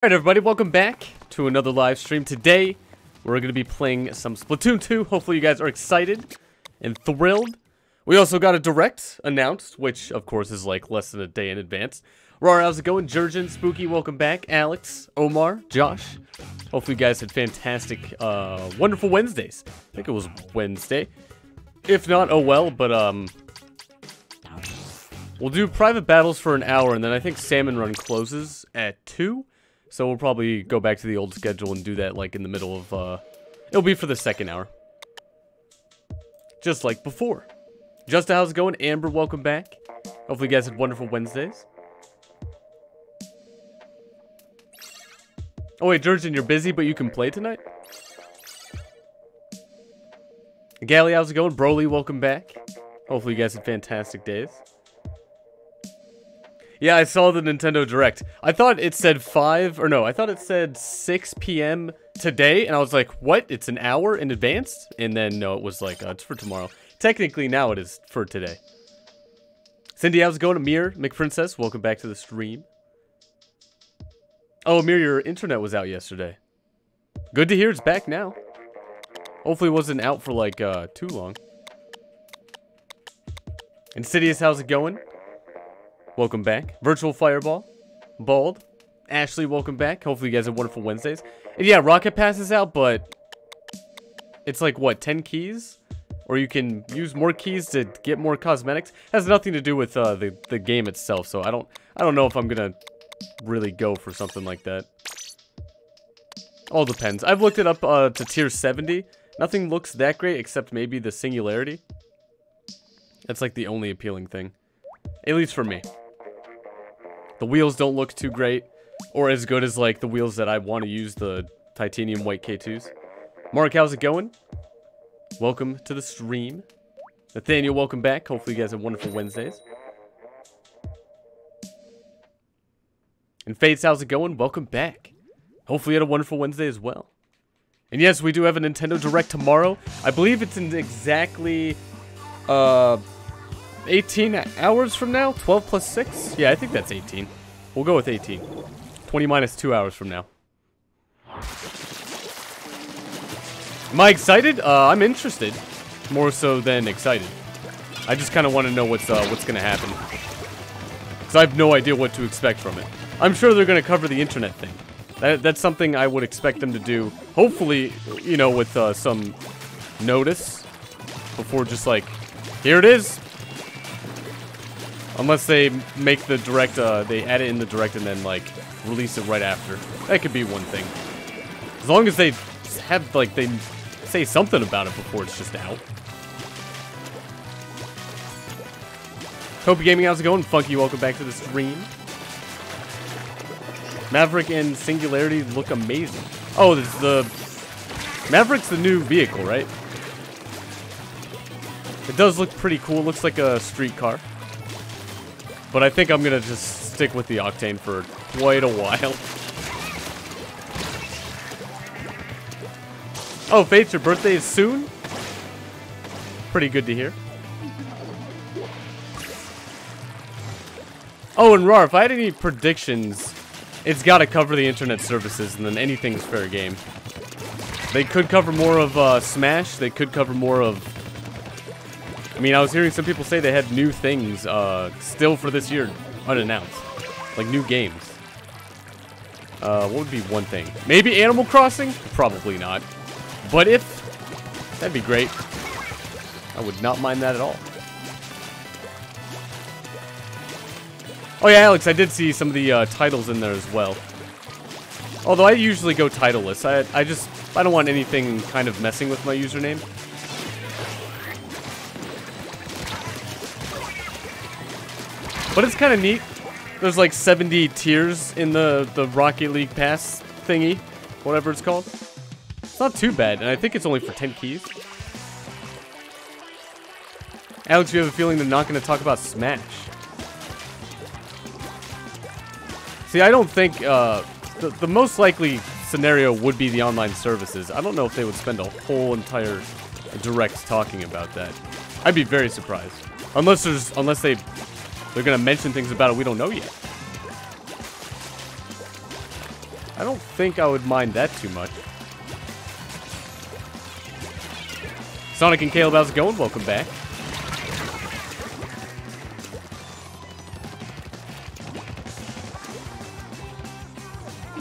Alright everybody, welcome back to another live stream. Today, we're going to be playing some Splatoon 2. Hopefully you guys are excited and thrilled. We also got a direct announced, which of course is like less than a day in advance. Rar, how's it going? Jurgen, Spooky, welcome back. Alex, Omar, Josh. Hopefully you guys had fantastic, wonderful Wednesdays. I think it was Wednesday. If not, oh well, but we'll do private battles for an hour, and then I think Salmon Run closes at 2. So we'll probably go back to the old schedule and do that like in the middle of, it'll be for the second hour. Just like before. Justin, how's it going? Amber, welcome back. Hopefully you guys had wonderful Wednesdays. Oh wait, Jurgen, you're busy, but you can play tonight? Gally, how's it going? Broly, welcome back. Hopefully you guys had fantastic days. Yeah, I saw the Nintendo Direct. I thought it said 6 p.m. today, and I was like, what? It's an hour in advance? And then, no, it was like, it's for tomorrow. Technically, now it is for today. Cindy, how's it going? Amir, McPrincess, welcome back to the stream. Oh, Amir, your internet was out yesterday. Good to hear it's back now. Hopefully it wasn't out for, like, too long. Insidious, how's it going? Welcome back. Virtual Fireball. Bald. Ashley, welcome back. Hopefully you guys have wonderful Wednesdays. And yeah, Rocket Pass is out, but it's like, what, 10 keys? Or you can use more keys to get more cosmetics. Has nothing to do with the game itself, so I don't know if I'm gonna really go for something like that. All depends. I've looked it up to tier 70. Nothing looks that great except maybe the Singularity. That's like the only appealing thing. At least for me. The wheels don't look too great, or as good as like the wheels that I want to use, the titanium white K2s. Mark, how's it going? Welcome to the stream. Nathaniel, welcome back. Hopefully you guys have wonderful Wednesdays. And Fates, how's it going? Welcome back. Hopefully you had a wonderful Wednesday as well. And yes, we do have a Nintendo Direct tomorrow. I believe it's in exactly 18 hours from now? 12 plus 6? Yeah, I think that's 18. We'll go with 18. 20 minus 2 hours from now. Am I excited? I'm interested. More so than excited. I just kind of want to know what's going to happen. Because I have no idea what to expect from it. I'm sure they're going to cover the internet thing. That's something I would expect them to do. Hopefully, you know, with some notice. Before just like, here it is. Unless they make the direct, they add it in the direct and then, like, release it right after. That could be one thing. As long as they have, like, they say something about it before it's just out. Kobe Gaming, how's it going? Funky, welcome back to the stream. Maverick and Singularity look amazing. Oh, this is the... Maverick's the new vehicle, right? It does look pretty cool. It looks like a street car. But I think I'm going to just stick with the Octane for quite a while. Oh, Fates, your birthday is soon? Pretty good to hear. Oh, and Rar, if I had any predictions, it's got to cover the internet services, and then anything's fair game. They could cover more of Smash. They could cover more of... I mean, I was hearing some people say they had new things still for this year, unannounced. Like new games. What would be one thing? Maybe Animal Crossing? Probably not. But if, that'd be great. I would not mind that at all. Oh yeah, Alex, I did see some of the titles in there as well. Although I usually go titleless. I don't want anything kind of messing with my username. But it's kind of neat. There's like 70 tiers in the Rocket League Pass thingy. Whatever it's called. It's not too bad. And I think it's only for 10 keys. Alex, you have a feeling they're not going to talk about Smash. See, I don't think... the most likely scenario would be the online services. I don't know if they would spend a whole entire direct talking about that. I'd be very surprised. Unless they're gonna mention things about it we don't know yet. I don't think I would mind that too much. Sonic and Caleb, how's it going? Welcome back.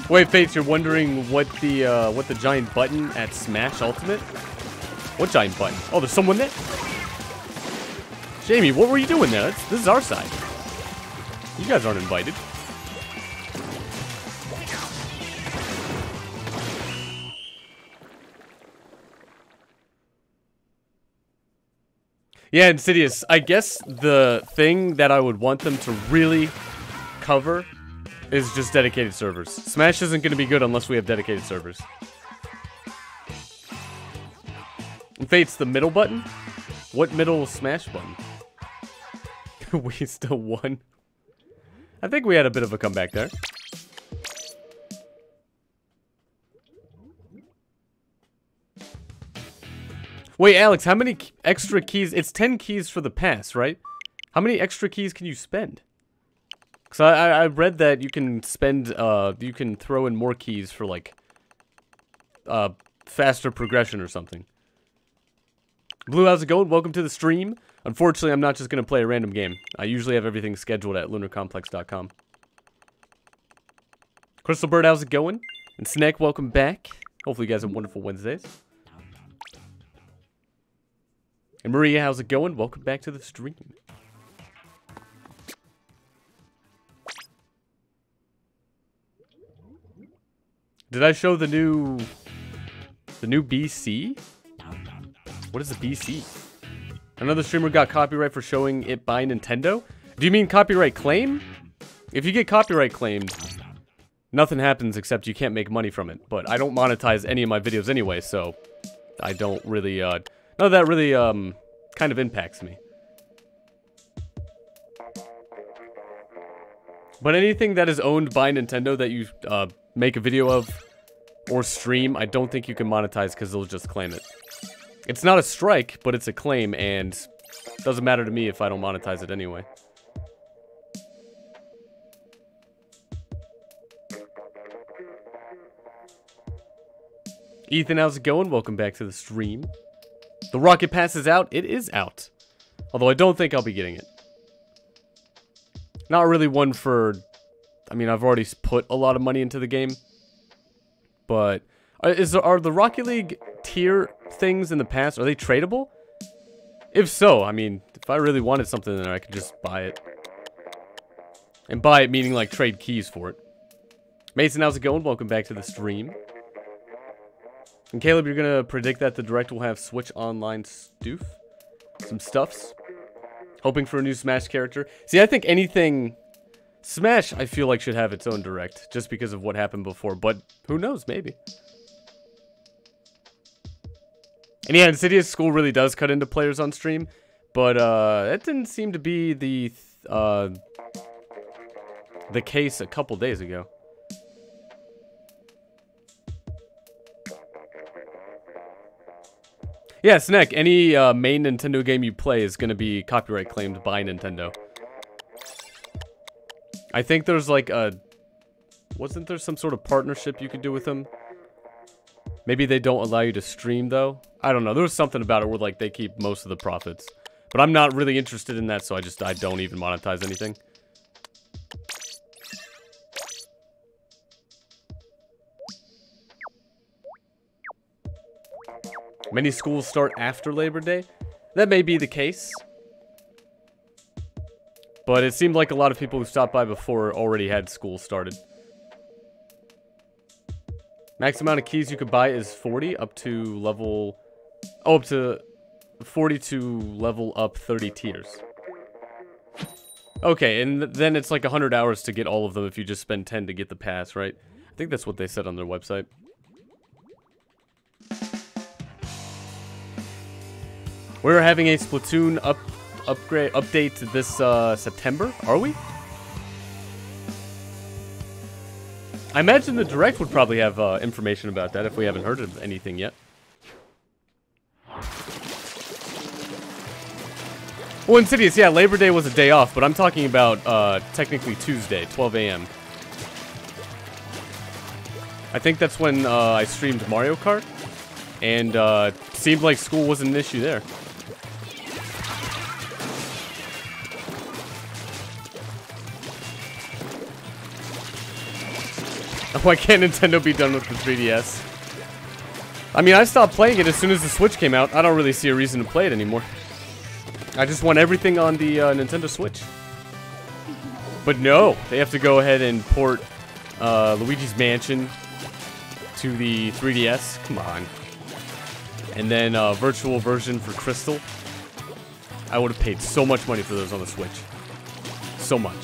Wait, Fates, you're wondering what the giant button at Smash Ultimate? What giant button? Oh, there's someone there? Jamie, what were you doing there? This is our side. You guys aren't invited. Yeah, Insidious. I guess the thing that I would want them to really cover is just dedicated servers. Smash isn't going to be good unless we have dedicated servers. And Fate's the middle button? What middle Smash button? We still won. I think we had a bit of a comeback there. Wait, Alex, how many extra keys? It's 10 keys for the pass, right? How many extra keys can you spend? Because I read that you can spend, you can throw in more keys for, like, faster progression or something. Blue, how's it going? Welcome to the stream. Unfortunately, I'm not just going to play a random game. I usually have everything scheduled at lunarcomplex.com. Crystal Bird, how's it going? And Snack, welcome back. Hopefully you guys have wonderful Wednesdays. And Maria, how's it going? Welcome back to the stream. Did I show the new BC? What is a BC? Another streamer got copyright for showing it by Nintendo? Do you mean copyright claim? If you get copyright claimed, nothing happens except you can't make money from it. But I don't monetize any of my videos anyway, so I don't really, none of that really, kind of impacts me. But anything that is owned by Nintendo that you, make a video of or stream, I don't think you can monetize because they'll just claim it. It's not a strike, but it's a claim, and it doesn't matter to me if I don't monetize it anyway. Ethan, how's it going? Welcome back to the stream. The Rocket Pass is out. It is out. Although I don't think I'll be getting it. Not really one for... I mean, I've already put a lot of money into the game. But... Are the Rocket League tier things in the past, are they tradable? If so, I mean, if I really wanted something in there, I could just buy it. And buy it meaning, like, trade keys for it. Mason, how's it going? Welcome back to the stream. And Caleb, you're gonna predict that the Direct will have Switch Online stoof? Some stuffs? Hoping for a new Smash character? See, I think anything... Smash, I feel like, should have its own Direct, just because of what happened before, but who knows, maybe. And yeah, Insidious School really does cut into players on stream, but that didn't seem to be the case a couple days ago. Yeah, Snack, any main Nintendo game you play is going to be copyright claimed by Nintendo. I think there's like a... Wasn't there some sort of partnership you could do with them? Maybe they don't allow you to stream, though. I don't know. There was something about it where, like, they keep most of the profits. But I'm not really interested in that, so I don't even monetize anything. Many schools start after Labor Day. That may be the case. But it seemed like a lot of people who stopped by before already had school started. Max amount of keys you could buy is 40 up to level... Oh, up to 40 to level up 30 tiers. Okay, and then it's like 100 hours to get all of them if you just spend 10 to get the pass, right? I think that's what they said on their website. We're having a Splatoon update this September, are we? I imagine the Direct would probably have information about that if we haven't heard of anything yet. Well, Insidious, yeah, Labor Day was a day off, but I'm talking about technically Tuesday, 12 a.m. I think that's when I streamed Mario Kart, and seemed like school wasn't an issue there. Why can't Nintendo be done with the 3DS? I mean, I stopped playing it as soon as the Switch came out. I don't really see a reason to play it anymore. I just want everything on the Nintendo Switch. But no, they have to go ahead and port Luigi's Mansion to the 3DS. Come on. And then virtual version for Crystal. I would have paid so much money for those on the Switch. So much.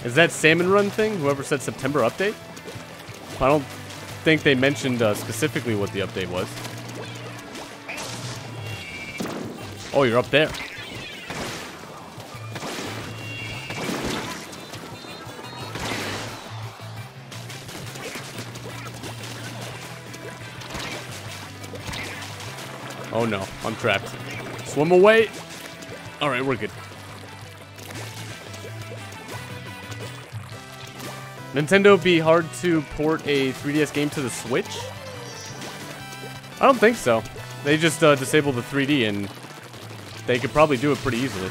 Is that Salmon Run thing? Whoever said September update? I don't think they mentioned specifically what the update was. Oh, you're up there. Oh no, I'm trapped. Swim away. Alright, we're good. Nintendo be hard to port a 3DS game to the Switch? I don't think so. They just disable the 3D and they could probably do it pretty easily.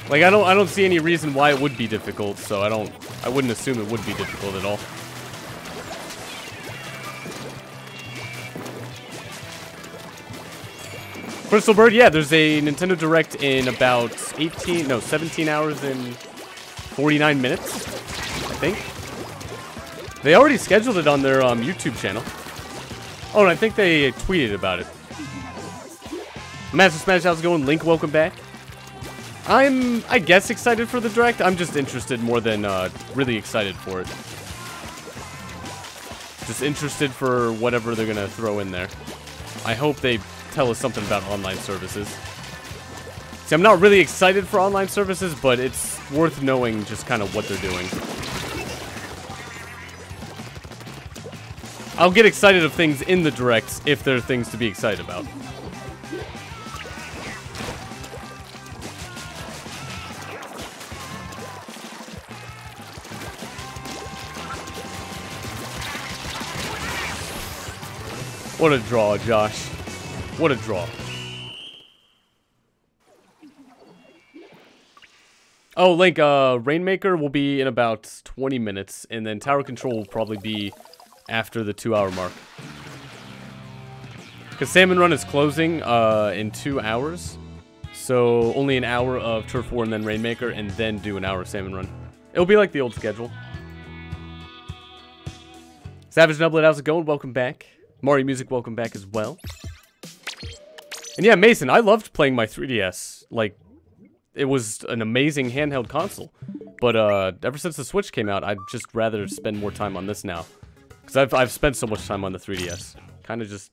Like I don't see any reason why it would be difficult, so I wouldn't assume it would be difficult at all. Crystal Bird, yeah, there's a Nintendo Direct in about 17 hours and 49 minutes, I think. They already scheduled it on their YouTube channel. Oh, and I think they tweeted about it. Master Smash, how's it going? Link, welcome back. I'm, I guess, excited for the Direct. I'm just interested more than really excited for it. Just interested for whatever they're going to throw in there. I hope they tell us something about online services. See, I'm not really excited for online services, but it's worth knowing just kind of what they're doing. I'll get excited of things in the Directs if there are things to be excited about. What a draw, Josh. What a draw. Oh, Link, Rainmaker will be in about 20 minutes, and then Tower Control will probably be after the 2-hour mark. Because Salmon Run is closing in 2 hours, so only an hour of Turf War and then Rainmaker, and then do an hour of Salmon Run. It'll be like the old schedule. Savage Nublet, how's it going? Welcome back. Mario Music, welcome back as well. And yeah, Mason, I loved playing my 3DS. Like, it was an amazing handheld console. But ever since the Switch came out, I'd just rather spend more time on this now. Because I've spent so much time on the 3DS. Kind of just,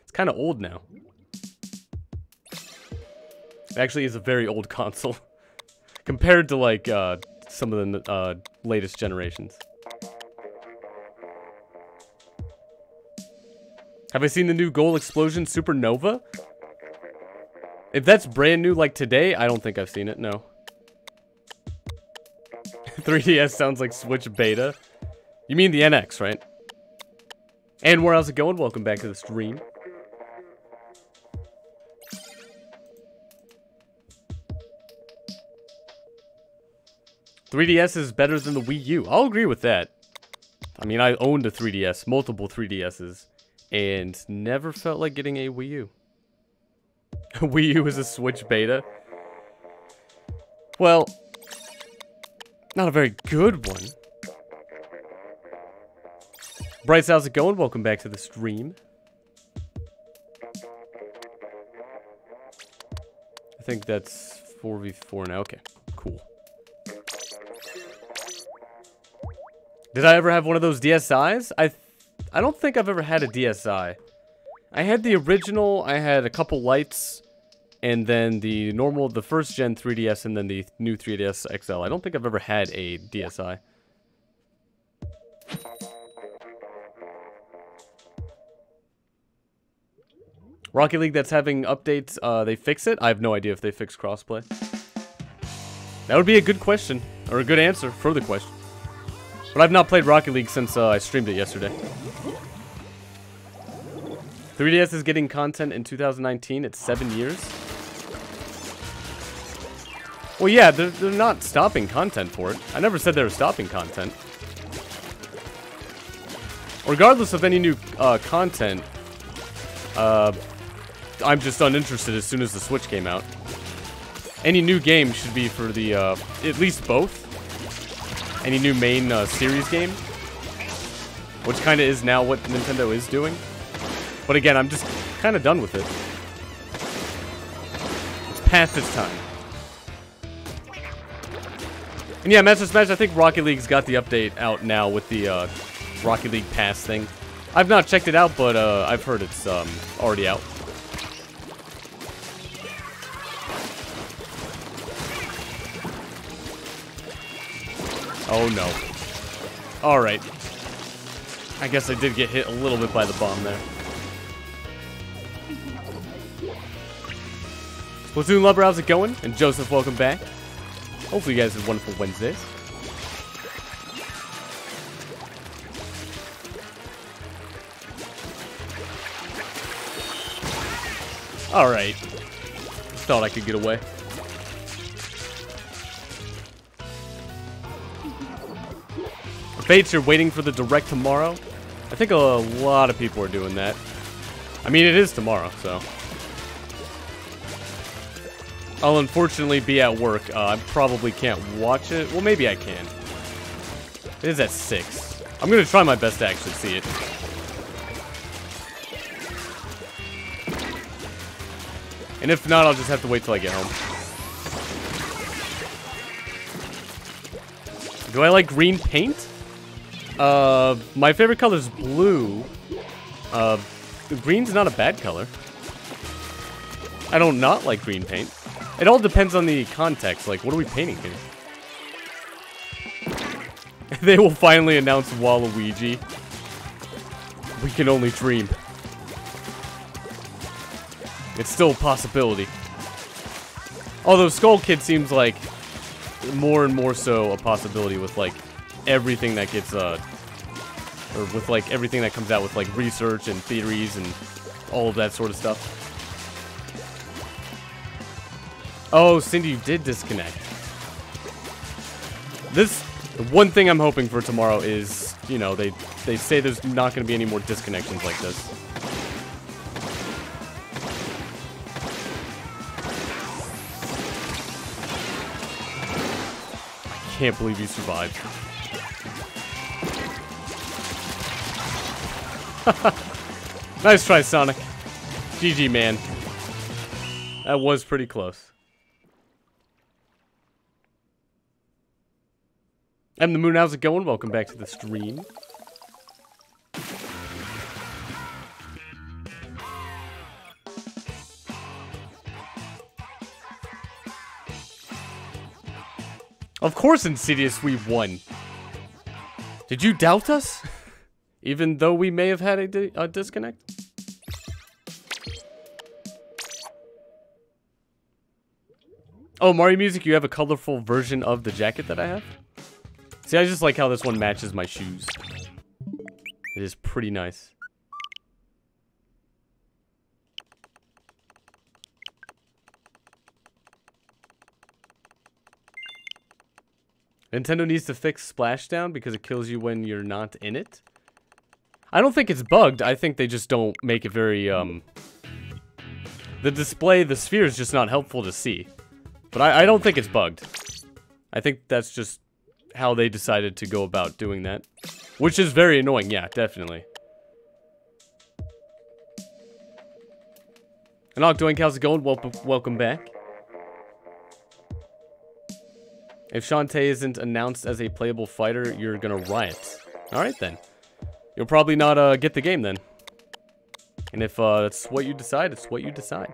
it's kind of old now. It actually is a very old console. Compared to, like, some of the latest generations. Have I seen the new Goal Explosion Supernova? If that's brand new like today, I don't think I've seen it, no. 3DS sounds like Switch Beta. You mean the NX, right? And where how's it going? Welcome back to the stream. "3DS is better than the Wii U." I'll agree with that. I mean, I owned a 3DS, multiple 3DSs. And never felt like getting a Wii U. Wii U is a Switch beta. Well, not a very good one. Bryce, how's it going? Welcome back to the stream. I think that's 4v4 now. Okay, cool. Did I ever have one of those DSIs? I don't think I've ever had a DSi. I had the original, I had a couple lights, and then the normal, the first gen 3DS, and then the new 3DS XL. I don't think I've ever had a DSi. Rocket League that's having updates, they fix it? I have no idea if they fix crossplay. That would be a good question, or a good answer for the question. But I've not played Rocket League since I streamed it yesterday. 3DS is getting content in 2019. It's 7 years. Well, yeah, they're not stopping content for it. I never said they were stopping content. Regardless of any new content, I'm just uninterested as soon as the Switch came out. Any new game should be for the, at least both. Any new main series game. Which kind of is now what Nintendo is doing. But again, I'm just kind of done with it. It's past its time. And yeah, Master Smash, I think Rocket League's got the update out now with the Rocket League Pass thing. I've not checked it out, but I've heard it's already out. Oh no. Alright. I guess I did get hit a little bit by the bomb there. Splatoon lover, how's it going? And Joseph, welcome back. Hopefully you guys have wonderful Wednesdays. Alright. Thought I could get away. Fates, you're waiting for the direct tomorrow? I think a lot of people are doing that. I mean, it is tomorrow, so. I'll unfortunately be at work. I probably can't watch it. Well, maybe I can. It is at 6. I'm going to try my best to actually see it. And if not, I'll just have to wait till I get home. Do I like green paint? My favorite color is blue. Green's not a bad color. I don't not like green paint. It all depends on the context. Like, what are we painting here? They will finally announce Waluigi. We can only dream. It's still a possibility. Although Skull Kid seems like more and more so a possibility with like everything that gets or with like everything that comes out with like research and theories and all of that sort of stuff. Oh, Cindy, you did disconnect. The one thing I'm hoping for tomorrow is, you know, they say there's not going to be any more disconnections like this. I can't believe you survived. Nice try, Sonic. GG, man. That was pretty close. And the Moon, how's it going? Welcome back to the stream. Of course Insidious we won. Did you doubt us? Even though we may have had a disconnect? Oh, Mario Music, you have a colorful version of the jacket that I have? See, I just like how this one matches my shoes. It is pretty nice. Nintendo needs to fix Splashdown because it kills you when you're not in it. I don't think it's bugged. I think they just don't make it very, the display, the sphere is just not helpful to see. But I don't think it's bugged. I think that's just how they decided to go about doing that. Which is very annoying, yeah, definitely. And Doink, how's it going? Welcome back. If Shantae isn't announced as a playable fighter, you're gonna riot. Alright then. You'll probably not get the game then. And if it's what you decide, it's what you decide.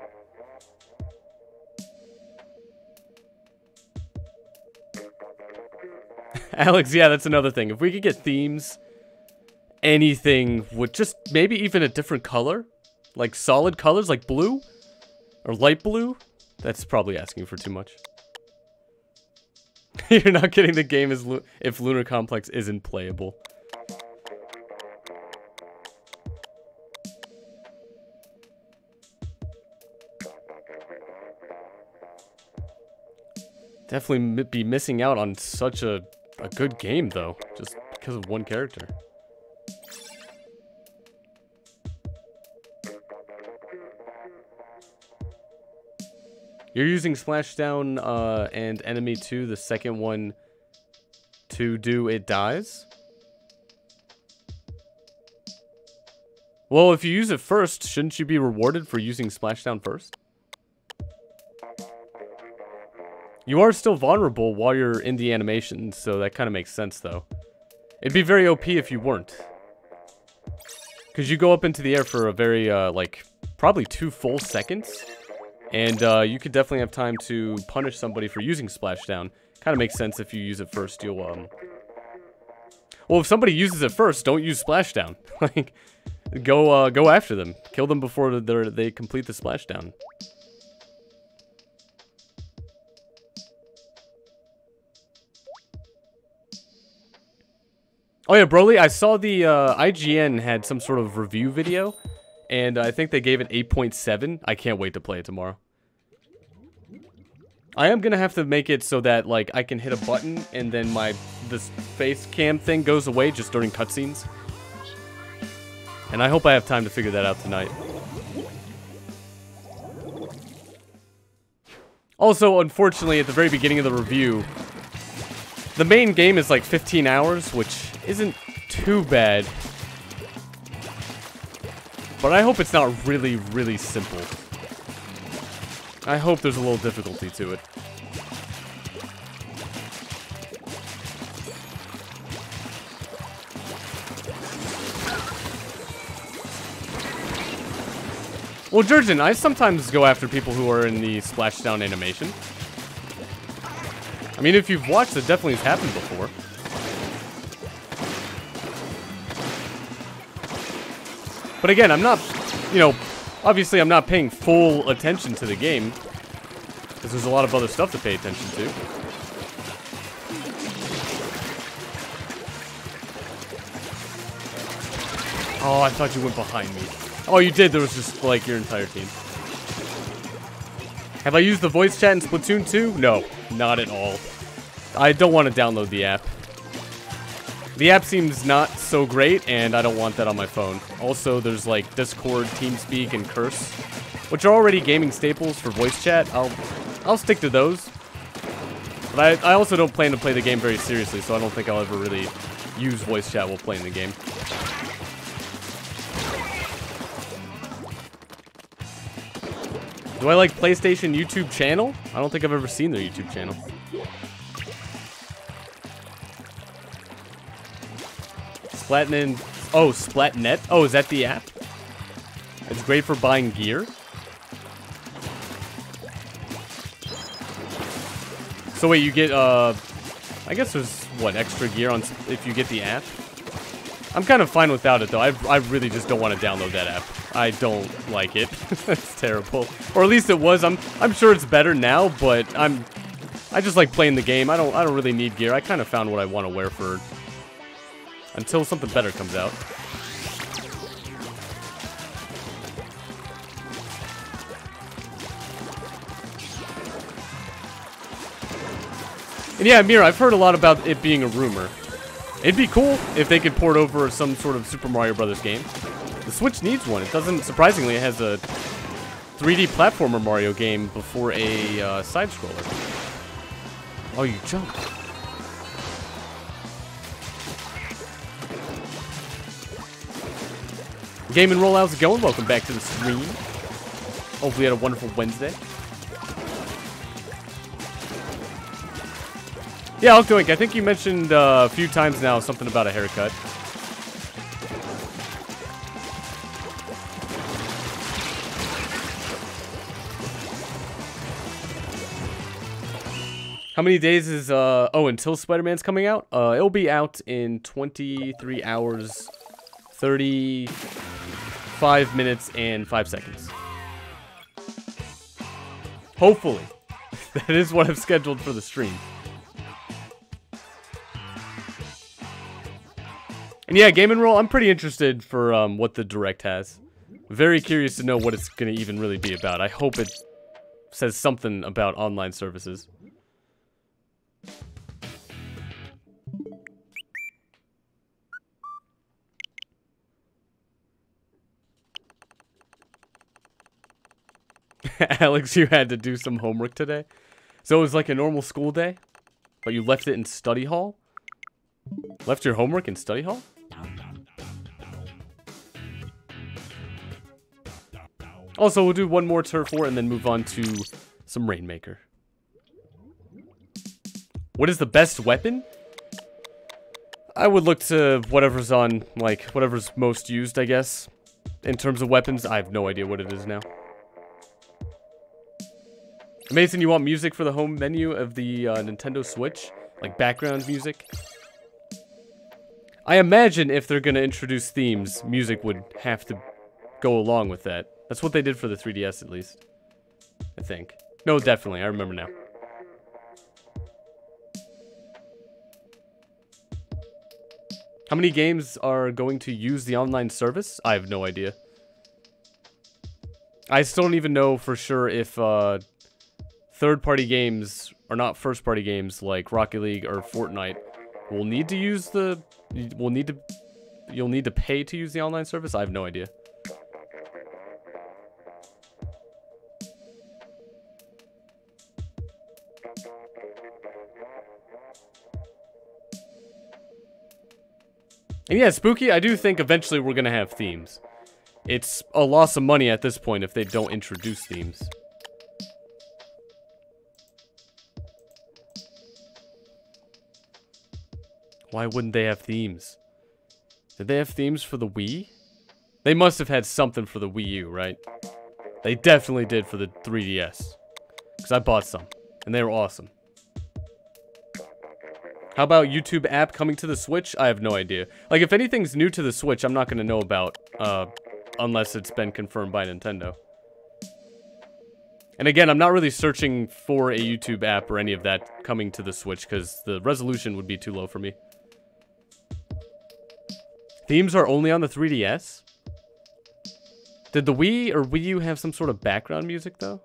Alex, yeah, that's another thing. If we could get themes, anything with just maybe even a different color, Like solid colors, like blue? Or light blue? That's probably asking for too much. You're not getting the game if Lunarcomplex isn't playable. Definitely be missing out on such a good game, though. Just because of one character. You're using Splashdown and Enemy 2, the second one, to do It Dies? Well, if you use it first, shouldn't you be rewarded for using Splashdown first? You are still vulnerable while you're in the animation, so that kind of makes sense, though. It'd be very OP if you weren't. Because you go up into the air for a very, like, probably 2 full seconds. And you could definitely have time to punish somebody for using Splashdown. Kind of makes sense if you use it first. You'll, well, if somebody uses it first, don't use Splashdown. Like, go after them. Kill them before they complete the Splashdown. Oh yeah, Broly, I saw the IGN had some sort of review video, and I think they gave it 8.7. I can't wait to play it tomorrow. I am gonna have to make it so that, like, I can hit a button and then this face cam thing goes away just during cutscenes. And I hope I have time to figure that out tonight. Also, unfortunately, at the very beginning of the review, the main game is like 15 hours, which isn't too bad. But I hope it's not really, really simple. I hope there's a little difficulty to it. Well, Jurgen, I sometimes go after people who are in the Splashdown animation. I mean, if you've watched, it definitely has happened before. But again, I'm not, you know, obviously I'm not paying full attention to the game. Because there's a lot of other stuff to pay attention to. Oh, I thought you went behind me. Oh, you did. There was just, like, your entire team. Have I used the voice chat in Splatoon 2? No, not at all. I don't want to download the app. The app seems not so great, and I don't want that on my phone. Also, there's, like, Discord, TeamSpeak, and Curse, which are already gaming staples for voice chat. I'll stick to those. But I also don't plan to play the game very seriously, so I don't think I'll ever really use voice chat while playing the game. Do I like PlayStation YouTube channel? I don't think I've ever seen their YouTube channel. Splatnet. Oh, Splatnet. Oh, is that the app? It's great for buying gear. So wait, you get, I guess there's, what, extra gear on if you get the app? I'm kind of fine without it, though. I really just don't want to download that app. I don't like it. It's terrible. Or at least it was. I'm sure it's better now, but I just like playing the game. I don't really need gear. I kind of found what I want to wear for until something better comes out. And yeah, Mira, I've heard a lot about it being a rumor. It'd be cool if they could port over some sort of Super Mario Brothers game. The Switch needs one. It doesn't, surprisingly, it has a 3D platformer Mario game before a side-scroller. Oh, you jumped. Game and Roll, how's it going? Welcome back to the stream. Hopefully you had a wonderful Wednesday. Yeah, Octoink, I think you mentioned a few times now something about a haircut. How many days is, oh, until Spider-Man's coming out? It'll be out in 23 hours, 34 5 minutes and 5 seconds. Hopefully. That is what I've scheduled for the stream. And yeah, Game & Roll, I'm pretty interested for what the Direct has. Very curious to know what it's going to even really be about. I hope it says something about online services. Alex, you had to do some homework today? So it was like a normal school day, but you left it in study hall? Left your homework in study hall? Also, we'll do one more Turf War and then move on to some Rainmaker. What is the best weapon? I would look to whatever's on, like, whatever's most used, I guess. In terms of weapons, I have no idea what it is now. Mason, you want music for the home menu of the Nintendo Switch? Like background music? I imagine if they're gonna introduce themes, music would have to go along with that. That's what they did for the 3DS, at least. I think. No, definitely. I remember now. How many games are going to use the online service? I have no idea. I still don't even know for sure if third-party games are not first-party games like Rocket League or Fortnite will need to use the... You'll need to pay to use the online service? I have no idea. And yeah, Spooky, I do think eventually we're gonna have themes. It's a loss of money at this point if they don't introduce themes. Why wouldn't they have themes? Did they have themes for the Wii? They must have had something for the Wii U, right? They definitely did for the 3DS. Because I bought some. And they were awesome. How about YouTube app coming to the Switch? I have no idea. Like, if anything's new to the Switch, I'm not going to know about, unless it's been confirmed by Nintendo. And again, I'm not really searching for a YouTube app or any of that coming to the Switch, because the resolution would be too low for me. Themes are only on the 3DS? Did the Wii or Wii U have some sort of background music, though?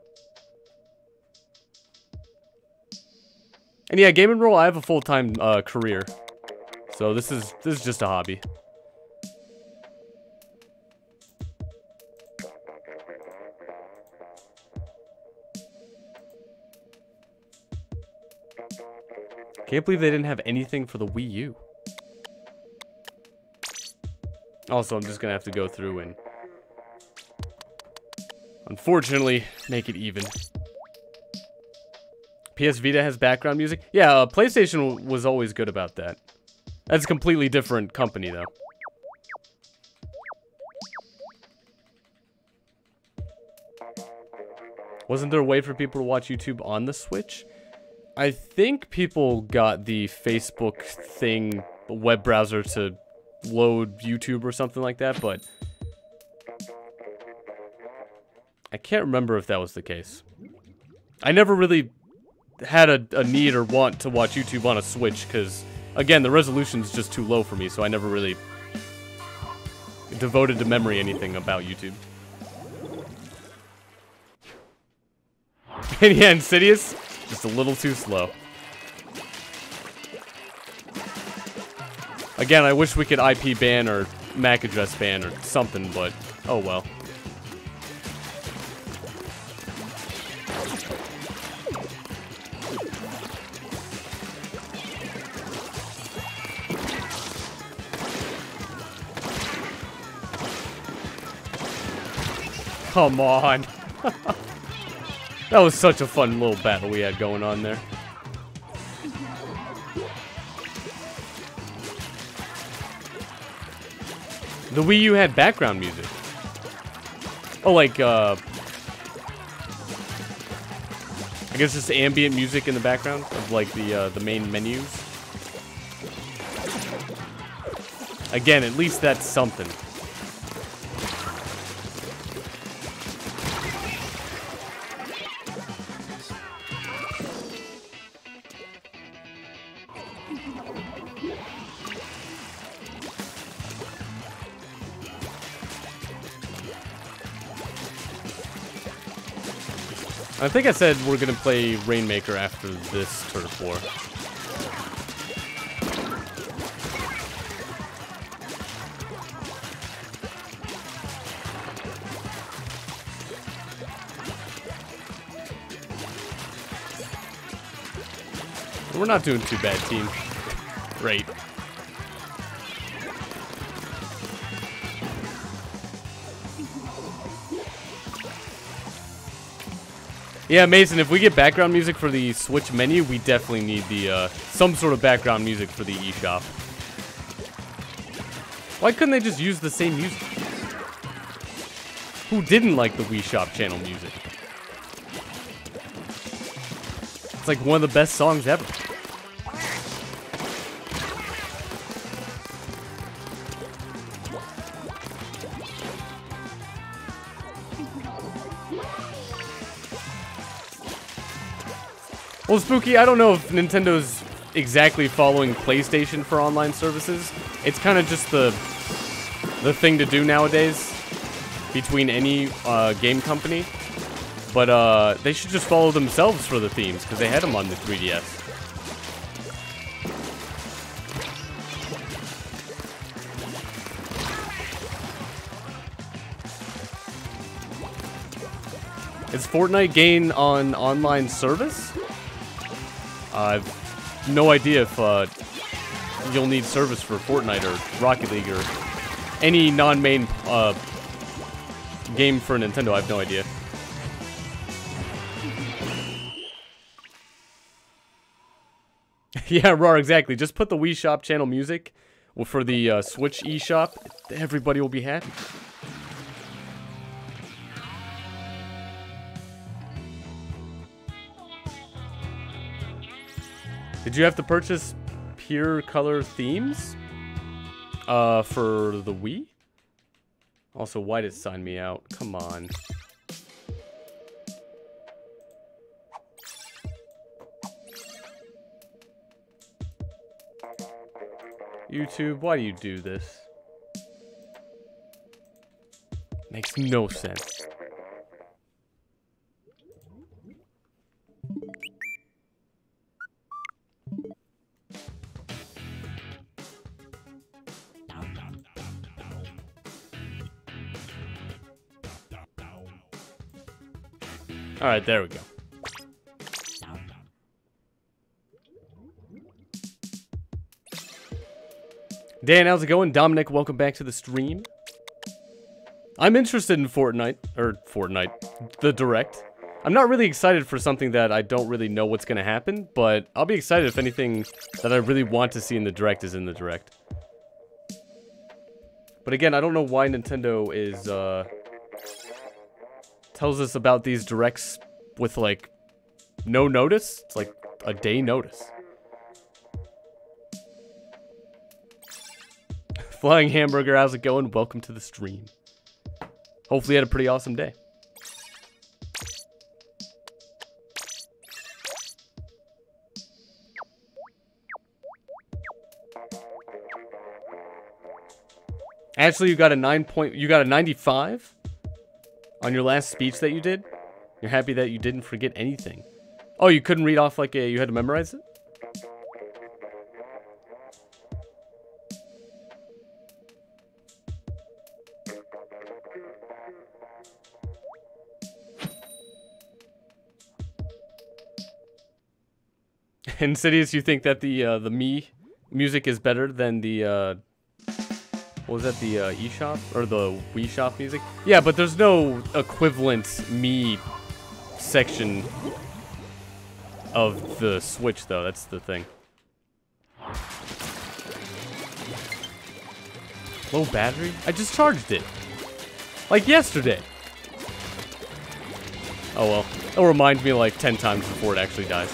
And yeah, Game & Roll, I have a full-time career. So this is just a hobby. Can't believe they didn't have anything for the Wii U. Also, I'm just gonna have to go through and unfortunately make it even. PS Vita has background music? Yeah, PlayStation was always good about that. That's a completely different company, though. Wasn't there a way for people to watch YouTube on the Switch? I think people got the Facebook thing, web browser to load YouTube or something like that, but I can't remember if that was the case. I never really had a need or want to watch YouTube on a Switch because, again, the resolution's just too low for me, so I never really devoted to memory anything about YouTube. And yeah, Insidious, just a little too slow. Again, I wish we could IP ban or MAC address ban or something, but oh well. Come on. That was such a fun little battle we had going on there. The Wii U had background music. Oh, like, I guess just ambient music in the background of, like, the main menus. Again, at least that's something. I think I said we're gonna play Rainmaker after this Turf War. We're not doing too bad, team. Great. Yeah, Mason, if we get background music for the Switch menu, we definitely need the, some sort of background music for the eShop. Why couldn't they just use the same music? Who didn't like the Wii Shop channel music? It's like one of the best songs ever. Well, Spooky, I don't know if Nintendo's exactly following PlayStation for online services. It's kind of just the thing to do nowadays between any game company. But they should just follow themselves for the themes, because they had them on the 3DS. Is Fortnite gain on online service? I've no idea if you'll need service for Fortnite or Rocket League or any non-main game for Nintendo. I have no idea. Yeah, Rar, exactly. Just put the Wii Shop channel music for the Switch eShop. Everybody will be happy. Did you have to purchase pure color themes for the Wii? Also, why did it sign me out? Come on. YouTube, why do you do this? Makes no sense. Alright, there we go. Dan, how's it going? Dominic, welcome back to the stream. I'm interested in Fortnite, the Direct. I'm not really excited for something that I don't really know what's going to happen, but I'll be excited if anything that I really want to see in the Direct is in the Direct. But again, I don't know why Nintendo is, tells us about these Directs with, like, no notice. It's like a day notice. Flying Hamburger, how's it going? Welcome to the stream. Hopefully you had a pretty awesome day. Actually, you got a 95 on your last speech that you did. You're happy that you didn't forget anything. Oh, you couldn't read off like you had to memorize it? Insidious, you think that the Mii music is better than the what was that, the eShop or the Wii Shop music? Yeah, but there's no equivalent Mii section of the Switch though. That's the thing. Low battery? I just charged it like yesterday. Oh well, it'll remind me like 10 times before it actually dies.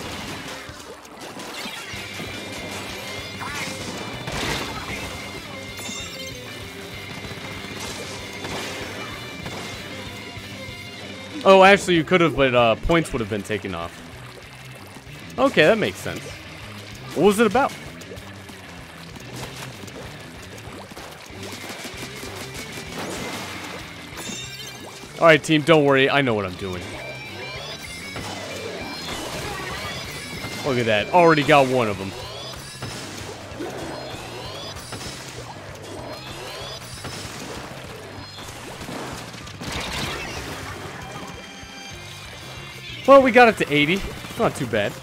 Oh, actually, you could have, but points would have been taken off. Okay, that makes sense. What was it about? Alright, team, don't worry. I know what I'm doing. Look at that. Already got one of them. Well, we got it to 80. Not too bad.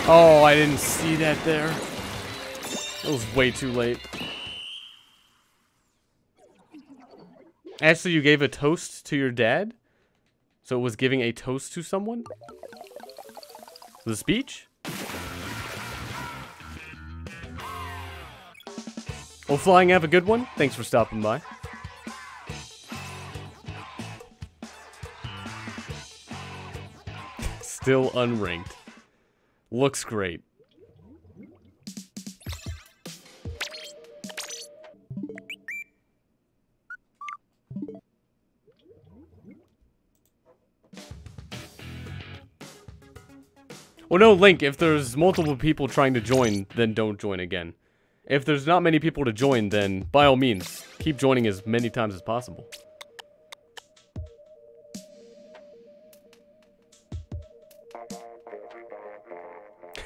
Oh, I didn't see that there. It was way too late. Ashley, you gave a toast to your dad? So it was giving a toast to someone? The speech? Well, Flying, have a good one. Thanks for stopping by. Still unranked. Looks great. Well, no, Link, if there's multiple people trying to join, then don't join again. If there's not many people to join, then by all means, keep joining as many times as possible.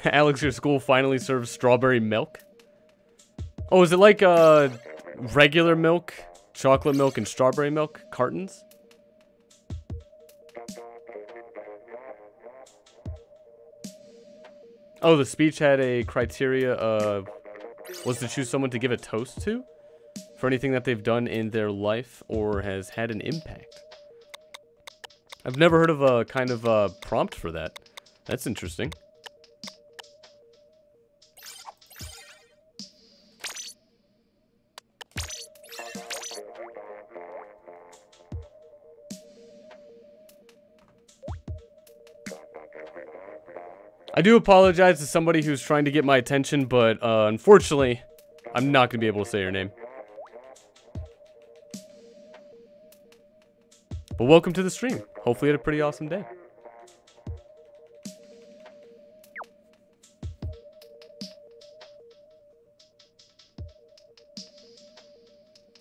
Alex, your school finally serves strawberry milk? Oh, is it like regular milk, chocolate milk, and strawberry milk cartons? Oh, the speech had a criteria of was to choose someone to give a toast to for anything that they've done in their life or has had an impact. I've never heard of a kind of prompt for that. That's interesting. I do apologize to somebody who's trying to get my attention, but unfortunately, I'm not going to be able to say your name. But welcome to the stream. Hopefully you had a pretty awesome day.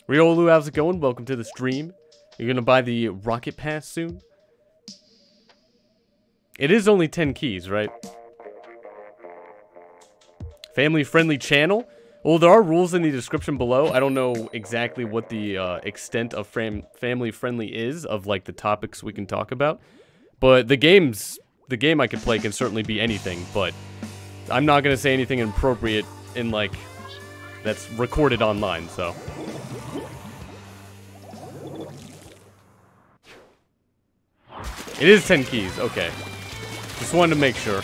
Riolu, how's it going? Welcome to the stream. You're going to buy the Rocket Pass soon? It is only 10 keys, right? Family-friendly channel? Well, there are rules in the description below. I don't know exactly what the extent of family-friendly is, of like the topics we can talk about. But the game I could play can certainly be anything, but I'm not going to say anything inappropriate in like, that's recorded online, so. It is 10 keys, okay. Just wanted to make sure.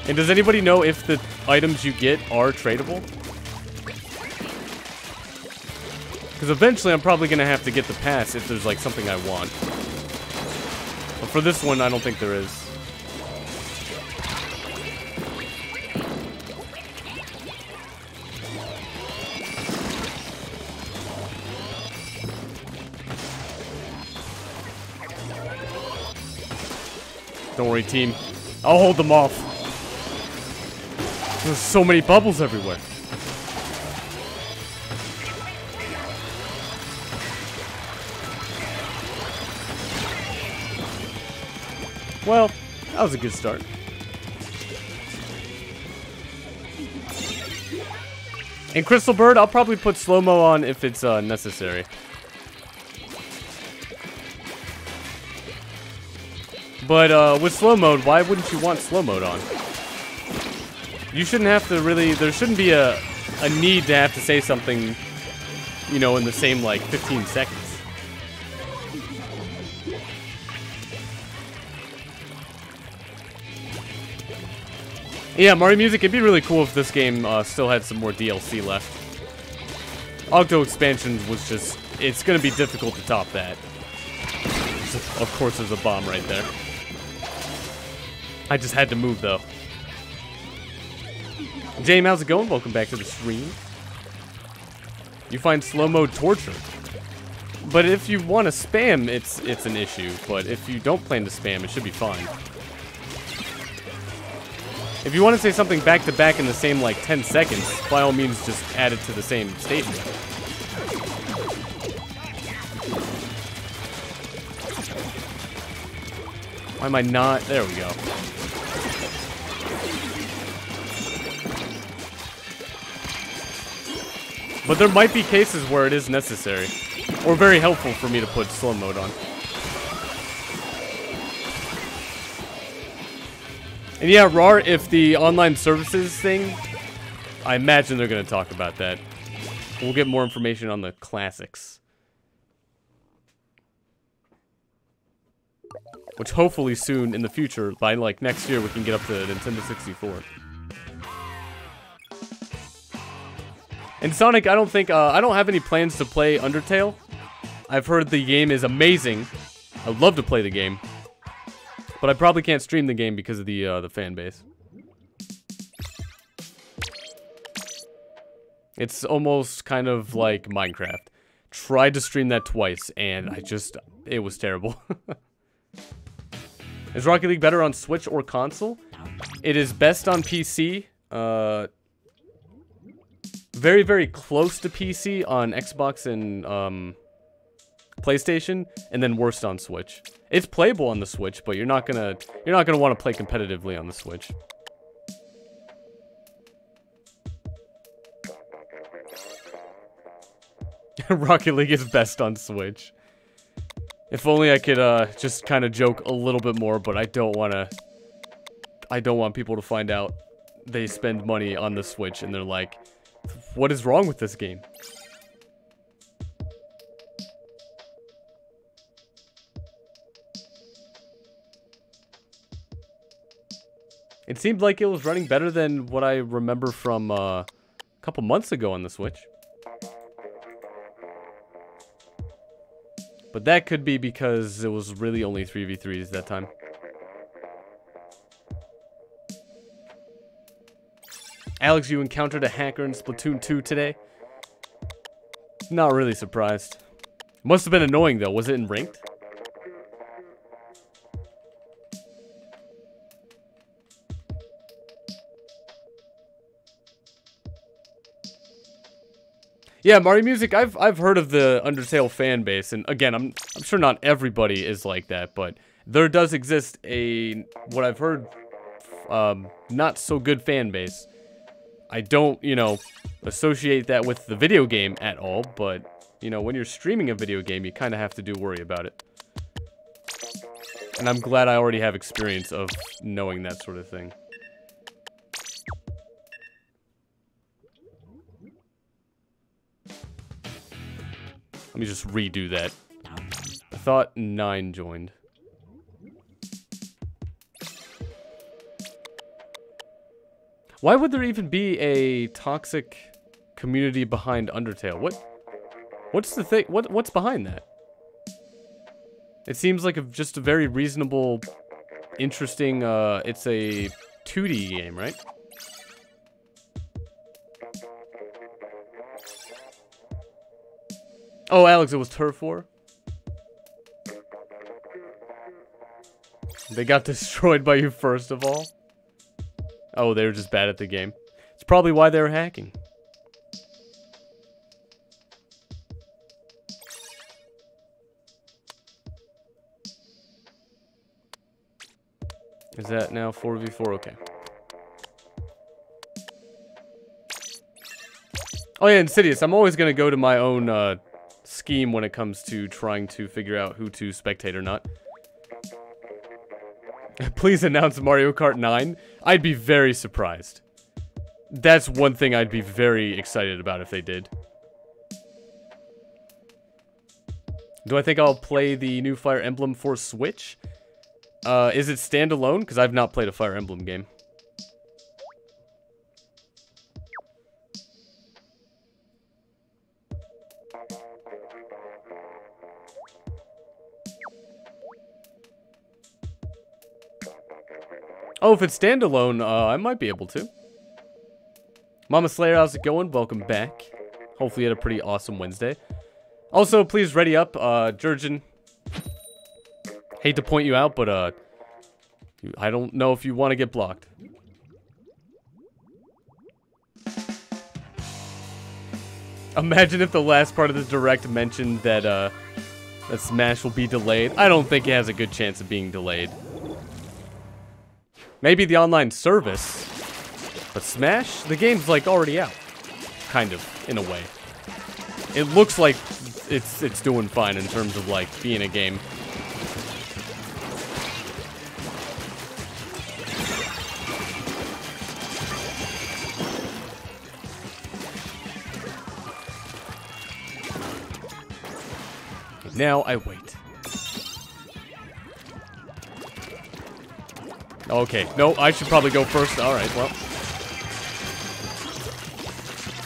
And does anybody know if the items you get are tradable? Because eventually I'm probably going to have to get the pass if there's like something I want. But for this one, I don't think there is. Don't worry, team. I'll hold them off. There's so many bubbles everywhere. Well, that was a good start. And Crystal Bird, I'll probably put slow-mo on if it's necessary. But with slow mode, why wouldn't you want slow mode on? You shouldn't have to really, there shouldn't be a need to have to say something, you know, in the same like 15 seconds. Yeah, Mario Music, it'd be really cool if this game still had some more DLC left. Octo Expansion was just, it's gonna be difficult to top that. Of course there's a bomb right there. I just had to move though. James, how's it going? Welcome back to the stream. You find slow mode torture. But if you want to spam, it's an issue. But if you don't plan to spam, it should be fine. If you want to say something back to back in the same like 10 seconds, by all means just add it to the same statement. Why am I not? There we go. But there might be cases where it is necessary. Or very helpful for me to put slow mode on. And yeah, RAR, if the online services thing, I imagine they're going to talk about that. We'll get more information on the classics. Which hopefully soon in the future, by like next year, we can get up to Nintendo 64. And Sonic, I don't think, I don't have any plans to play Undertale. I've heard the game is amazing. I'd love to play the game. But I probably can't stream the game because of the fan base. It's almost kind of like Minecraft. Tried to stream that twice, and it was terrible. Is Rocket League better on Switch or console? It is best on PC. Very, very close to PC on Xbox and PlayStation, and then worst on Switch. It's playable on the Switch, but you're not gonna want to play competitively on the Switch. Rocket League is best on Switch. If only I could just kind of joke a little bit more, but I don't want people to find out they spend money on the Switch and they're like, what is wrong with this game? It seemed like it was running better than what I remember from a couple months ago on the Switch. But that could be because it was really only 3v3s that time. Alex, you encountered a hacker in Splatoon 2 today? Not really surprised. Must have been annoying though. Was it in ranked? Yeah, Mario Music, I've heard of the Undertale fan base, and again, I'm sure not everybody is like that, but there does exist what I've heard, not so good fan base. I don't, associate that with the video game at all, but, when you're streaming a video game, you kind of have to worry about it. And I'm glad I already have experience of knowing that sort of thing. Let me just redo that. I thought 9 joined. Why would there even be a toxic community behind Undertale? What's the thing? What's behind that? It seems like just a very reasonable, interesting, it's a 2D game, right? Oh, Alex, it was Turf War? They got destroyed by you first of all? Oh, they were just bad at the game. It's probably why they were hacking. Is that now 4v4? Okay. Oh yeah, Insidious. I'm always going to go to my own scheme when it comes to trying to figure out who to spectate or not. Please announce Mario Kart 9. I'd be very surprised. That's one thing I'd be very excited about if they did. Do I think I'll play the new Fire Emblem for Switch? Is it standalone? Because I've not played a Fire Emblem game. Oh, if it's standalone, I might be able to. Mama Slayer, how's it going? Welcome back. Hopefully you had a pretty awesome Wednesday. Also, please ready up, Jurgen. Hate to point you out, but I don't know if you want to get blocked. Imagine if the last part of this direct mentioned that that Smash will be delayed. I don't think it has a good chance of being delayed. Maybe the online service, but Smash, the game's like already out, kind of, in a way. It looks like it's doing fine in terms of like being a game. Now I wait. Okay, no, I should probably go first. Alright, well.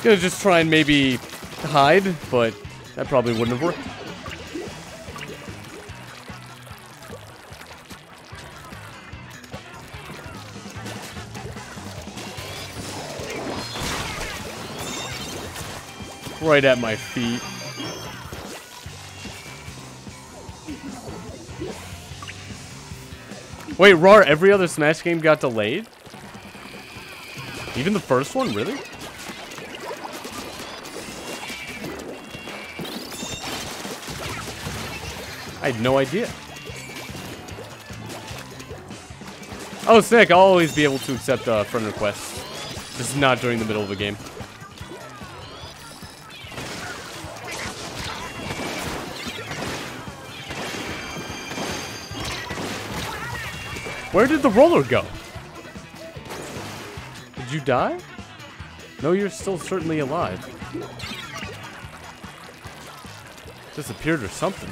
Gonna just try and maybe hide, but that probably wouldn't have worked. Right at my feet. Wait, Rar, every other Smash game got delayed? Even the first one, really? I had no idea. Oh, sick. I'll always be able to accept friend requests. Just not during the middle of a game. Where did the roller go? Did you die? No, you're still certainly alive. Disappeared or something.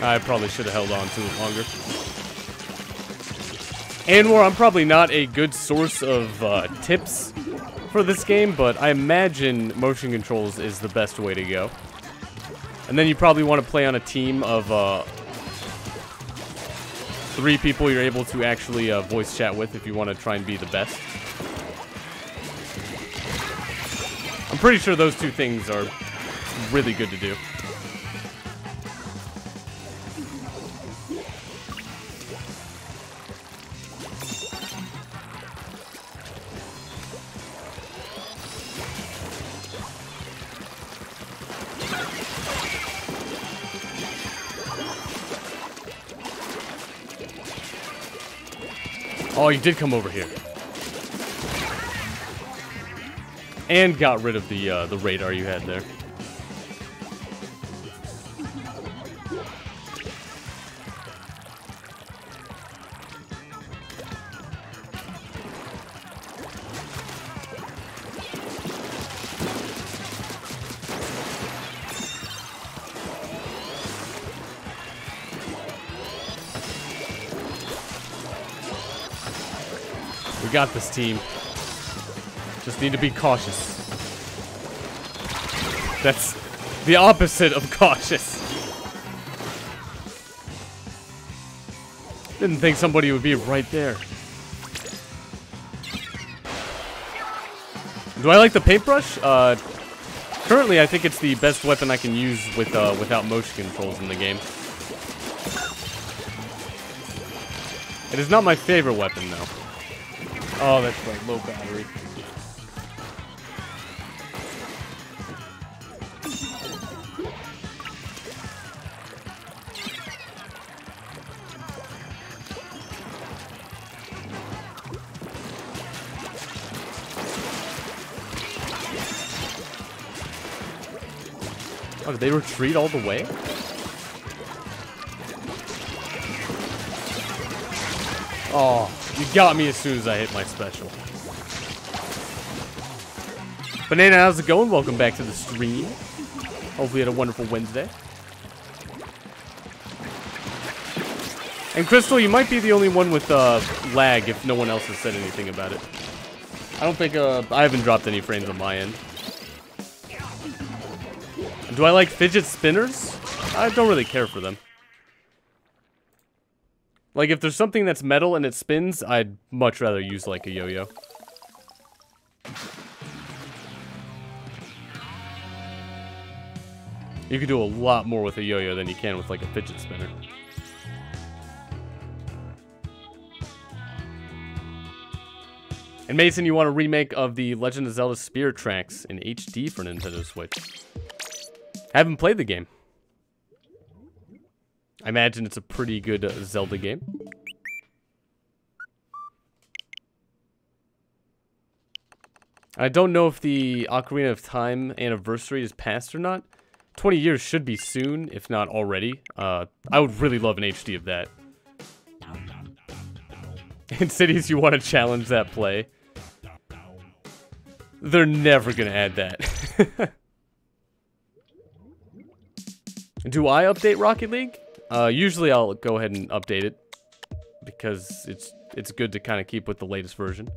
I probably should have held on to it longer. And more, I'm probably not a good source of tips for this game, but I imagine motion controls is the best way to go. And then you probably want to play on a team of 3 people you're able to actually voice chat with if you want to try and be the best. I'm pretty sure those 2 things are really good to do. Oh, you did come over here. And got rid of the radar you had there. We got this, team. Just need to be cautious. That's the opposite of cautious. Didn't think somebody would be right there. Do I like the paintbrush? Currently, I think it's the best weapon I can use with without motion controls in the game. It is not my favorite weapon, though. Oh, that's right, low battery. Oh, did they retreat all the way? Oh, you got me as soon as I hit my special. Banana, how's it going? Welcome back to the stream. Hopefully you had a wonderful Wednesday. And Crystal, you might be the only one with lag if no one else has said anything about it. I don't think I haven't dropped any frames on my end. Do I like fidget spinners? I don't really care for them. Like, if there's something that's metal and it spins, I'd much rather use, like, a yo-yo. You can do a lot more with a yo-yo than you can with, like, a fidget spinner. And Mason, you want a remake of the Legend of Zelda Spirit Tracks in HD for Nintendo Switch. Haven't played the game. I imagine it's a pretty good Zelda game. I don't know if the Ocarina of Time anniversary is past or not. 20 years should be soon, if not already. I would really love an HD of that. In cities, you want to challenge that play. They're never going to add that. Do I update Rocket League? Usually I'll go ahead and update it. Because it's good to kind of keep with the latest version.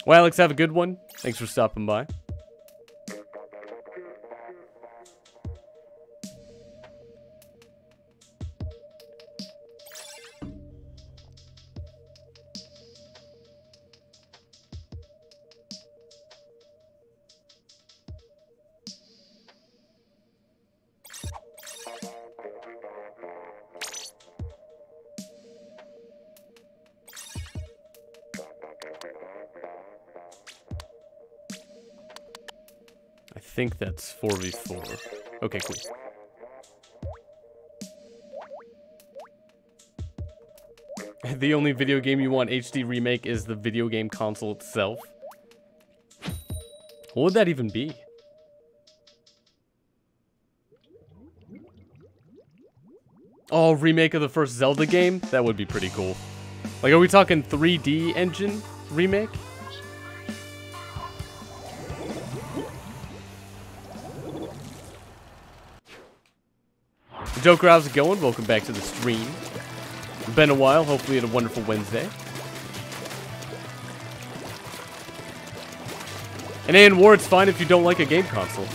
Well, Alex, have a good one. Thanks for stopping by. I think that's 4v4. Okay, cool. The only video game you want HD remake is the video game console itself. What would that even be? Oh, remake of the first Zelda game? That would be pretty cool. Like, are we talking 3D engine remake? Joker, how's it going? Welcome back to the stream. It's been a while. Hopefully you had a wonderful Wednesday. And A and War, it's fine if you don't like a game console.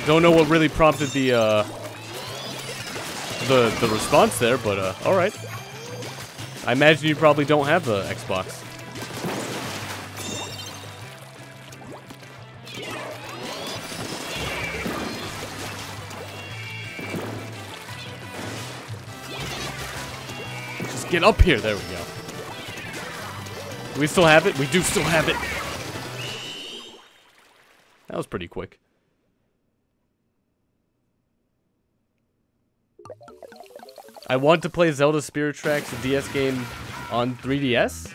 Don't know what really prompted the response there, but all right. I imagine you probably don't have the Xbox. Just get up here. There we go. Do we still have it? We do still have it. That was pretty quick. I want to play Zelda Spirit Tracks, a DS game, on 3DS.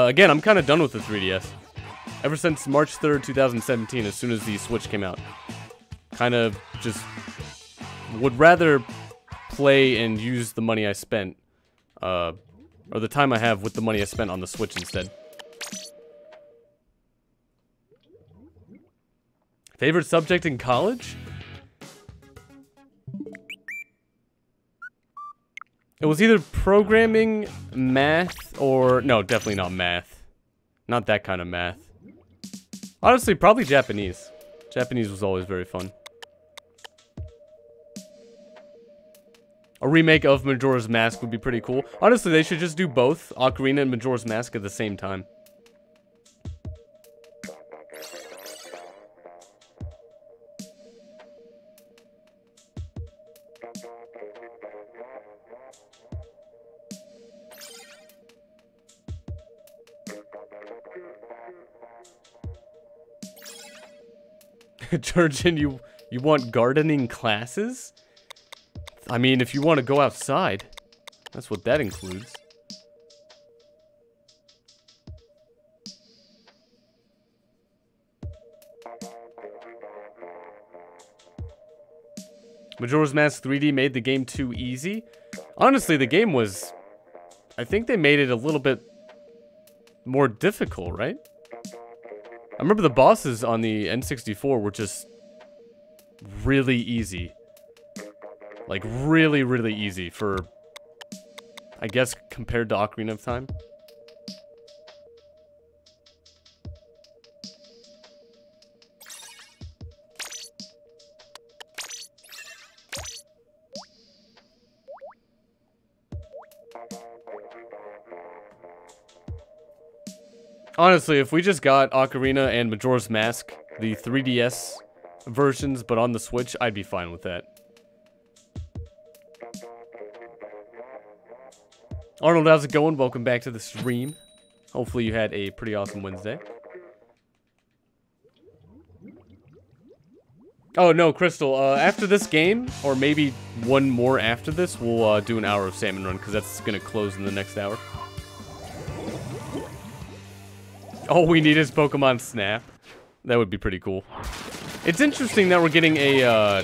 Again, I'm kind of done with the 3DS. Ever since March 3rd, 2017, as soon as the Switch came out. Kind of just would rather play and use the money I spent, or the time I have with the money I spent on the Switch instead. Favorite subject in college? It was either programming, math, or... No, definitely not math. Not that kind of math. Honestly, probably Japanese. Japanese was always very fun. A remake of Majora's Mask would be pretty cool. Honestly, they should just do both Ocarina and Majora's Mask at the same time. Georgian, you want gardening classes? I mean, if you want to go outside, that's what that includes. Majora's Mask 3D made the game too easy. Honestly, the game was... I think they made it a little bit more difficult, right? I remember the bosses on the N64 were just really easy. Like, really, really easy for, I guess, compared to Ocarina of Time. Honestly, if we just got Ocarina and Majora's Mask, the 3DS versions, but on the Switch, I'd be fine with that. Arnold, how's it going? Welcome back to the stream. Hopefully you had a pretty awesome Wednesday. Oh, no, Crystal, after this game, or maybe one more after this, we'll do an hour of Salmon Run, because that's going to close in the next hour. All we need is Pokemon Snap. That would be pretty cool. It's interesting that we're getting a,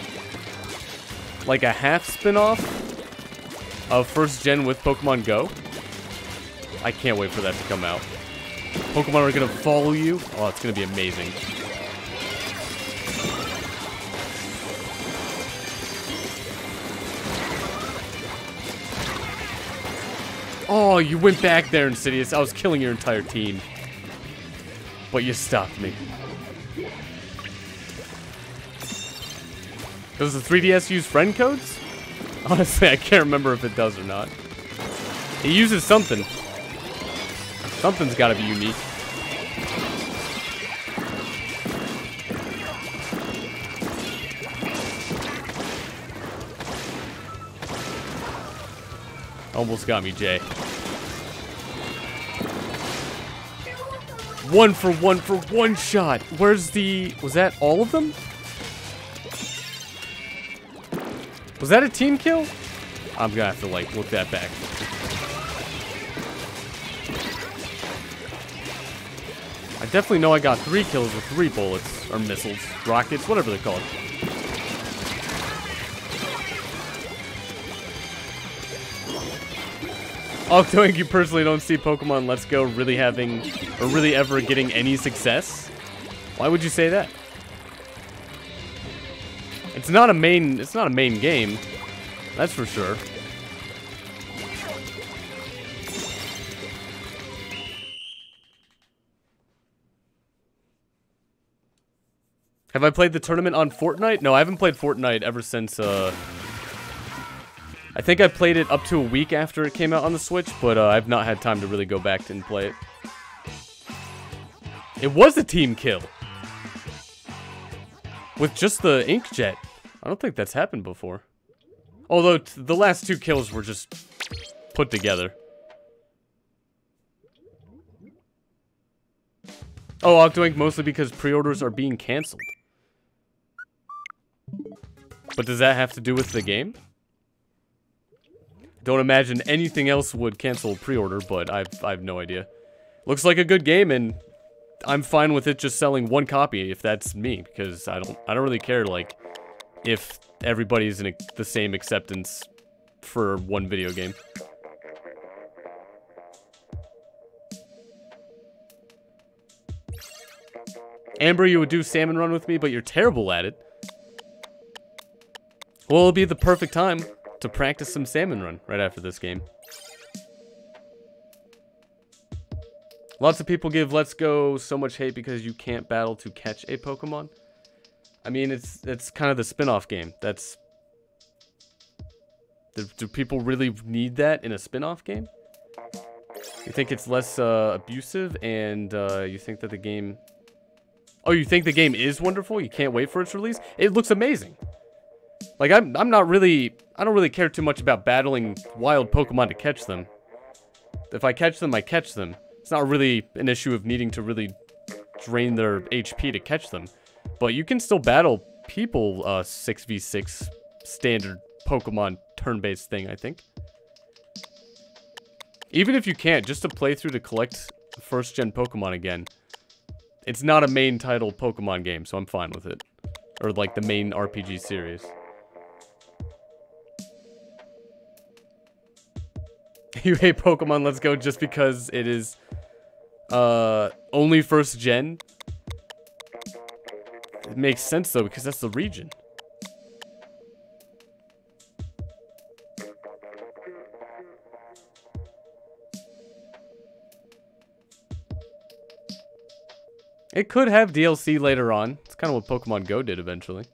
like a half spin-off of first gen with Pokemon Go. I can't wait for that to come out. Pokemon are gonna follow you. Oh, it's gonna be amazing. Oh, you went back there, Insidious. I was killing your entire team. But you stopped me. Does the 3DS use friend codes? Honestly, I can't remember if it does or not. It uses something. Something's gotta be unique. Almost got me, Jay. One for one shot. Where's the... Was that all of them? Was that a team kill? I'm gonna have to, like, look that back. I definitely know I got 3 kills with 3 bullets. Or missiles. Rockets. Whatever they're called. Although you personally don't see Pokemon Let's Go really having, or really ever getting any success? Why would you say that? It's not a main game. That's for sure. Have I played the tournament on Fortnite? No, I haven't played Fortnite ever since, I think I played it up to a week after it came out on the Switch, but I've not had time to really go back and play it. It was a team kill. With just the Inkjet. I don't think that's happened before. Although, the last 2 kills were just put together. Oh, Octoink mostly because pre-orders are being cancelled. But does that have to do with the game? Don't imagine anything else would cancel pre-order, but I have no idea. Looks like a good game, and I'm fine with it just selling 1 copy if that's me, because I don't really care, like, if everybody's in the same acceptance for 1 video game. Amber, you would do Salmon Run with me, but you're terrible at it. Well, it'll be the perfect time to practice some Salmon Run right after this game. Lots of people give Let's Go so much hate because you can't battle to catch a Pokemon. I mean, it's kind of the spin-off game. That's... Do people really need that in a spin-off game? You think it's less abusive, and you think that the game... Oh, you think the game is wonderful? You can't wait for its release? It looks amazing. Like, I'm not really... I don't really care too much about battling wild Pokemon to catch them. If I catch them, I catch them. It's not really an issue of needing to really drain their HP to catch them. But you can still battle people 6v6 standard Pokemon turn-based thing, I think. Even if you can't, just to play through to collect first-gen Pokemon again. It's not a main title Pokemon game, so I'm fine with it. Or like the main RPG series. You hate Pokemon Let's Go just because it is only first gen? It makes sense though, because that's the region. It could have DLC later on. It's kind of what Pokemon Go did eventually.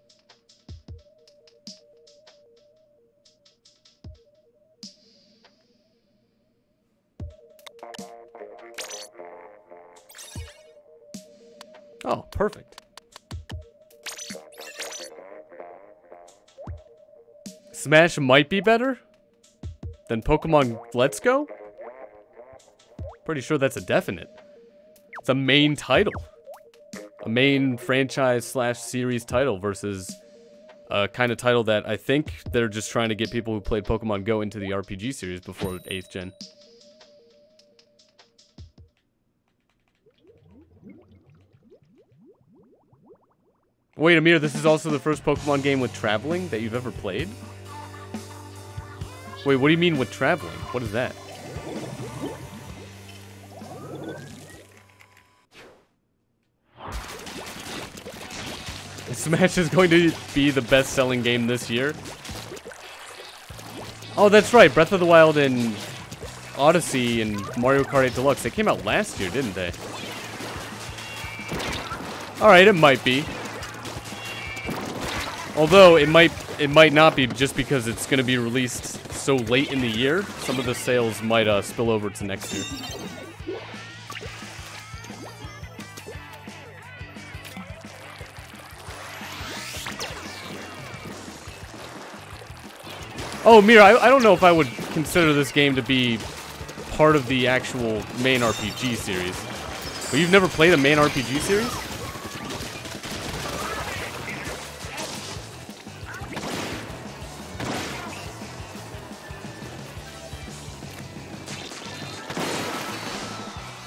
Oh, perfect. Smash might be better than Pokemon Let's Go? Pretty sure that's a definite. It's a main title. A main franchise / series title versus a kind of title that I think they're just trying to get people who played Pokemon Go into the RPG series before 8th gen. Wait, Amir, this is also the first Pokemon game with traveling that you've ever played? Wait, what do you mean with traveling? What is that? Smash is going to be the best-selling game this year. Oh, that's right. Breath of the Wild and Odyssey and Mario Kart 8 Deluxe. They came out last year, didn't they? Alright, it might be. Although, it might not be just because it's going to be released so late in the year. Some of the sales might spill over to next year. Oh, Mira, I don't know if I would consider this game to be part of the actual main RPG series. But you've never played a main RPG series?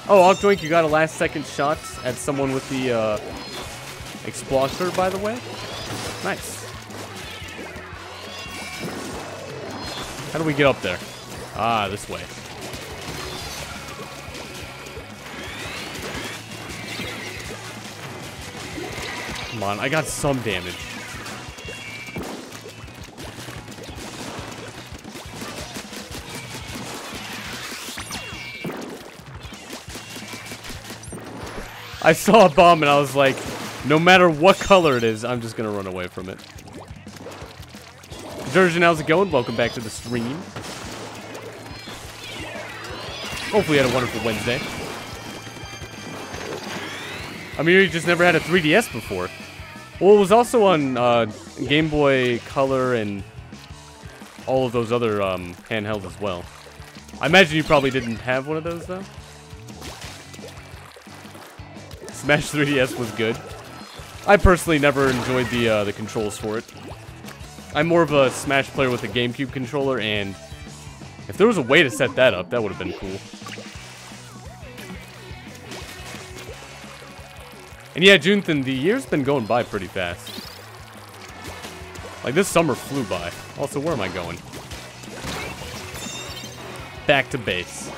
Oh, Ogdoink, you got a last second shot at someone with the exploiter, by the way. Nice. How do we get up there? Ah, this way. Come on, I got some damage. I saw a bomb and I was like, no matter what color it is, I'm just gonna run away from it. Jurgen, how's it going? Welcome back to the stream. Hopefully you had a wonderful Wednesday. I mean, you just never had a 3DS before. Well, it was also on Game Boy Color and all of those other handhelds as well. I imagine you probably didn't have one of those, though. Smash 3DS was good. I personally never enjoyed the controls for it. I'm more of a Smash player with a GameCube controller, and if there was a way to set that up, that would have been cool. And yeah, Junethan, the year's been going by pretty fast. Like, this summer flew by. Also, where am I going? Back to base.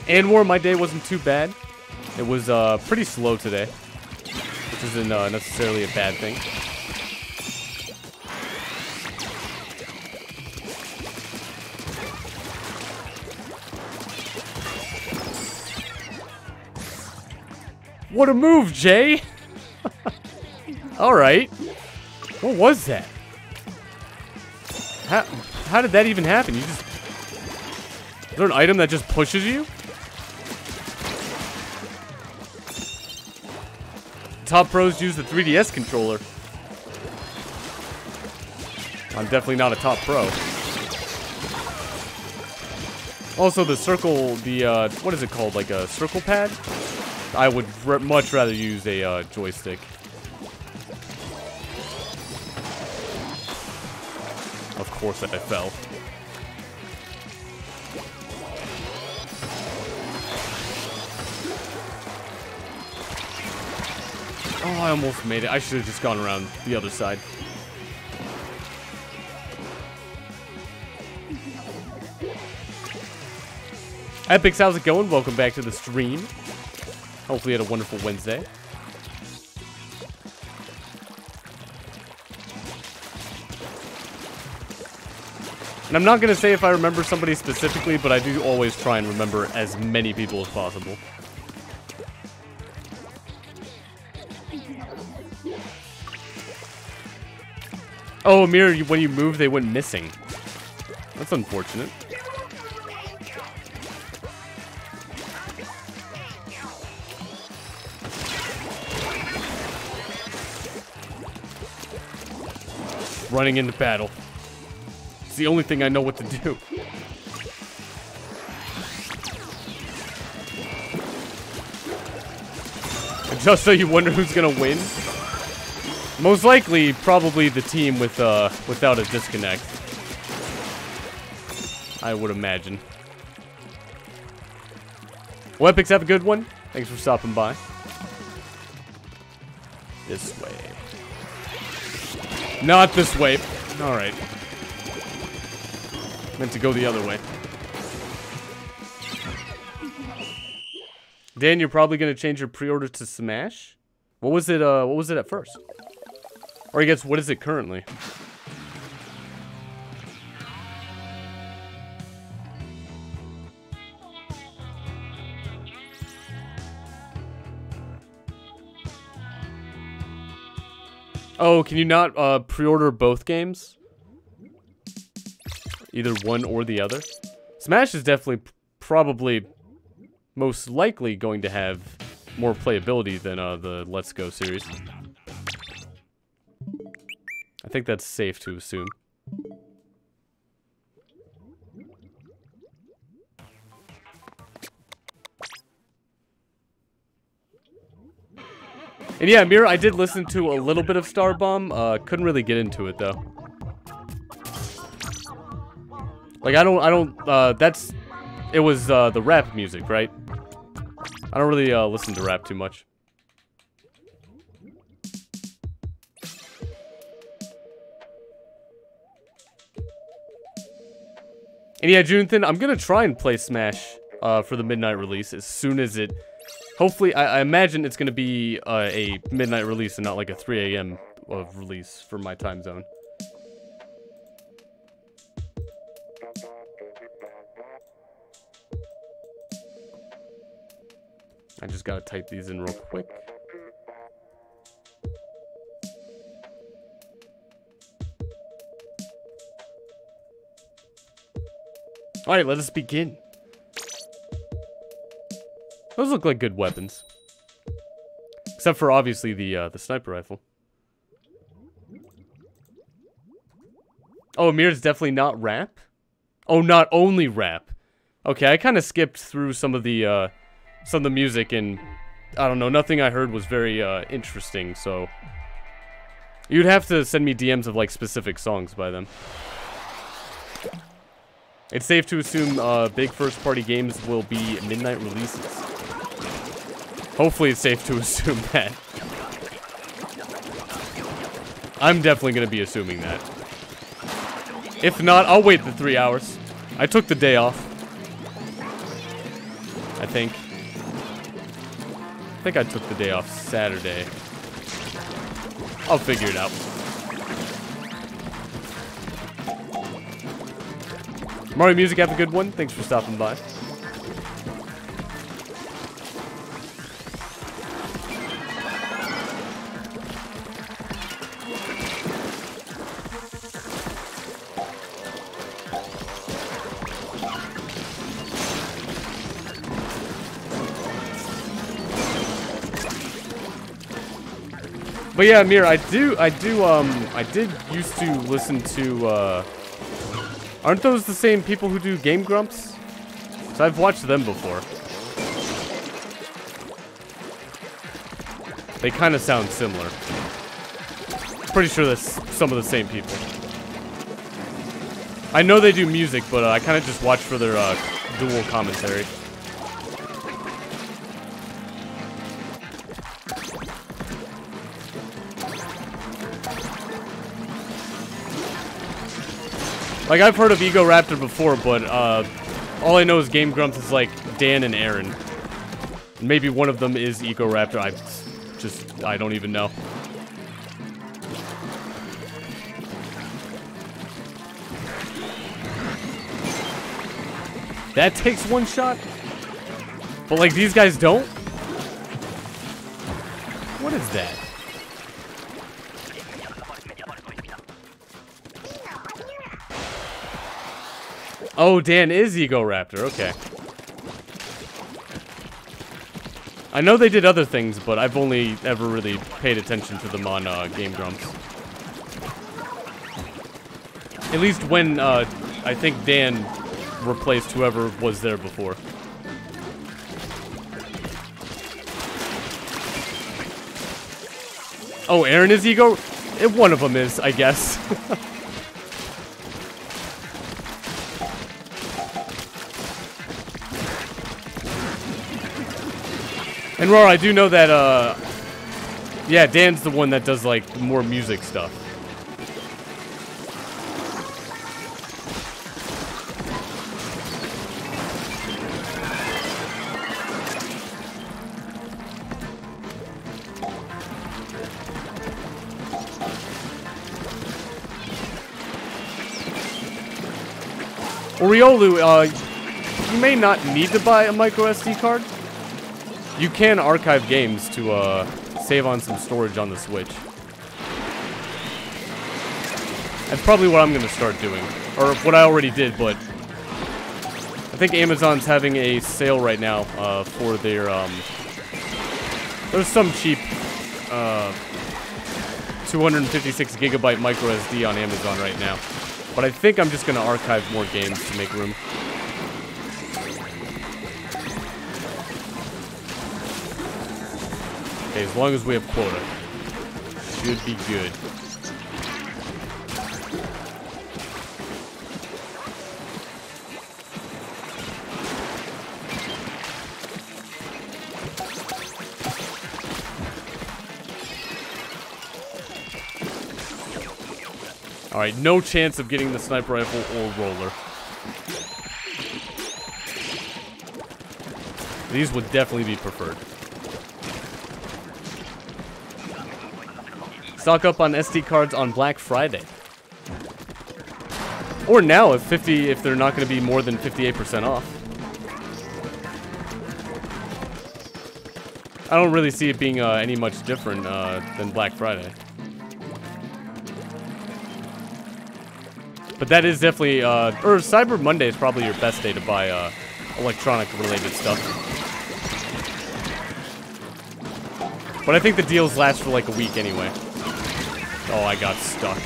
And War, my day wasn't too bad. It was pretty slow today. Which isn't necessarily a bad thing. What a move, Jay! Alright. What was that? How did that even happen? You just... Is there an item that just pushes you? Top pros use the 3DS controller. I'm definitely not a top pro. Also, the circle, what is it called? Like a circle pad? I would much rather use a joystick. Of course I fell. Oh, I almost made it. I should have just gone around the other side. Epics, how's it going? Welcome back to the stream. Hopefully you had a wonderful Wednesday. And I'm not going to say if I remember somebody specifically, but I do always try and remember as many people as possible. Oh, Amir, when you moved, they went missing. That's unfortunate. Running into battle. It's the only thing I know what to do. And just so you wonder who's gonna win. Most likely, probably the team with without a disconnect. I would imagine. Well, Epics, have a good one. Thanks for stopping by. This way. Not this way. Alright. Meant to go the other way. Dan, you're probably gonna change your pre-order to Smash? What was it at first? Or I guess, what is it currently? Oh, can you not pre-order both games? Either one or the other? Smash is definitely probably most likely going to have more playability than the Let's Go series. I think that's safe to assume. And yeah, Mira, I did listen to a little bit of Starbomb. Couldn't really get into it though. Like I don't. It was the rap music, right? I don't really listen to rap too much. And yeah, Junathan, I'm gonna try and play Smash for the midnight release as soon as it. Hopefully, I imagine it's gonna be a midnight release and not like a 3 a.m. Release for my time zone. I just gotta type these in real quick. Alright, let us begin. Those look like good weapons. Except for, obviously, the sniper rifle. Oh, Amir's definitely not rap? Oh, not only rap. Okay, I kind of skipped through some of the music, and I don't know, nothing I heard was very interesting, so you'd have to send me DMs of like specific songs by them. It's safe to assume big first-party games will be midnight releases. Hopefully it's safe to assume that. I'm definitely going to be assuming that. If not, I'll wait the 3 hours. I took the day off. I think I took the day off Saturday. I'll figure it out. Mario Music, have a good one. Thanks for stopping by. But yeah, Amir, I did used to listen to, aren't those the same people who do Game Grumps? So I've watched them before. They kind of sound similar. Pretty sure that's some of the same people. I know they do music, but I kind of just watch for their dual commentary. Like, I've heard of Ego Raptor before, but All I know is Game Grumps is like Dan and Aaron. Maybe one of them is Ecoraptor. I don't even know. That takes one shot? But like these guys don't? What is that? Oh, Dan is Ecoraptor, okay. I know they did other things, but I've only ever really paid attention to them on Game Grumps. At least when I think Dan replaced whoever was there before. Oh, Aaron is Ego? One of them is, I guess. And Roar, I do know that, yeah, Dan's the one that does, like, more music stuff. Oriolu, you may not need to buy a micro SD card. You can archive games to save on some storage on the Switch. That's probably what I'm going to start doing. Or what I already did, but I think Amazon's having a sale right now for their... there's some cheap 256 gigabyte micro SD on Amazon right now. But I think I'm just going to archive more games to make room. Okay, as long as we have quota. Should be good. Alright, no chance of getting the sniper rifle or roller. These would definitely be preferred. Stock up on SD cards on Black Friday. Or now if they're not going to be more than 58% off. I don't really see it being any much different than Black Friday. But that is definitely, or Cyber Monday is probably your best day to buy electronic-related stuff. But I think the deals last for like a week anyway. Oh, I got stuck.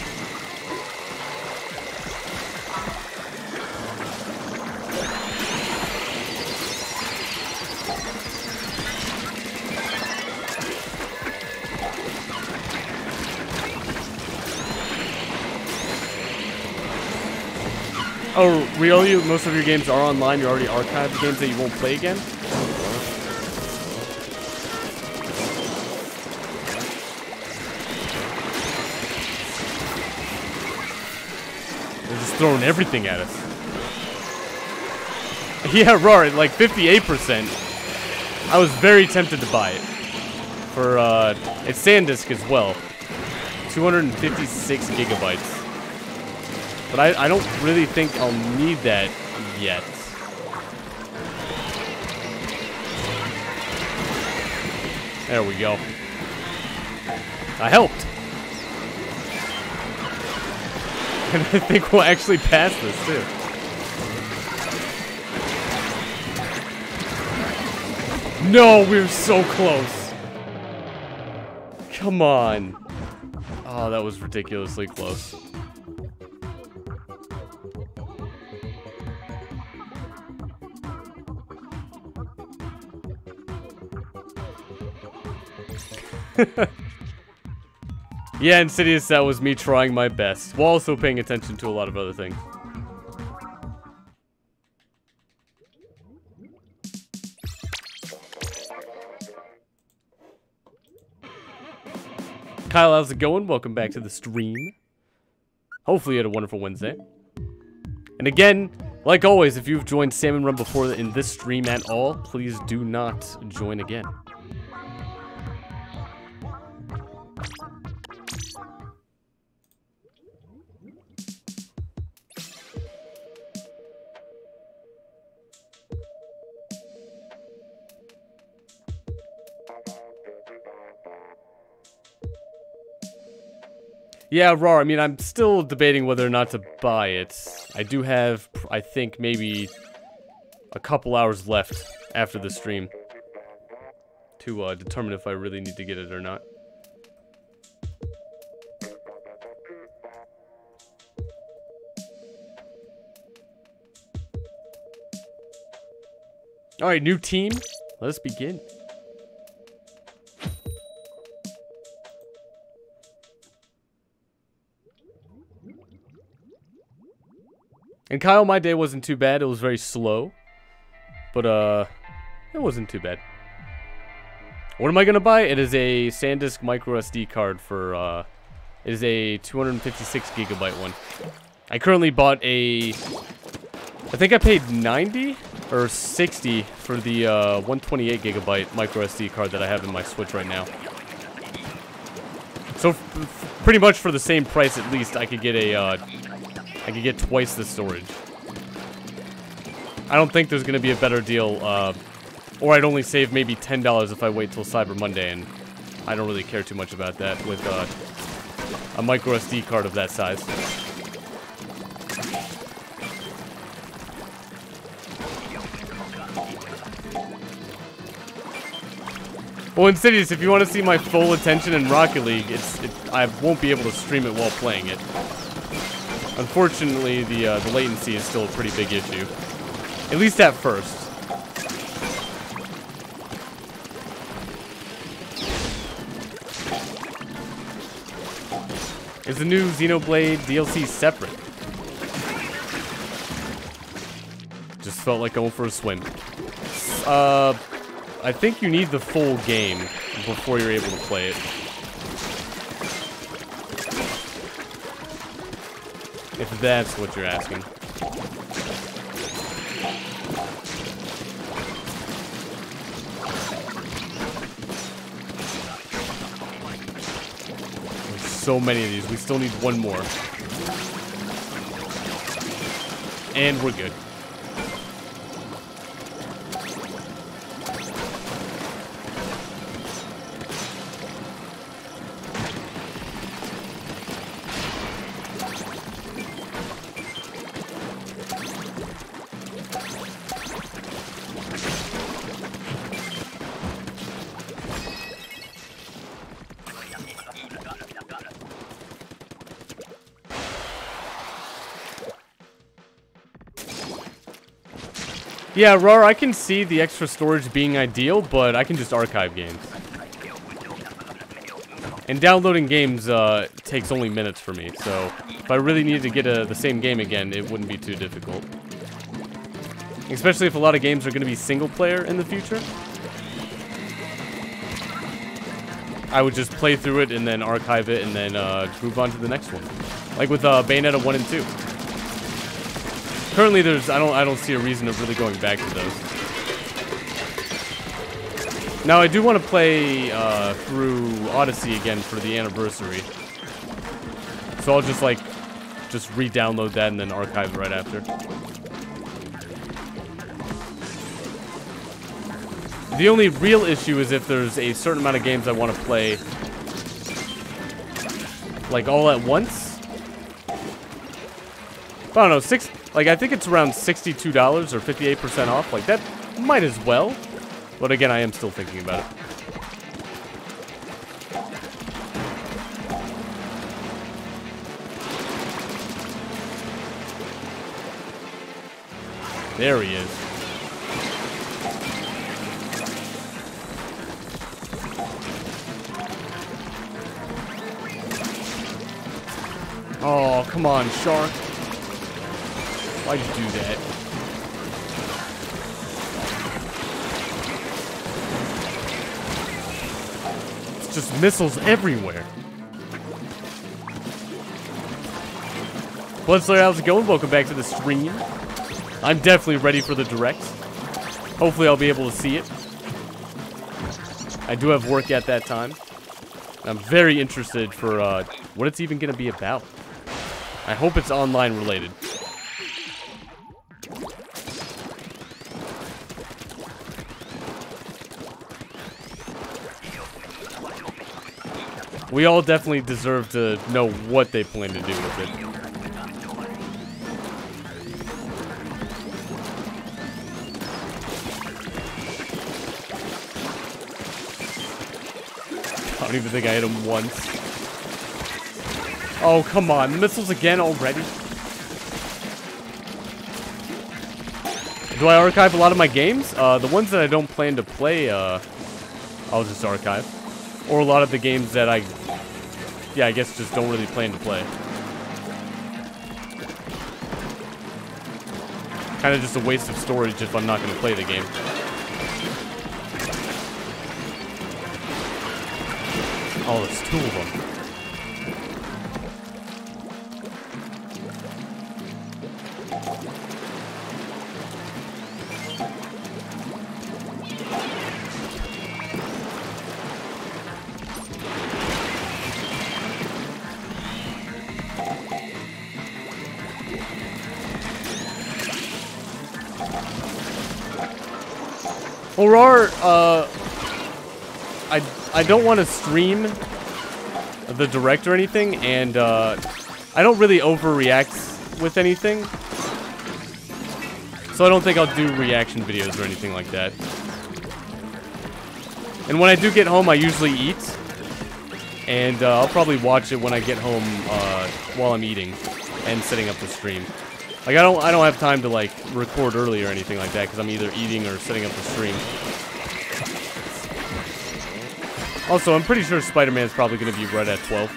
Oh, really? Most of your games are online? You already archived games that you won't play again? They're just throwing everything at us. Yeah, Roar, like 58%. I was very tempted to buy it. For, it's SanDisk as well. 256 gigabytes. But I don't really think I'll need that yet. There we go. I helped. And I think we'll actually pass this too. No, we were so close. Come on. Oh, that was ridiculously close. Yeah, Insidious, that was me trying my best, while also paying attention to a lot of other things. Kyle, how's it going? Welcome back to the stream. Hopefully you had a wonderful Wednesday. And again, Like always, if you've joined Salmon Run before in this stream at all, please do not join again. Yeah, Raw, I mean, I'm still debating whether or not to buy it. I do have, I think, maybe a couple hours left after the stream to determine if I really need to get it or not. Alright, new team. Let us begin. And Kyle, my day wasn't too bad. It was very slow. But, it wasn't too bad. What am I going to buy? It is a SanDisk micro SD card for, it is a 256 gigabyte one. I currently bought a, I think I paid 90 or 60 for the, 128 gigabyte micro SD card that I have in my Switch right now. So, pretty much for the same price at least, I could get a, I could get twice the storage. I don't think there's going to be a better deal, or I'd only save maybe $10 if I wait till Cyber Monday, and I don't really care too much about that with a micro SD card of that size. Well, Insidious, if you want to see my full attention in Rocket League, I won't be able to stream it while playing it. Unfortunately, the latency is still a pretty big issue. At least at first. Is the new Xenoblade DLC separate? Just felt like going for a swim. I think you need the full game before you're able to play it. If that's what you're asking. There's so many of these. We still need one more. And we're good. Yeah, Rar, I can see the extra storage being ideal, but I can just archive games. And downloading games takes only minutes for me, so if I really needed to get the same game again, it wouldn't be too difficult. Especially if a lot of games are going to be single player in the future. I would just play through it and then archive it and then move on to the next one. Like with Bayonetta 1 and 2. Currently, I don't see a reason of really going back to those. Now, I do want to play through Odyssey again for the anniversary. So I'll just re-download that and then archive it right after. The only real issue is if there's a certain amount of games I want to play, like, all at once. I don't know, I think it's around $62 or 58% off. Like, that might as well. But again, I am still thinking about it. There he is. Oh, come on, shark. Why'd you do that? It's just missiles everywhere. Bloodslayer, how's it going? Welcome back to the stream. I'm definitely ready for the Direct. Hopefully I'll be able to see it. I do have work at that time. I'm very interested for what it's even going to be about. I hope it's online related. We all definitely deserve to know what they plan to do with it. I don't even think I hit him once. Oh, come on. Missiles again already? Do I archive a lot of my games? The ones that I don't plan to play, I'll just archive. Or a lot of the games that I guess just don't really plan to play. Kind of just a waste of storage if I'm not going to play the game. Oh, there's two of them. Horror, I don't want to stream the Direct or anything, and I don't really overreact with anything. So I don't think I'll do reaction videos or anything like that. And when I do get home, I usually eat. And I'll probably watch it when I get home while I'm eating and setting up the stream. Like, I don't have time to, like, record early or anything like that, because I'm either eating or setting up the stream. Also, I'm pretty sure Spider-Man's probably going to be right at 12.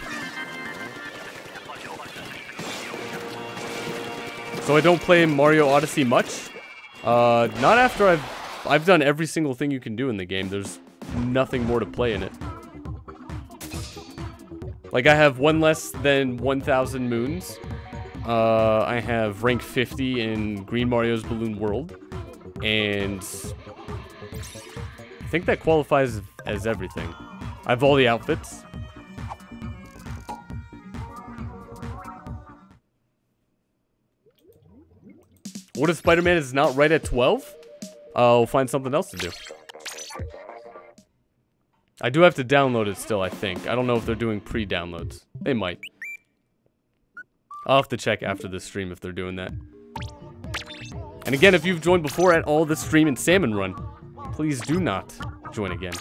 So I don't play Mario Odyssey much. Not after I've done every single thing you can do in the game. There's nothing more to play in it. Like, I have one less than 1,000 moons. I have rank 50 in Green Mario's Balloon World, and I think that qualifies as everything. I have all the outfits. What if Spider-Man is not right at 12? I'll find something else to do. I do have to download it still, I think. I don't know if they're doing pre-downloads. They might. I'll have to check after this stream if they're doing that. And again, if you've joined before at all this stream in Salmon Run, please do not join again.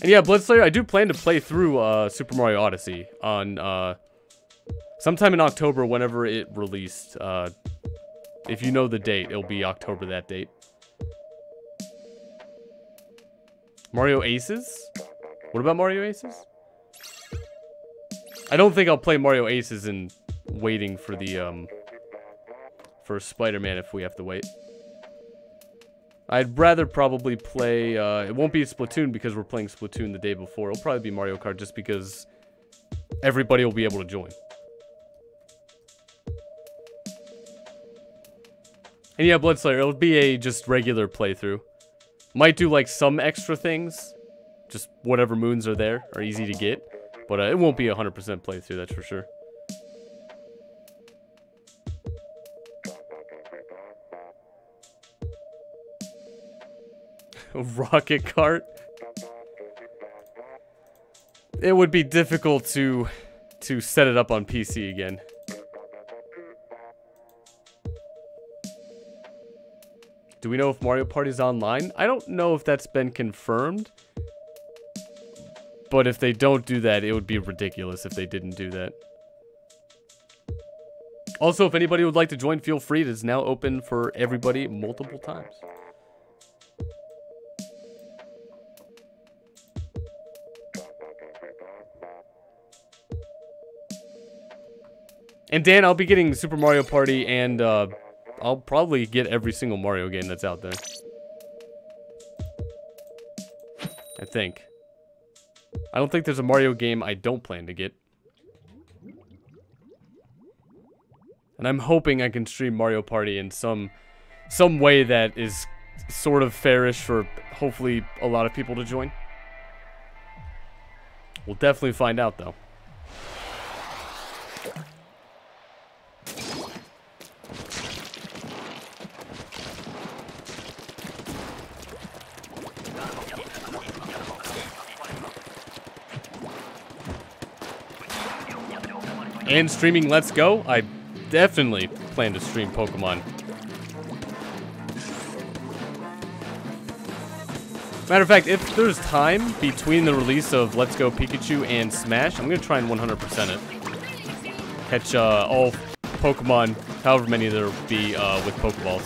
And yeah, Bloodslayer, I do plan to play through Super Mario Odyssey on sometime in October whenever it released. If you know the date, it'll be October that date. Mario Aces? What about Mario Aces? I don't think I'll play Mario Aces in waiting for the, for Spider-Man if we have to wait. I'd rather probably play, it won't be Splatoon because we're playing Splatoon the day before. It'll probably be Mario Kart just because everybody will be able to join. And yeah, Bloodslayer, it'll be a just regular playthrough. Might do like some extra things. Just whatever moons are there are easy to get. But it won't be a 100% playthrough, that's for sure. Rocket cart? It would be difficult to set it up on PC again. Do we know if Mario Party's online? I don't know if that's been confirmed. But if they don't do that, it would be ridiculous if they didn't do that. Also, if anybody would like to join, feel free. It is now open for everybody multiple times. And Dan, I'll be getting Super Mario Party, and I'll probably get every single Mario game that's out there. I think. I don't think there's a Mario game I don't plan to get. And I'm hoping I can stream Mario Party in some way that is sort of fairish for hopefully a lot of people to join. We'll definitely find out though. And streaming Let's Go, I definitely plan to stream Pokemon. Matter of fact, if there's time between the release of Let's Go Pikachu and Smash, I'm going to try and 100% it. Catch all Pokemon, however many there will be with Pokeballs.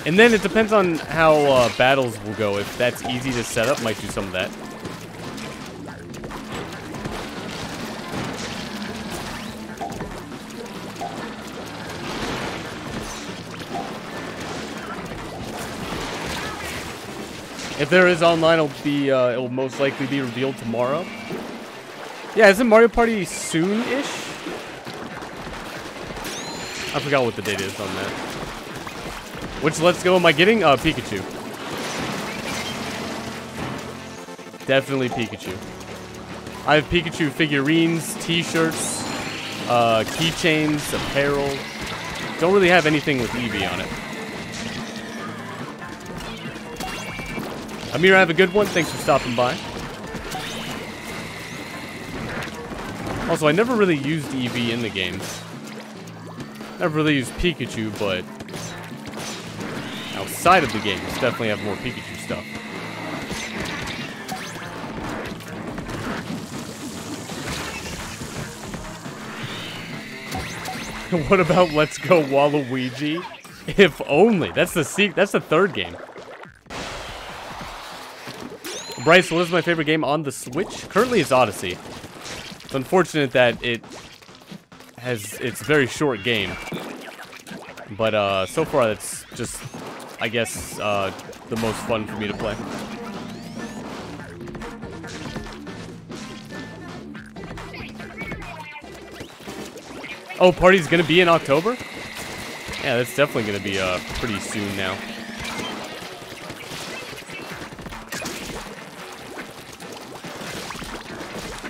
And then it depends on how battles will go. If that's easy to set up, might do some of that. If there is online, it'll most likely be revealed tomorrow. Yeah, isn't Mario Party soon-ish? I forgot what the date is on that. Which Let's Go am I getting? Pikachu. Definitely Pikachu. I have Pikachu figurines, t-shirts, keychains, apparel. Don't really have anything with Eevee on it. Amir, have a good one. Thanks for stopping by. Also, I never really used Eevee in the games. Never really used Pikachu, but outside of the games, definitely have more Pikachu stuff. What about Let's Go Waluigi? If only. That's the third game. Bryce, what is my favorite game on the Switch? Currently, it's Odyssey. It's unfortunate that it's a very short game. But so far, that's just, I guess, the most fun for me to play. Oh, party's gonna be in October? Yeah, that's definitely gonna be pretty soon now.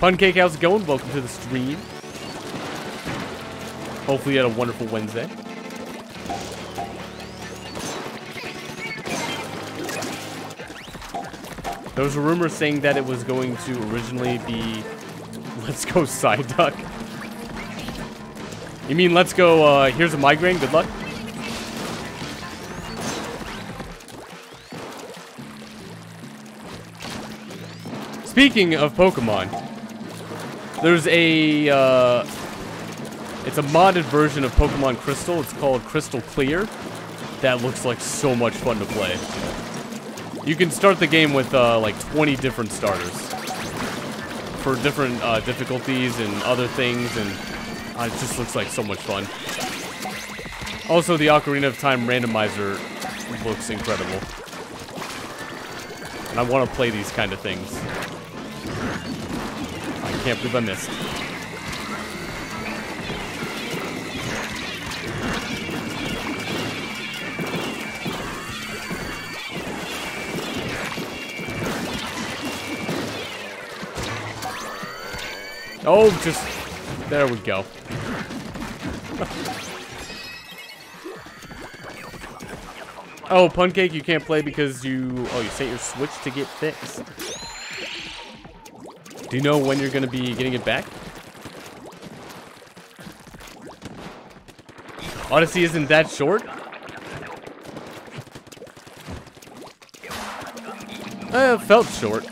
Puncake, how's it going? Welcome to the stream. Hopefully you had a wonderful Wednesday. There was a rumor saying that it was going to originally be Let's Go Psyduck. You mean Let's Go, here's a migraine, good luck? Speaking of Pokemon, there's a, it's a modded version of Pokemon Crystal. It's called Crystal Clear. That looks like so much fun to play. You can start the game with, like 20 different starters. For different, difficulties and other things, and it just looks like so much fun. Also, the Ocarina of Time randomizer looks incredible. And I want to play these kind of things. I can't believe I missed. Oh, just... there we go. Oh, Puncake, you can't play because you sent your Switch to get fixed. Do you know when you're going to be getting it back? Odyssey isn't that short? It felt short.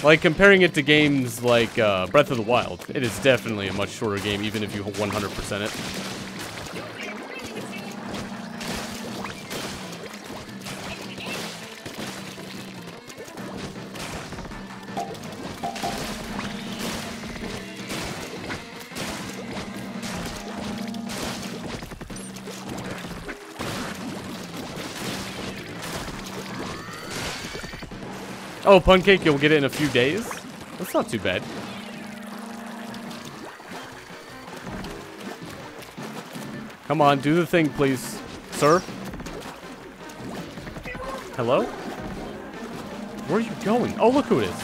Like, comparing it to games like Breath of the Wild, it is definitely a much shorter game, even if you 100% it. Oh, Pancake, you'll get it in a few days? That's not too bad. Come on, do the thing, please. Sir? Hello? Where are you going? Oh, look who it is.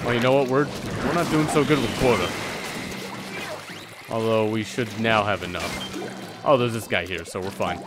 Well, you know what? We're not doing so good with quota. Although we should now have enough. Oh, there's this guy here, so we're fine.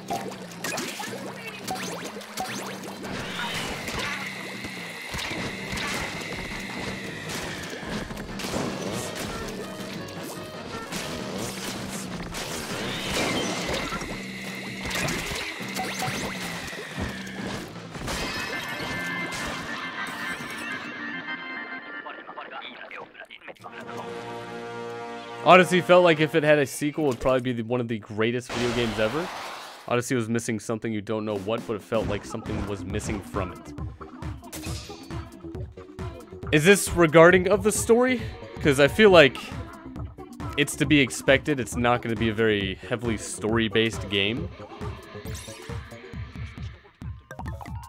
Odyssey felt like if it had a sequel, it would probably be one of the greatest video games ever. Odyssey was missing something, you don't know what, but it felt like something was missing from it. Is this regarding of the story? Because I feel like it's to be expected. It's not going to be a very heavily story-based game.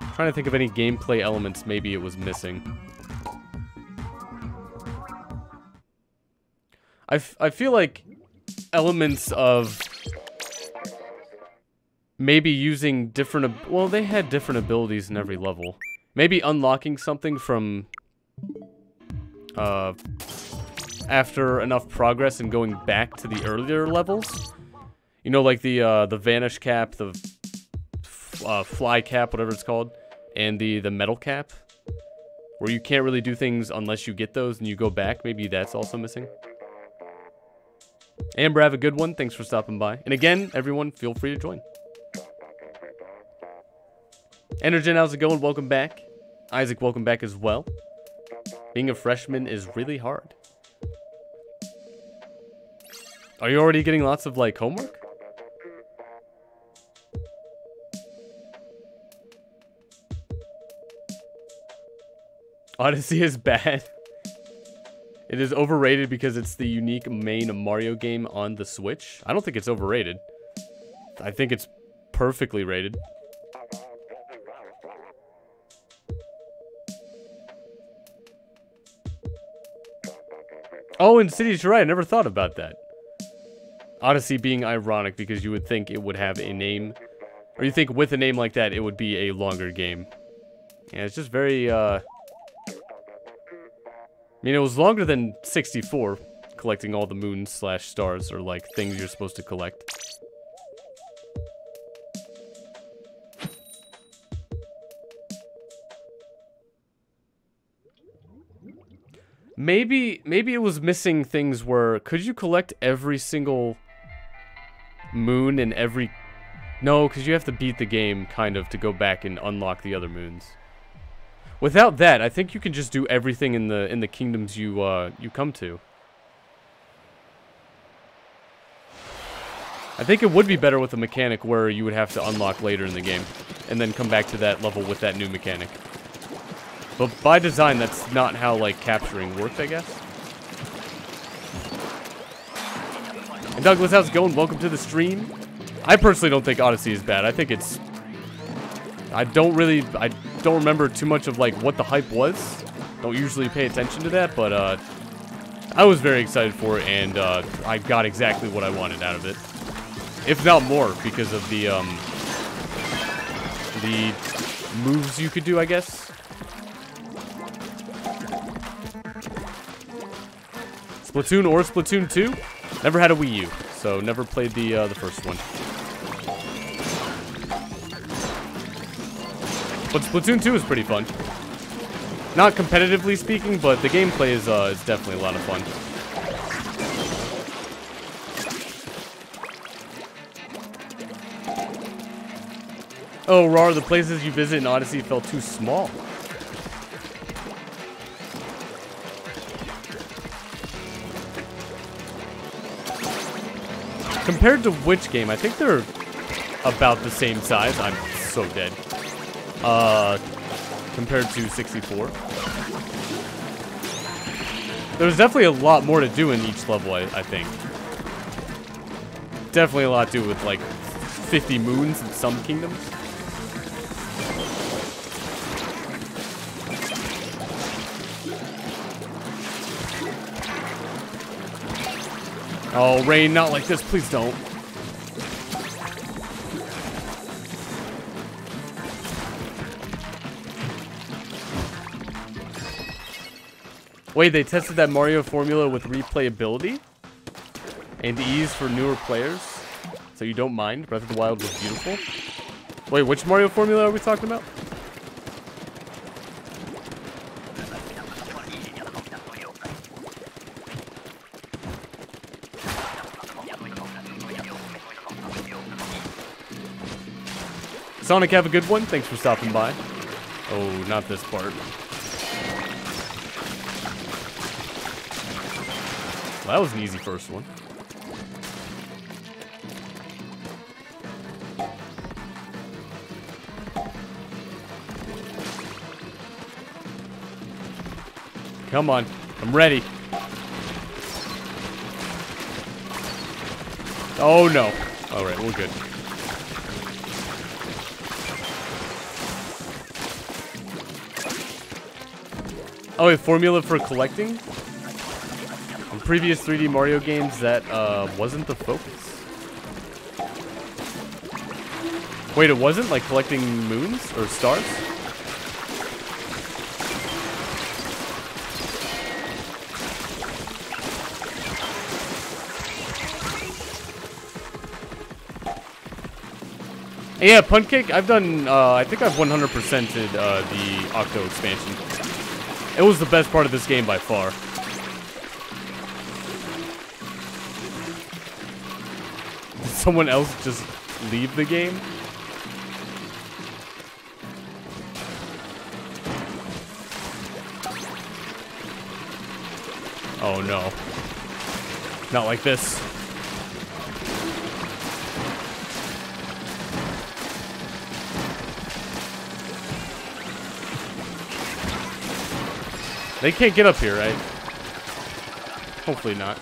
I'm trying to think of any gameplay elements maybe it was missing. I feel like elements of maybe using different... Well, they had different abilities in every level. Maybe unlocking something from... after enough progress and going back to the earlier levels. You know, like the Vanish Cap, the Fly Cap, whatever it's called, and the Metal Cap. Where you can't really do things unless you get those and you go back. Maybe that's also missing. Amber, have a good one. Thanks for stopping by. And again, everyone, feel free to join. Energen, how's it going? Welcome back. Isaac, welcome back as well. Being a freshman is really hard. Are you already getting lots of, like, homework? Odyssey is bad. It is overrated because it's the unique main Mario game on the Switch. I don't think it's overrated. I think it's perfectly rated. Oh, and Cities, you're right. I never thought about that. Odyssey being ironic because you would think it would have a name. Or you think with a name like that, it would be a longer game. Yeah, it's just very, I mean, it was longer than 64, collecting all the moons slash stars, or like things you're supposed to collect. Maybe it was missing things where, could you collect every single moon and every... No, because you have to beat the game, kind of, to go back and unlock the other moons. Without that, I think you can just do everything in the kingdoms you come to. I think it would be better with a mechanic where you would have to unlock later in the game, and then come back to that level with that new mechanic. But by design, that's not how, like, capturing worked, I guess. And Douglas, how's it going? Welcome to the stream. I personally don't think Odyssey is bad. I think it's... I don't remember too much of, like, what the hype was. Don't usually pay attention to that, but, I was very excited for it, and, I got exactly what I wanted out of it. If not more, because of the moves you could do, I guess. Splatoon or Splatoon 2? Never had a Wii U, so never played the first one. But Splatoon 2 is pretty fun. Not competitively speaking, but the gameplay is definitely a lot of fun. Oh, Rar, the places you visit in Odyssey felt too small. Compared to which game? I think they're about the same size. I'm so dead. Compared to 64. There's definitely a lot more to do in each level, I think. Definitely a lot to do with, like, 50 moons in some kingdoms. Oh, Rain, not like this. Please don't. Wait, they tested that Mario formula with replayability and ease for newer players, so you don't mind. Breath of the Wild was beautiful. Wait, which Mario formula are we talking about? Sonic, have a good one. Thanks for stopping by. Oh, not this part. Well, that was an easy first one. Come on. I'm ready. Oh, no. All right, we're good. Oh, a formula for collecting? In previous 3D Mario games, that wasn't the focus. Wait, it wasn't? Like collecting moons or stars? Yeah, Punt Cake, I've done, I think I've 100%ed the Octo expansion. It was the best part of this game by far. Did someone else just leave the game? Oh no. Not like this. They can't get up here, right? Hopefully not.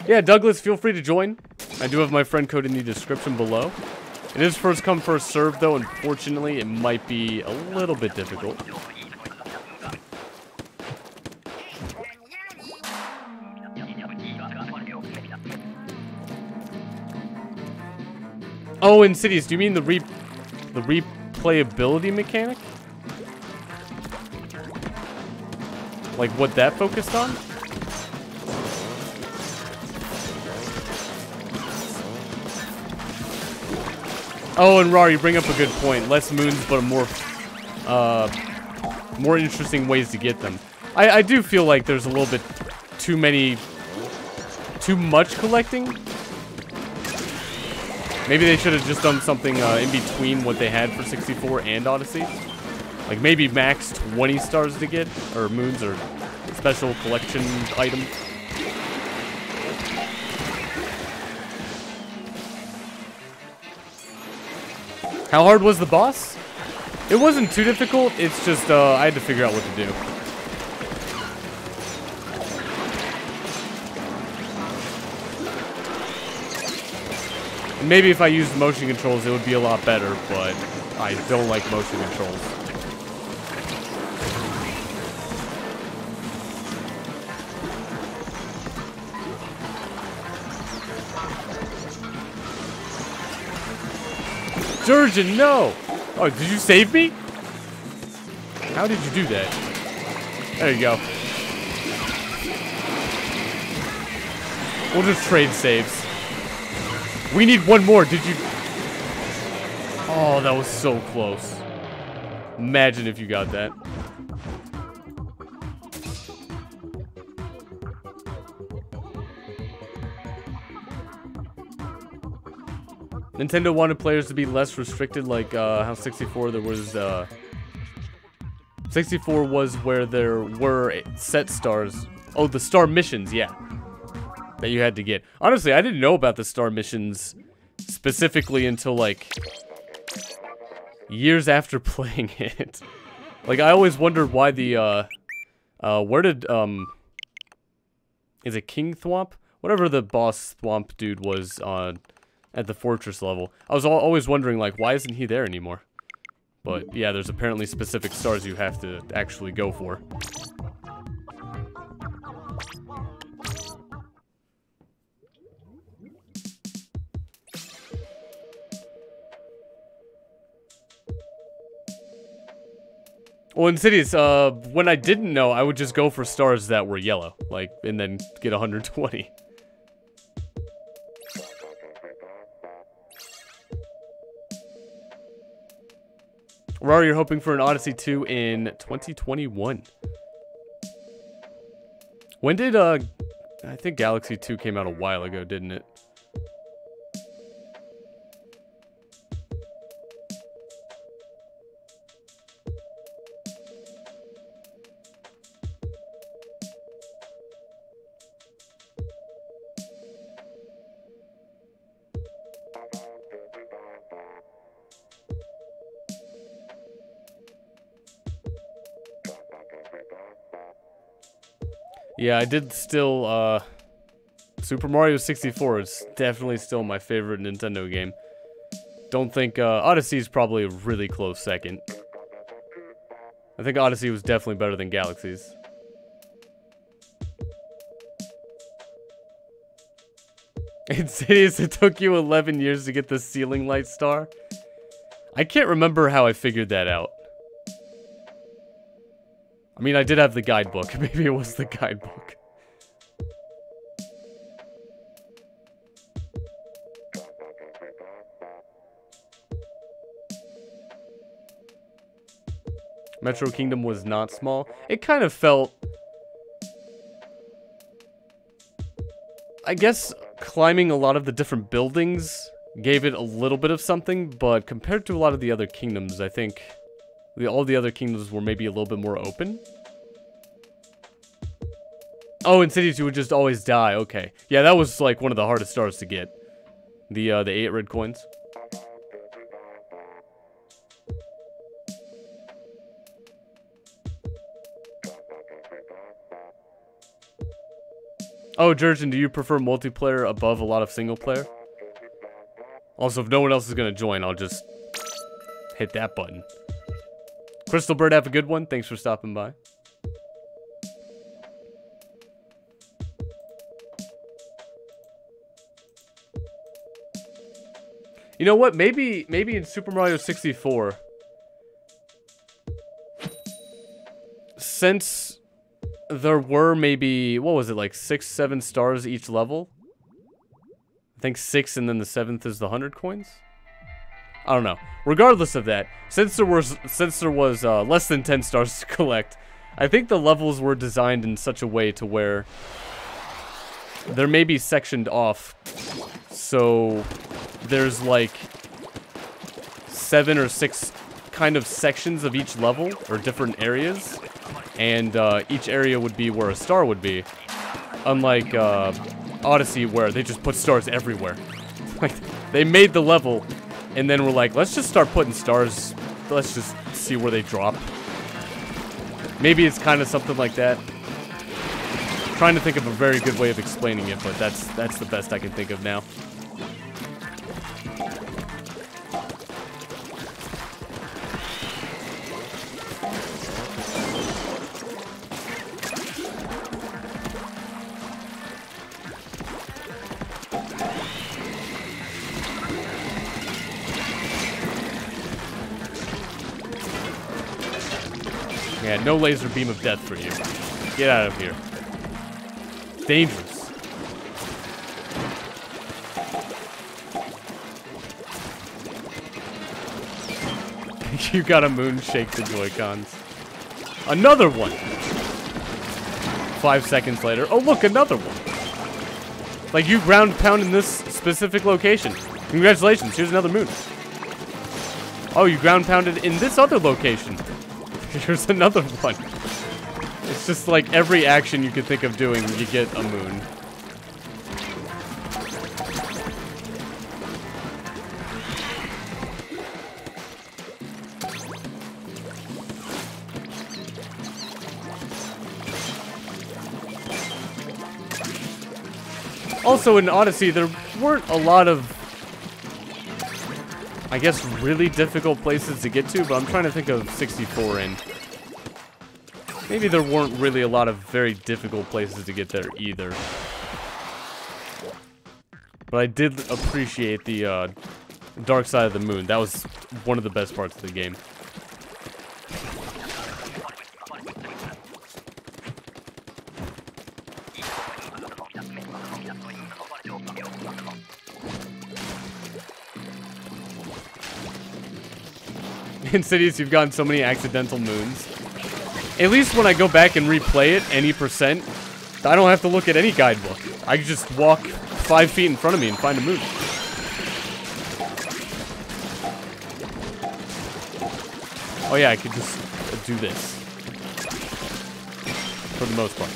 Yeah, Douglas, feel free to join. I do have my friend code in the description below. It is first come, first serve, though. Unfortunately, it might be a little bit difficult. Oh, Insidious, do you mean the replayability mechanic? Like what that focused on? Oh, and Rar, you bring up a good point. Less moons, but more interesting ways to get them. I do feel like there's a little bit too much collecting. Maybe they should have just done something in between what they had for 64 and Odyssey. Like maybe max 20 stars to get, or moons, or special collection item. How hard was the boss? It wasn't too difficult, it's just I had to figure out what to do. And maybe if I used motion controls it would be a lot better, but I don't like motion controls. Jurgen, no! Oh, did you save me? How did you do that? There you go. We'll just trade saves. We need one more. Did you... Oh, that was so close. Imagine if you got that. Nintendo wanted players to be less restricted, like how 64 there was 64 was where there were set stars. Oh, the star missions, yeah. that you had to get. Honestly, I didn't know about the star missions specifically until, like, years after playing it. Like, I always wondered why the, where did, is it King Thwomp? Whatever the boss Thwomp dude was, at the fortress level. I was always wondering, like, why isn't he there anymore? But, yeah, there's apparently specific stars you have to actually go for. Well, in cities, when I didn't know, I would just go for stars that were yellow, like, and then get 120. Rari, you're hoping for an Odyssey 2 in 2021. When did, I think Galaxy 2 came out a while ago, didn't it? Yeah, I did still, Super Mario 64 is definitely still my favorite Nintendo game. Don't think, Odyssey is probably a really close second. I think Odyssey was definitely better than Galaxies. In Cities, it took you 11 years to get the ceiling light star. I can't remember how I figured that out. I mean, I did have the guidebook. Maybe it was the guidebook. Metro Kingdom was not small. It kind of felt... I guess climbing a lot of the different buildings gave it a little bit of something, but compared to a lot of the other kingdoms, I think... all the other kingdoms were maybe a little bit more open. Oh, in cities you would just always die. Okay. Yeah, that was like one of the hardest stars to get. The 8 red coins. Oh, Jurgen, do you prefer multiplayer above a lot of single player? Also, if no one else is gonna join, I'll just hit that button. Crystal Bird, have a good one. Thanks for stopping by. You know what? Maybe in Super Mario 64, since there were maybe, what was it, like 6, 7 stars each level? I think 6, and then the 7th is the 100 coins. I don't know. Regardless of that, since there was less than 10 stars to collect, I think the levels were designed in such a way to where they're maybe sectioned off. So there's like 7 or 6 kind of sections of each level, or different areas, and each area would be where a star would be. Unlike Odyssey, where they just put stars everywhere. Like, they made the level, and then we're like, let's just start putting stars. Let's just see where they drop. Maybe it's kind of something like that. I'm trying to think of a very good way of explaining it, but that's the best I can think of now. Yeah, no laser beam of death for you. Get out of here. Dangerous. You got a moon shake the Joy-Cons. Another one! 5 seconds later. Oh, look, another one. Like, you ground pound in this specific location. Congratulations, here's another moon. Oh, you ground pounded in this other location. Here's another one. It's just like every action you could think of doing, you get a moon. Also, in Odyssey, there weren't a lot of, I guess, really difficult places to get to, but I'm trying to think of 64, and maybe there weren't really a lot of very difficult places to get there either. But I did appreciate the Dark Side of the Moon. That was one of the best parts of the game. In Cities, you've gotten so many accidental moons. At least when I go back and replay it, any percent, I don't have to look at any guidebook. I can just walk 5 feet in front of me and find a moon. Oh yeah, I could just do this. For the most part.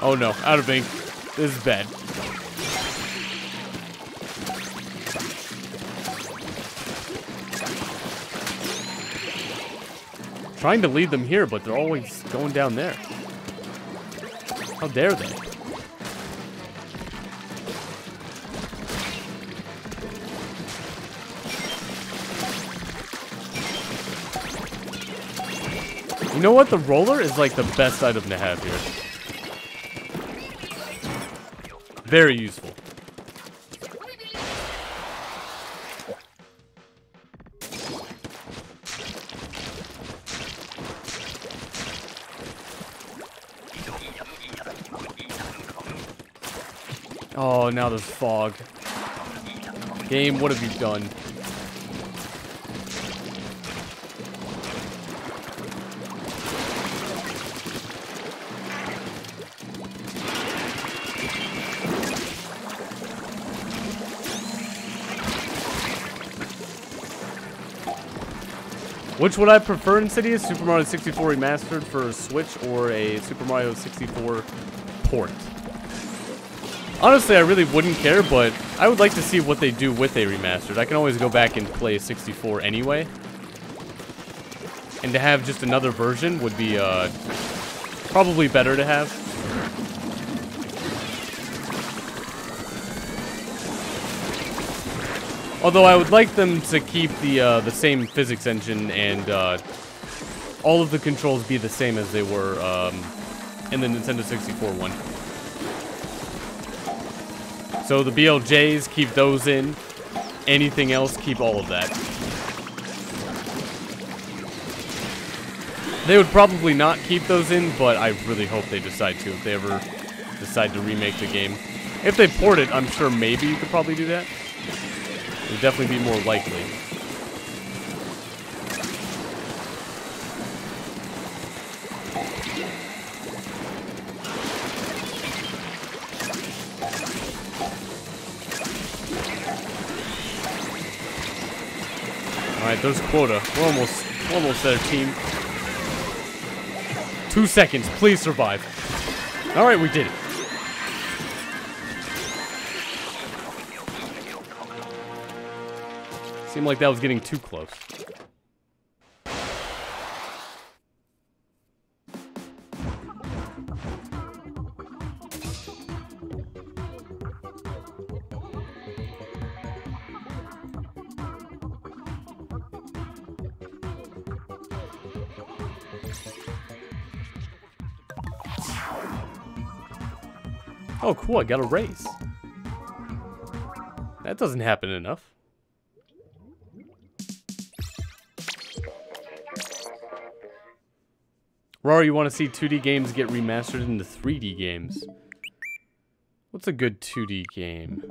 Oh no, out of ink. This is bad. Trying to lead them here, but they're always going down there. How dare they? You know what? The roller is like the best item to have here. Very useful. Oh, now there's fog. Game, what have you done? Which would I prefer in Cities? Super Mario 64 Remastered for Switch or a Super Mario 64 port? Honestly, I really wouldn't care, but I would like to see what they do with a remastered. I can always go back and play 64 anyway. And to have just another version would be probably better to have. Although I would like them to keep the same physics engine and all of the controls be the same as they were in the Nintendo 64 one. So the BLJs, keep those in. Anything else, keep all of that. They would probably not keep those in, but I really hope they decide to if they ever decide to remake the game. If they port it, I'm sure maybe you could probably do that. It would definitely be more likely. Alright, there's quota. We're almost there, team. 2 seconds, please survive. Alright, we did it. Seemed like that was getting too close. Oh, cool, I got a raise. That doesn't happen enough. Rory, you want to see 2D games get remastered into 3D games? What's a good 2D game?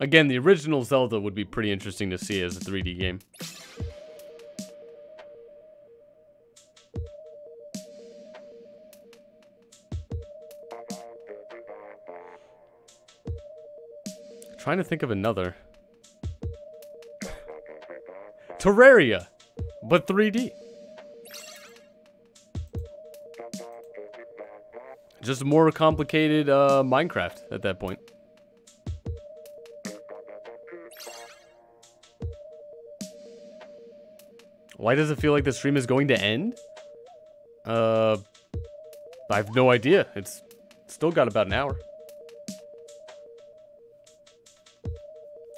Again, the original Zelda would be pretty interesting to see as a 3D game. Trying to think of another. Terraria, but 3D. Just more complicated Minecraft at that point. Why does it feel like the stream is going to end? I have no idea. It's still got about an hour.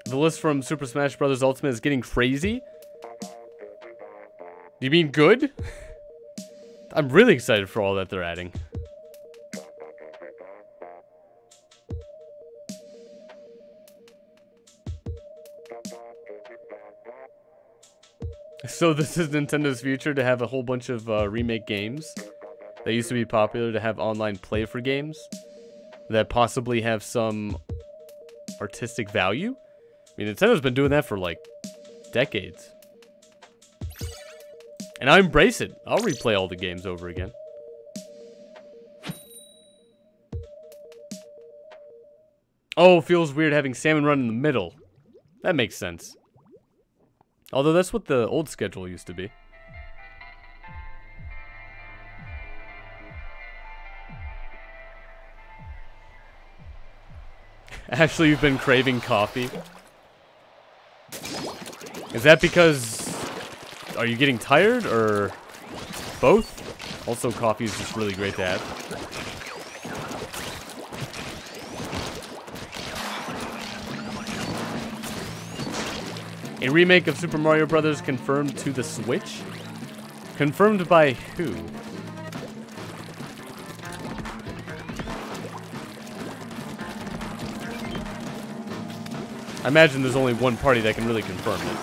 The list from Super Smash Bros. Ultimate is getting crazy. You mean good? I'm really excited for all that they're adding. So this is Nintendo's future, to have a whole bunch of remake games that used to be popular, to have online play for games that possibly have some artistic value. I mean, Nintendo's been doing that for like decades. And I embrace it. I'll replay all the games over again. Oh, feels weird having Salmon run in the middle. That makes sense. Although that's what the old schedule used to be. Ashley, you've been craving coffee. Is that because... Are you getting tired, or both? Also, coffee is just really great to have. A remake of Super Mario Bros. Confirmed to the Switch? Confirmed by who? I imagine there's only one party that can really confirm it.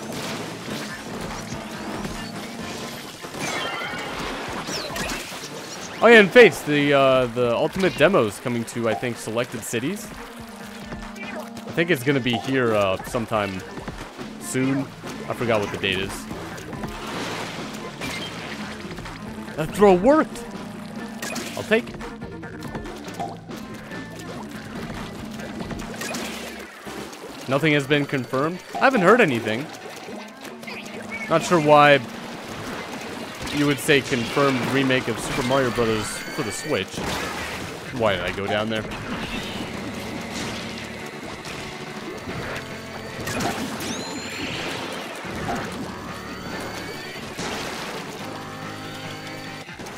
Oh yeah, and Fates, the Ultimate Demo's coming to, I think, selected cities. I think it's gonna be here sometime soon. I forgot what the date is. That throw worked! I'll take it. Nothing has been confirmed. I haven't heard anything. Not sure why you would say confirmed remake of Super Mario Bros. For the Switch. Why did I go down there?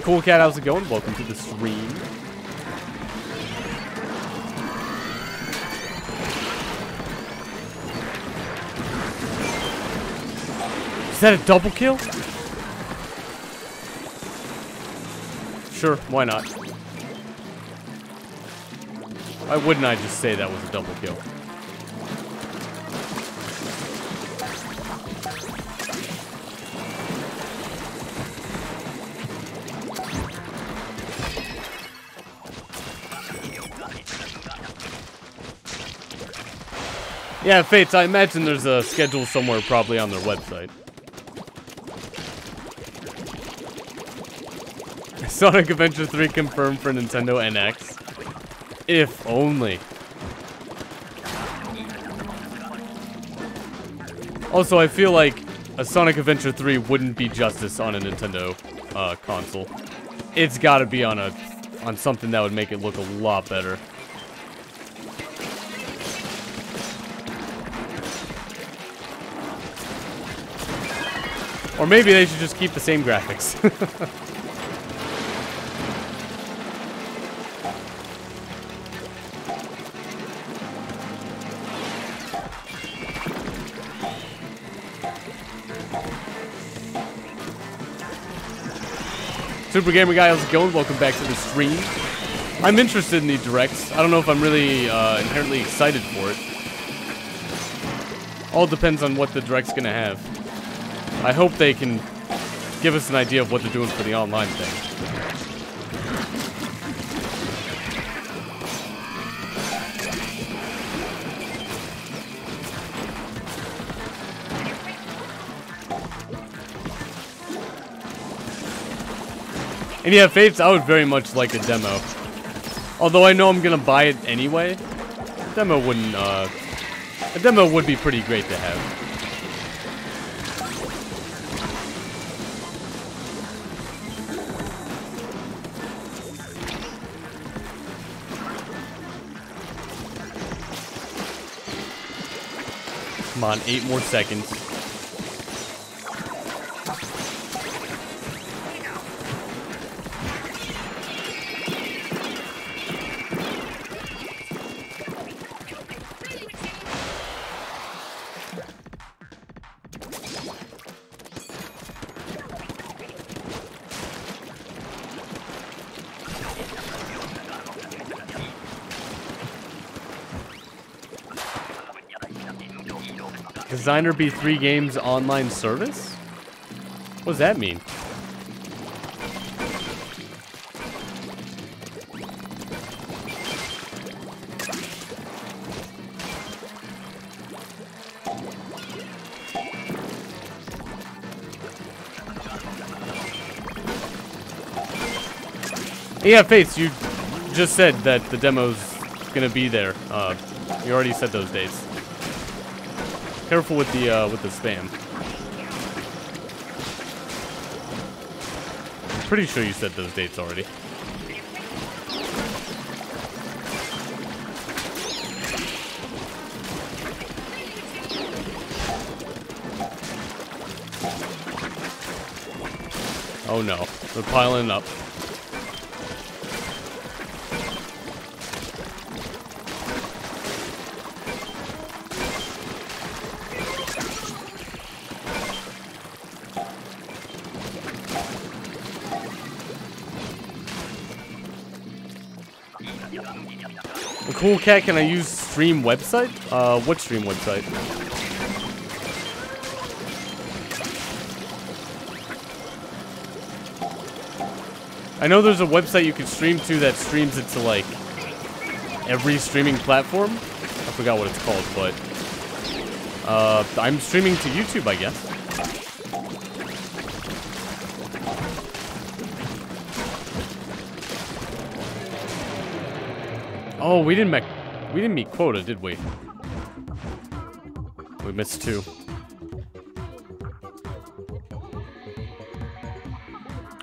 Cool Cat, how's it going? Welcome to the stream. Is that a double kill? Sure, why not? Why wouldn't I just say that was a double kill? Yeah, Fates, I imagine there's a schedule somewhere probably on their website. Sonic Adventure 3 confirmed for Nintendo NX. If only. Also, I feel like a Sonic Adventure 3 wouldn't be justice on a Nintendo console. It's gotta be on something that would make it look a lot better. Or maybe they should just keep the same graphics. Super Gamer Guy, how's it going? Welcome back to the stream. I'm interested in the directs. I don't know if I'm really inherently excited for it. All depends on what the direct's gonna have. I hope they can give us an idea of what they're doing for the online thing. And yeah, Fates, I would very much like a demo. Although I know I'm gonna buy it anyway. A demo wouldn't, a demo would be pretty great to have. Come on, 8 more seconds. Designer be 3 games online service? What does that mean? Yeah, Faith, you just said that the demo's gonna be there. You already said those dates. Careful with the spam. I'm pretty sure you said those dates already. Oh no, they're piling up. Cool cat, can I use stream website? What stream website? I know there's a website you can stream to that streams it to like every streaming platform. I forgot what it's called, but I'm streaming to YouTube, I guess. Oh, we didn't meet quota, did we? We missed 2.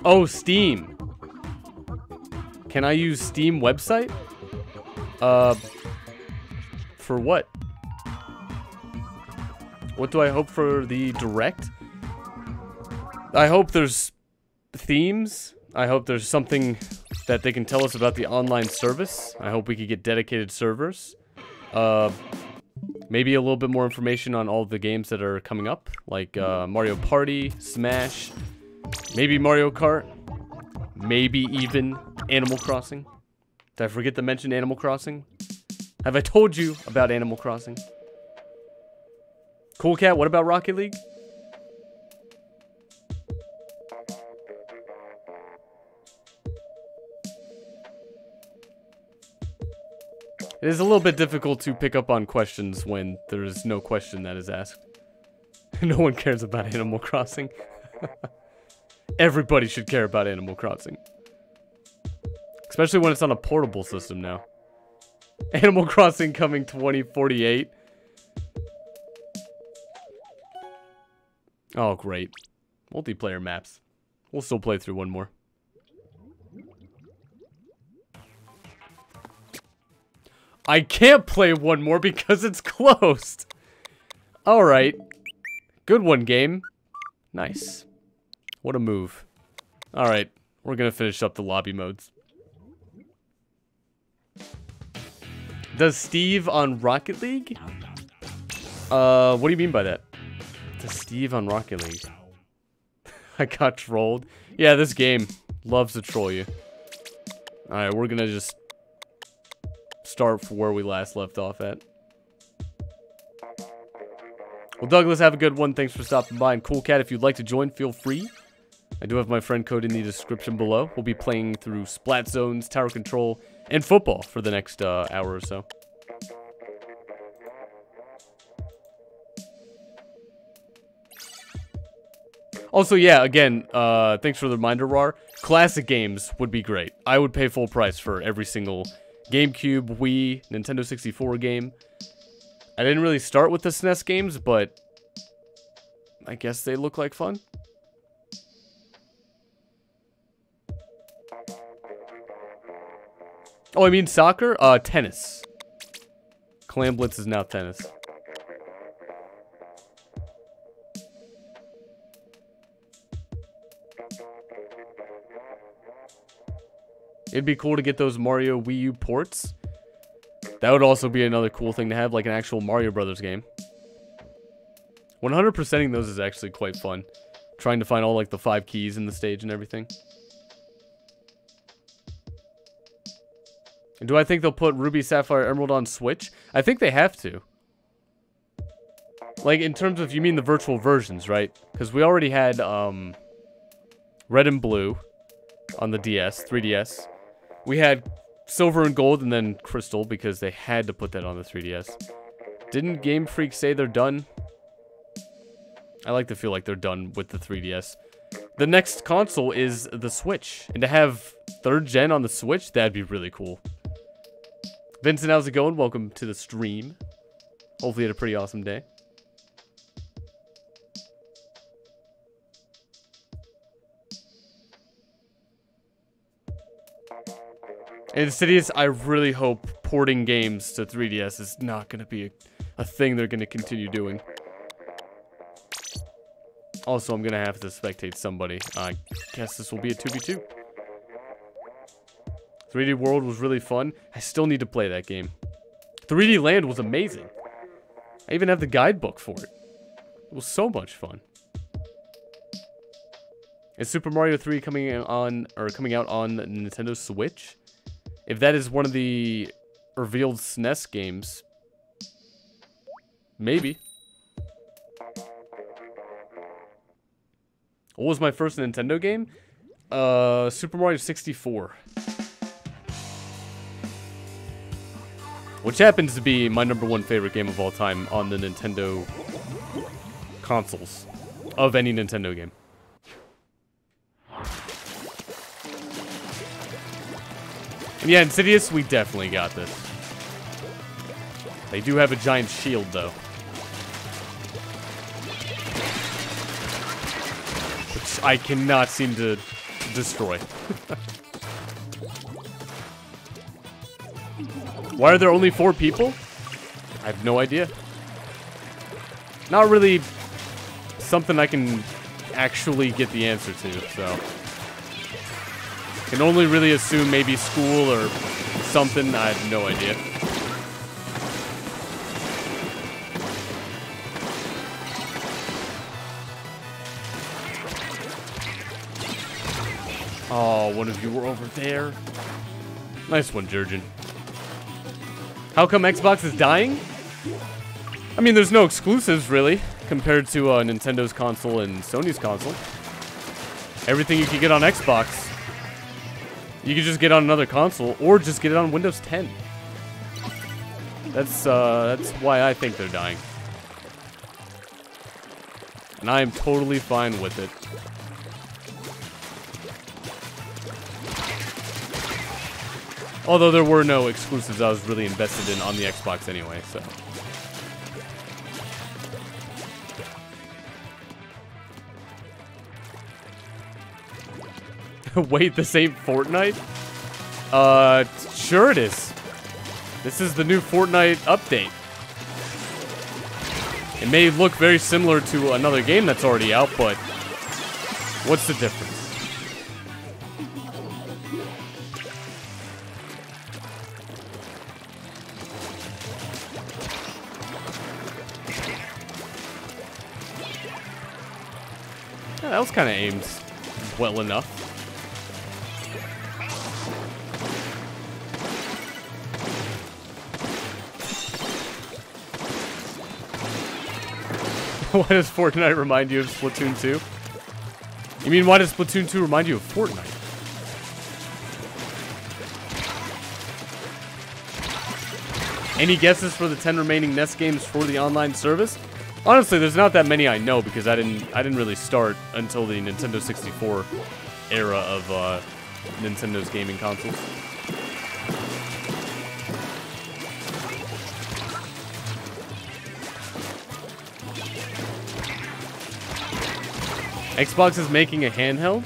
Oh, Steam. Can I use Steam website? For what? What do I hope for the direct? I hope there's themes. I hope there's something that they can tell us about the online service. I hope we could get dedicated servers. Maybe a little bit more information on all the games that are coming up, like Mario Party, Smash, maybe Mario Kart, maybe even Animal Crossing. Did I forget to mention Animal Crossing? Have I told you about Animal Crossing? Cool Cat, what about Rocket League? It is a little bit difficult to pick up on questions when there is no question that is asked. No one cares about Animal Crossing. Everybody should care about Animal Crossing. Especially when it's on a portable system now. Animal Crossing coming 2048. Oh, great. Multiplayer maps. We'll still play through one more. I can't play one more because it's closed. Alright. Good one, game. Nice. What a move. Alright. We're gonna finish up the lobby modes. Does Steve on Rocket League? What do you mean by that? Does Steve on Rocket League? I got trolled. Yeah, this game loves to troll you. Alright, we're gonna just start from where we last left off at. Well, Douglas, have a good one. Thanks for stopping by. And Cool Cat, if you'd like to join, feel free. I do have my friend code in the description below. We'll be playing through Splat Zones, Tower Control, and football for the next hour or so. Also, yeah, again, thanks for the reminder, Rar. classic games would be great. I would pay full price for every single GameCube, Wii, Nintendo 64 game. I didn't really start with the SNES games, but I guess they look like fun. Oh, I mean soccer? Tennis. Clam Blitz is now tennis. It'd be cool to get those Mario Wii U ports. That would also be another cool thing to have, like an actual Mario Brothers game. 100%ing those is actually quite fun. Trying to find all, like, the 5 keys in the stage and everything. Do I think they'll put Ruby, Sapphire, Emerald on Switch? I think they have to. Like, in terms of, you mean the virtual versions, right? Because we already had, Red and Blue on the DS, 3DS. We had Silver and Gold and then Crystal because they had to put that on the 3DS. Didn't Game Freak say they're done? I like to feel like they're done with the 3DS. The next console is the Switch. And to have 3rd gen on the Switch, that'd be really cool. Vincent, how's it going? Welcome to the stream. Hopefully you had a pretty awesome day. Insidious, I really hope porting games to 3DS is not going to be a thing they're going to continue doing. Also, I'm going to have to spectate somebody. I guess this will be a 2v2. 3D World was really fun. I still need to play that game. 3D Land was amazing. I even have the guidebook for it. It was so much fun. Is Super Mario 3 coming out on Nintendo Switch? If that is one of the revealed SNES games, maybe. What was my first Nintendo game? Super Mario 64. Which happens to be my #1 favorite game of all time on the Nintendo consoles. Of any Nintendo game. And yeah, Insidious, we definitely got this. They do have a giant shield, though. Which I cannot seem to destroy. Why are there only 4 people? I have no idea. Not really something I can actually get the answer to, so. Can only really assume maybe school or something. I have no idea. Oh, one of you were over there. Nice one, Jurgen. How come Xbox is dying? I mean, there's no exclusives, really, compared to Nintendo's console and Sony's console. Everything you can get on Xbox, you can just get on another console, or just get it on Windows 10. That's why I think they're dying. And I am totally fine with it. Although there were no exclusives I was really invested in on the Xbox anyway, so. Wait, this ain't Fortnite? Sure it is. This is the new Fortnite update. It may look very similar to another game that's already out, but what's the difference? Yeah, that was kind of aimed well enough. Why does Fortnite remind you of Splatoon 2? You mean, why does Splatoon 2 remind you of Fortnite? Any guesses for the 10 remaining NES games for the online service? Honestly, there's not that many I know because I didn't really start until the Nintendo 64 era of Nintendo's gaming consoles. Xbox is making a handheld?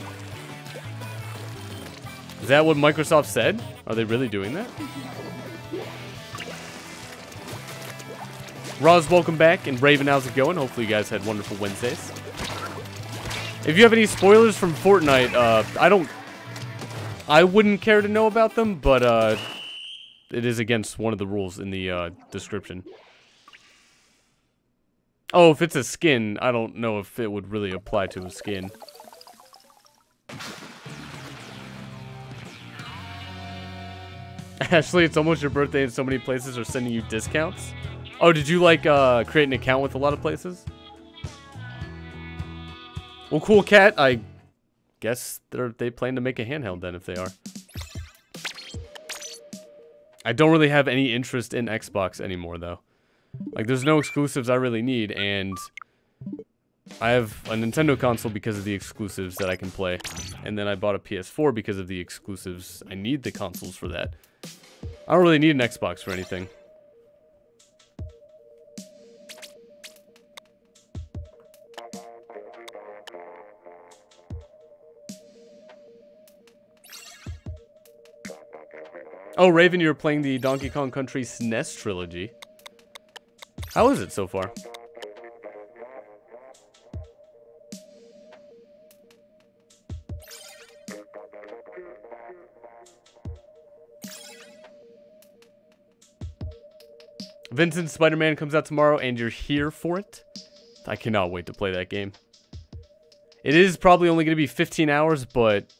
Is that what Microsoft said? Are they really doing that? Roz, welcome back. And Raven, how's it going? Hopefully you guys had wonderful Wednesdays. If you have any spoilers from Fortnite, I wouldn't care to know about them, but it is against one of the rules in the description. Oh, if it's a skin, I don't know if it would really apply to a skin. Ashley, it's almost your birthday and so many places are sending you discounts. Oh, did you like create an account with a lot of places? Well, cool, Cat. I guess they plan to make a handheld then if they are. I don't really have any interest in Xbox anymore though. Like, there's no exclusives I really need, and I have a Nintendo console because of the exclusives that I can play. And then I bought a PS4 because of the exclusives. I need the consoles for that. I don't really need an Xbox for anything. Oh, Raven, you're playing the Donkey Kong Country SNES trilogy. How is it so far? Vincent, Spider-Man comes out tomorrow and you're here for it? I cannot wait to play that game. It is probably only going to be 15 hours, but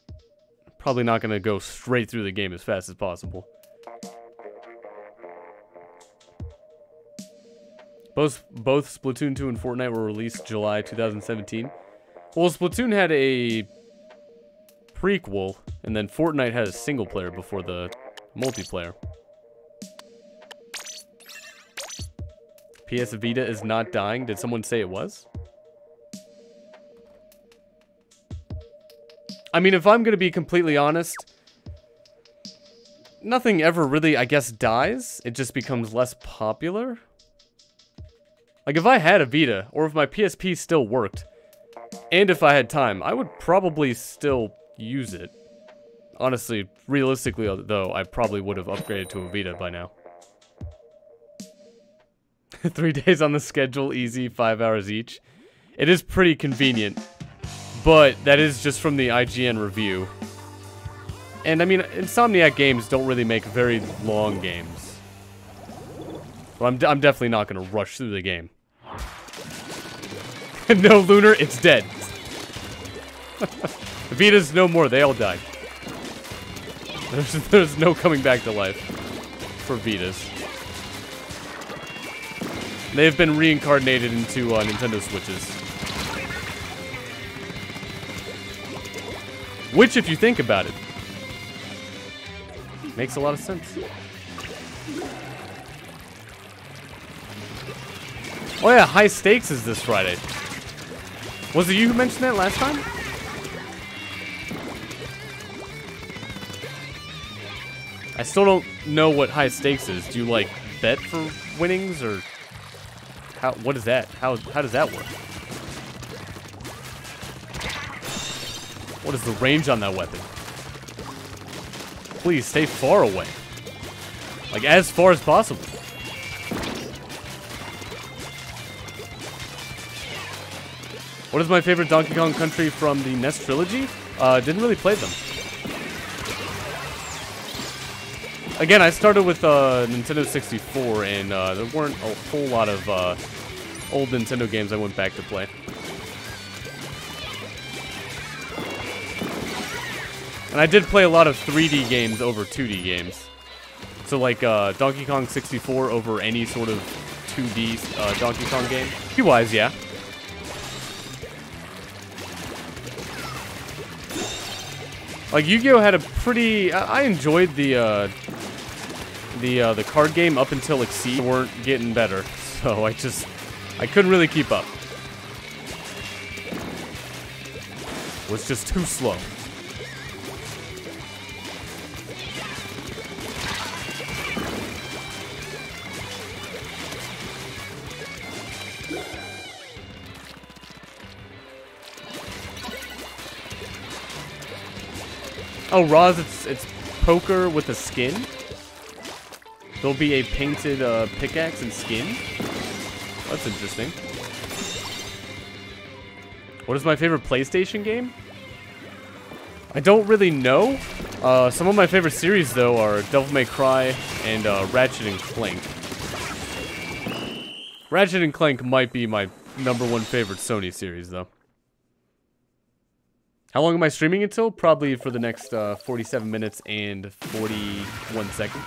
probably not going to go straight through the game as fast as possible. Both Splatoon 2 and Fortnite were released July 2017. Well, Splatoon had a prequel, and then Fortnite had a single player before the multiplayer. PS Vita is not dying. Did someone say it was? I mean, if I'm going to be completely honest, nothing ever really, I guess, dies. It just becomes less popular. Like, if I had a Vita, or if my PSP still worked, and if I had time, I would probably still use it. Honestly, realistically, though, I probably would have upgraded to a Vita by now. 3 days on the schedule, easy, 5 hours each. It is pretty convenient, but that is just from the IGN review. And, I mean, Insomniac games don't really make very long games. Well, I'm definitely not going to rush through the game. No, Lunar, it's dead. Vita's no more. They all died. There's no coming back to life for Vitas. They have been reincarnated into Nintendo Switches. Which, if you think about it, makes a lot of sense. Oh yeah, High Stakes is this Friday. Was it you who mentioned that last time? I still don't know what High Stakes is. Do you, like, bet for winnings, or what is that? How does that work? What is the range on that weapon? Please stay far away. Like, as far as possible. What is my favorite Donkey Kong Country from the NES trilogy? Didn't really play them. Again, I started with Nintendo 64, and there weren't a whole lot of old Nintendo games I went back to play. And I did play a lot of 3D games over 2D games. So like Donkey Kong 64 over any sort of 2D Donkey Kong game. Wise, yeah. Like, Yugioh had a pretty... I enjoyed the card game up until Exceed. Weren't getting better, so I couldn't really keep up. Was just too slow. Oh, Roz, it's poker with a skin. There'll be a painted pickaxe and skin. That's interesting. What is my favorite PlayStation game? I don't really know. Some of my favorite series, though, are Devil May Cry and Ratchet and Clank. Ratchet and Clank might be my #1 favorite Sony series, though. How long am I streaming until? Probably for the next 47 minutes and 41 seconds.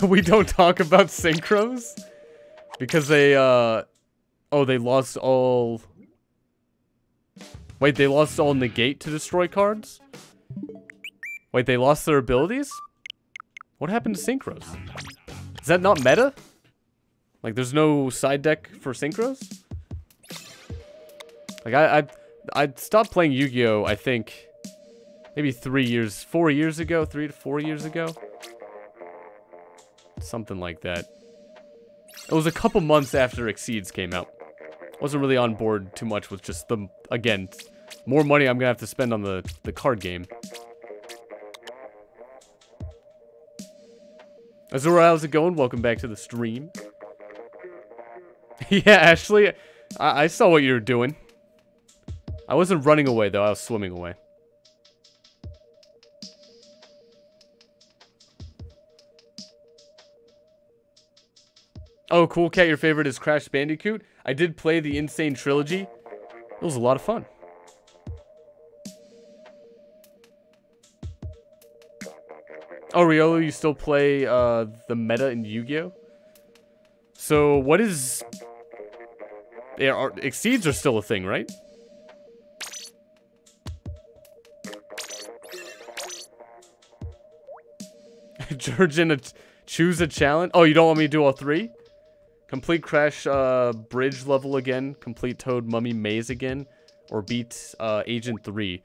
We don't talk about synchros? Because they, oh, they lost all... Wait, they lost all negate to destroy cards? Wait, they lost their abilities? What happened to synchros? Is that not meta? Like, there's no side deck for synchros? Like, I stopped playing Yu-Gi-Oh, I think, maybe 4 years ago, 3 to 4 years ago. Something like that. It was a couple months after Exceeds came out. Wasn't really on board too much with just the, again, more money I'm gonna have to spend on the card game. Azura, how's it going? Welcome back to the stream. Yeah, Ashley, I saw what you were doing. I wasn't running away, though. I was swimming away. Oh, Cool Cat, your favorite is Crash Bandicoot? I did play the Insane Trilogy. It was a lot of fun. Oh, Riolo, you still play the meta in Yu-Gi-Oh? So, what is... Yeah, Exceeds are still a thing, right? Georgian, choose a challenge. Oh, you don't want me to do all 3? Complete Crash Bridge level again. Complete Toad Mummy Maze again. Or beat Agent 3.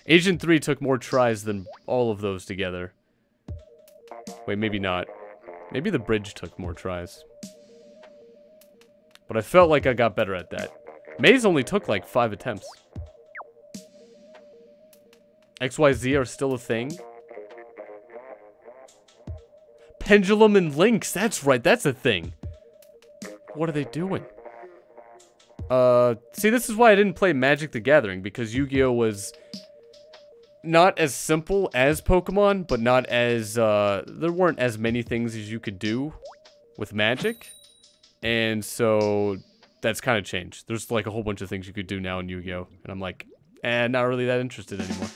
Agent 3 took more tries than all of those together. Wait, maybe not. Maybe the bridge took more tries. But I felt like I got better at that. Maze only took like 5 attempts. XYZ are still a thing. Pendulum and Lynx, that's right, that's a thing. What are they doing? See, this is why I didn't play Magic the Gathering, because Yu-Gi-Oh was not as simple as Pokemon, but not as, there weren't as many things as you could do with Magic. And so, that's kind of changed. There's like a whole bunch of things you could do now in Yu-Gi-Oh! And I'm like, not really that interested anymore.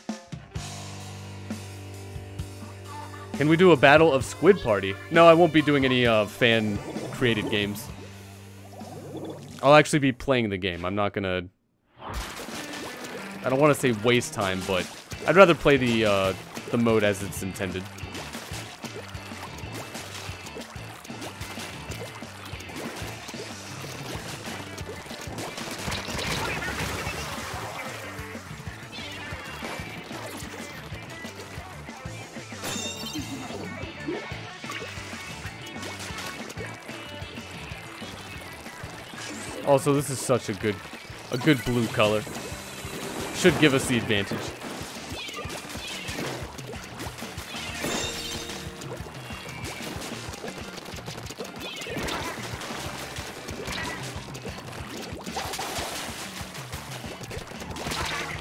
Can we do a battle of Squid Party? No, I won't be doing any fan-created games. I'll actually be playing the game. I'm not gonna... I don't want to say waste time, but I'd rather play the mode as it's intended. Also, this is such a good blue color. Should give us the advantage.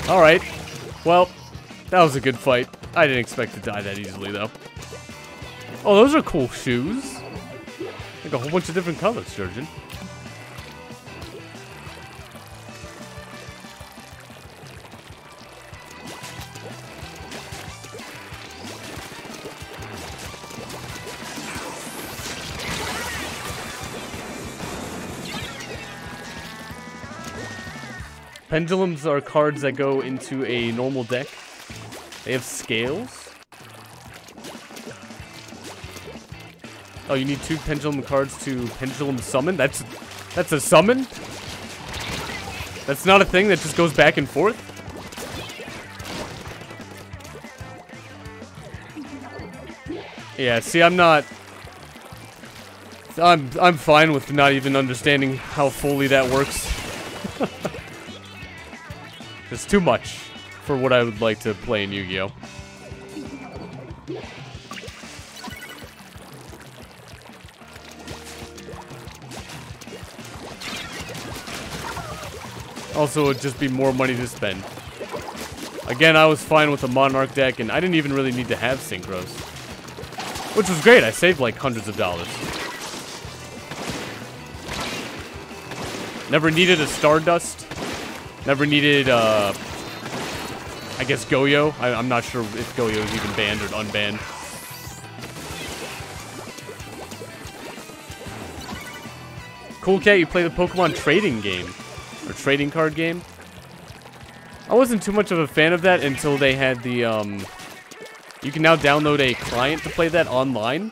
Alright. Well, that was a good fight. I didn't expect to die that easily, though. Oh, those are cool shoes. Like a whole bunch of different colors, Georgian. Pendulums are cards that go into a normal deck. They have scales. Oh, you need 2 pendulum cards to pendulum summon? That's a summon? That's not a thing that just goes back and forth? Yeah, see, I'm fine with not even understanding how fully that works. It's too much for what I would like to play in Yu-Gi-Oh! Also, it would just be more money to spend. Again, I was fine with the Monarch deck, and I didn't even really need to have Synchros. Which was great, I saved like hundreds of dollars. Never needed a Stardust. Never needed, I guess Goyo. I'm not sure if Goyo is even banned or unbanned. Cool Cat, you play the Pokemon trading game. Or trading card game. I wasn't too much of a fan of that until they had the, you can now download a client to play that online.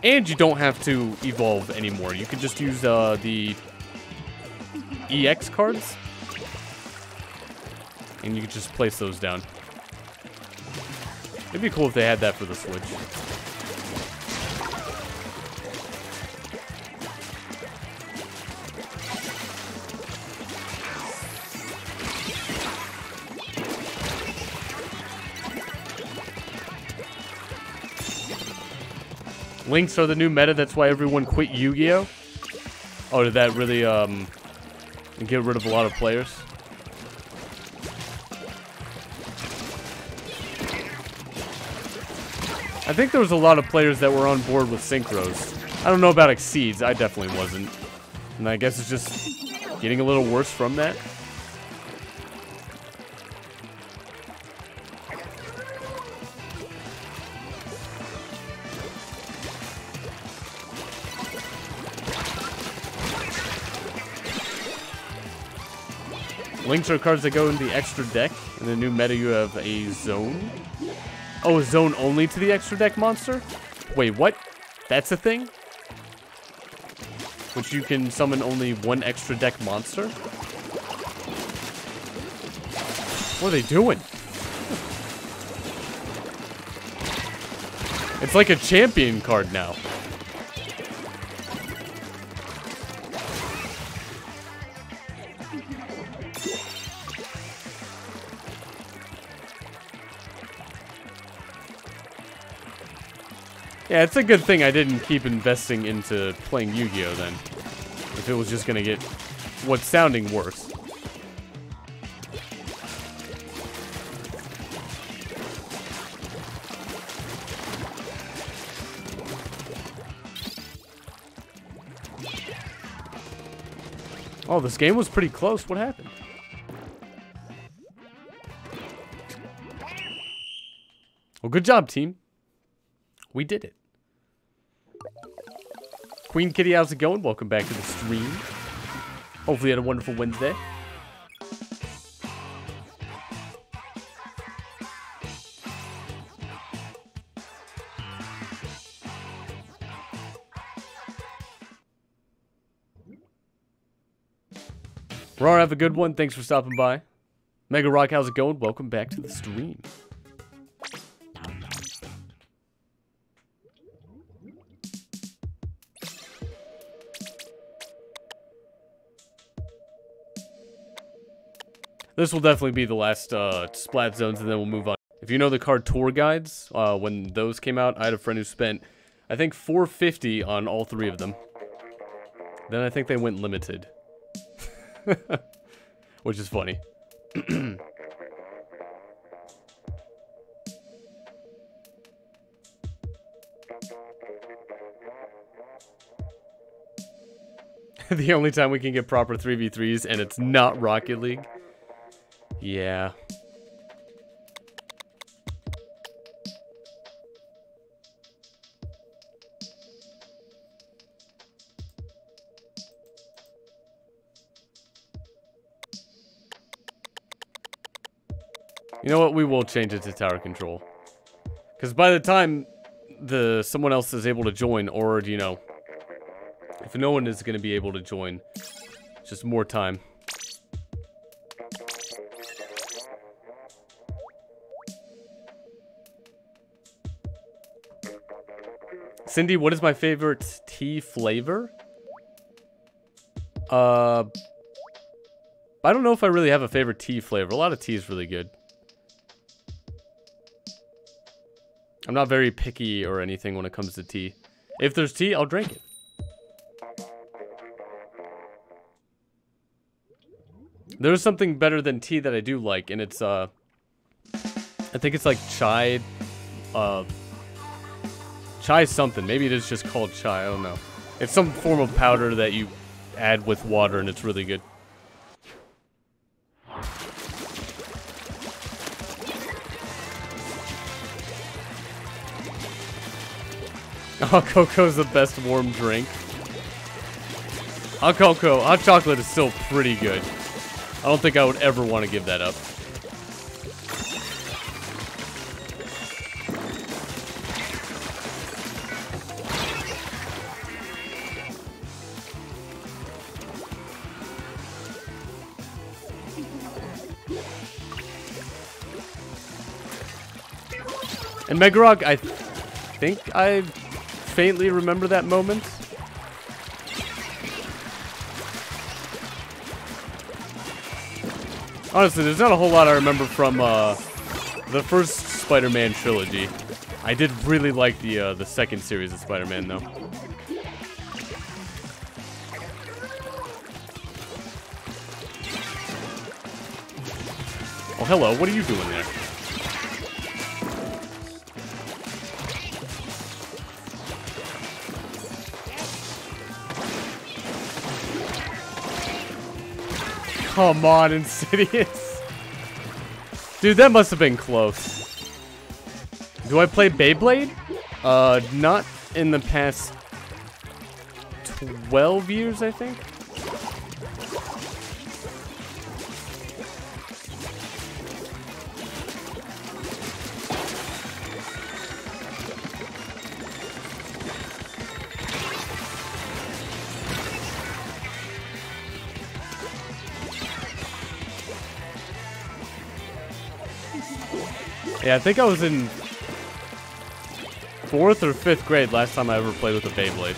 And you don't have to evolve anymore. You can just use, the EX cards. And you can just place those down. It'd be cool if they had that for the Switch. Links are the new meta, that's why everyone quit Yu-Gi-Oh! Oh, did that really, get rid of a lot of players? I think there was a lot of players that were on board with Synchros. I don't know about Exceeds, I definitely wasn't. And I guess it's just getting a little worse from that. Links are cards that go in the extra deck. In the new meta, you have a zone. Oh, a zone only to the extra deck monster? Wait, what? That's a thing? Which you can summon only one extra deck monster? What are they doing? It's like a champion card now. Yeah, it's a good thing I didn't keep investing into playing Yu-Gi-Oh! Then. If it was just gonna get what's sounding worse. Oh, this game was pretty close. What happened? Well, good job, team. We did it. Queen Kitty, how's it going? Welcome back to the stream. Hopefully you had a wonderful Wednesday. Rar, have a good one. Thanks for stopping by. Mega Rock, how's it going? Welcome back to the stream. This will definitely be the last Splat Zones, and then we'll move on. If you know the card tour guides, when those came out, I had a friend who spent, I think, $450 on all three of them. Then I think they went limited. Which is funny. The only time we can get proper 3v3s, and it's not Rocket League. Yeah. You know what? We will change it to tower control. Because by the time someone else is able to join, or, you know, if no one is going to be able to join, it's just more time. Cindy, what is my favorite tea flavor? I don't know if I really have a favorite tea flavor. A lot of tea is really good. I'm not very picky or anything when it comes to tea. If there's tea, I'll drink it. There's something better than tea that I do like, and it's, I think it's like chai, chai something. Maybe it is just called chai, I don't know. It's some form of powder that you add with water, and it's really good. Hot cocoa's the best warm drink. Hot cocoa, hot chocolate is still pretty good. I don't think I would ever want to give that up. And Megarog, I think I faintly remember that moment. Honestly, there's not a whole lot I remember from the first Spider-Man trilogy. I did really like the second series of Spider-Man, though. Oh, hello. What are you doing there? Come on, Insidious. Dude, that must have been close. Do I play Beyblade? Not in the past 12 years, I think. Yeah, I think I was in 4th or 5th grade last time I ever played with a Beyblade.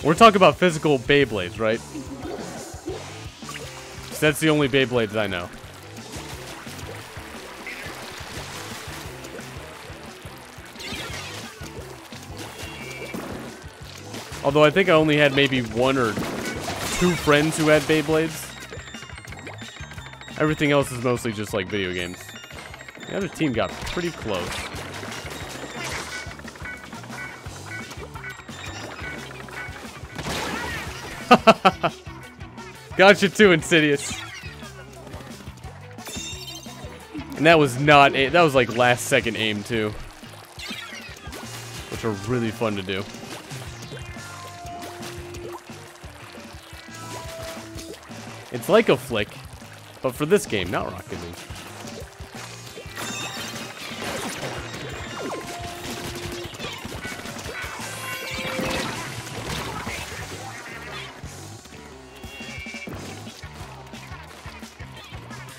We're talking about physical Beyblades, right? 'Cause that's the only Beyblades I know. Although I think I only had maybe 1 or 2 friends who had Beyblades. Everything else is mostly just like video games. The other team got pretty close. Gotcha too, Insidious. And that was not a, that was like last second aim too. Which are really fun to do. It's like a flick, but for this game, not Rocket League.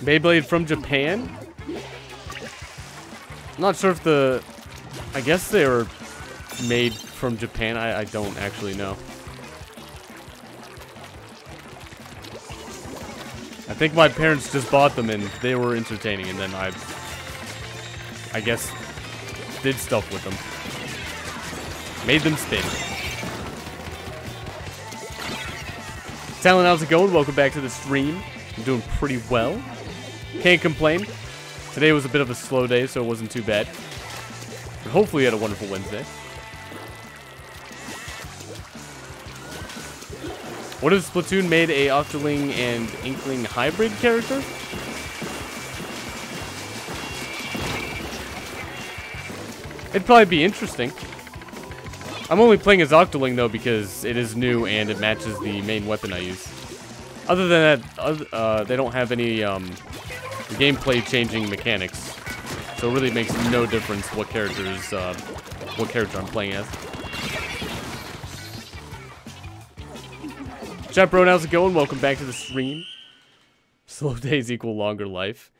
Beyblade from Japan? I'm not sure if the... I guess they were made from Japan. I don't actually know. I think my parents just bought them and they were entertaining, and then I guess did stuff with them. Made them spin. Talon, how's it going? Welcome back to the stream. I'm doing pretty well. Can't complain. Today was a bit of a slow day, so it wasn't too bad. But hopefully you had a wonderful Wednesday. What if Splatoon made a Octoling and Inkling hybrid character? It'd probably be interesting. I'm only playing as Octoling though because it is new and it matches the main weapon I use. Other than that, they don't have any gameplay changing mechanics, so it really makes no difference what character I'm playing as. Chat bro, how's it going? Welcome back to the stream. Slow days equal longer life.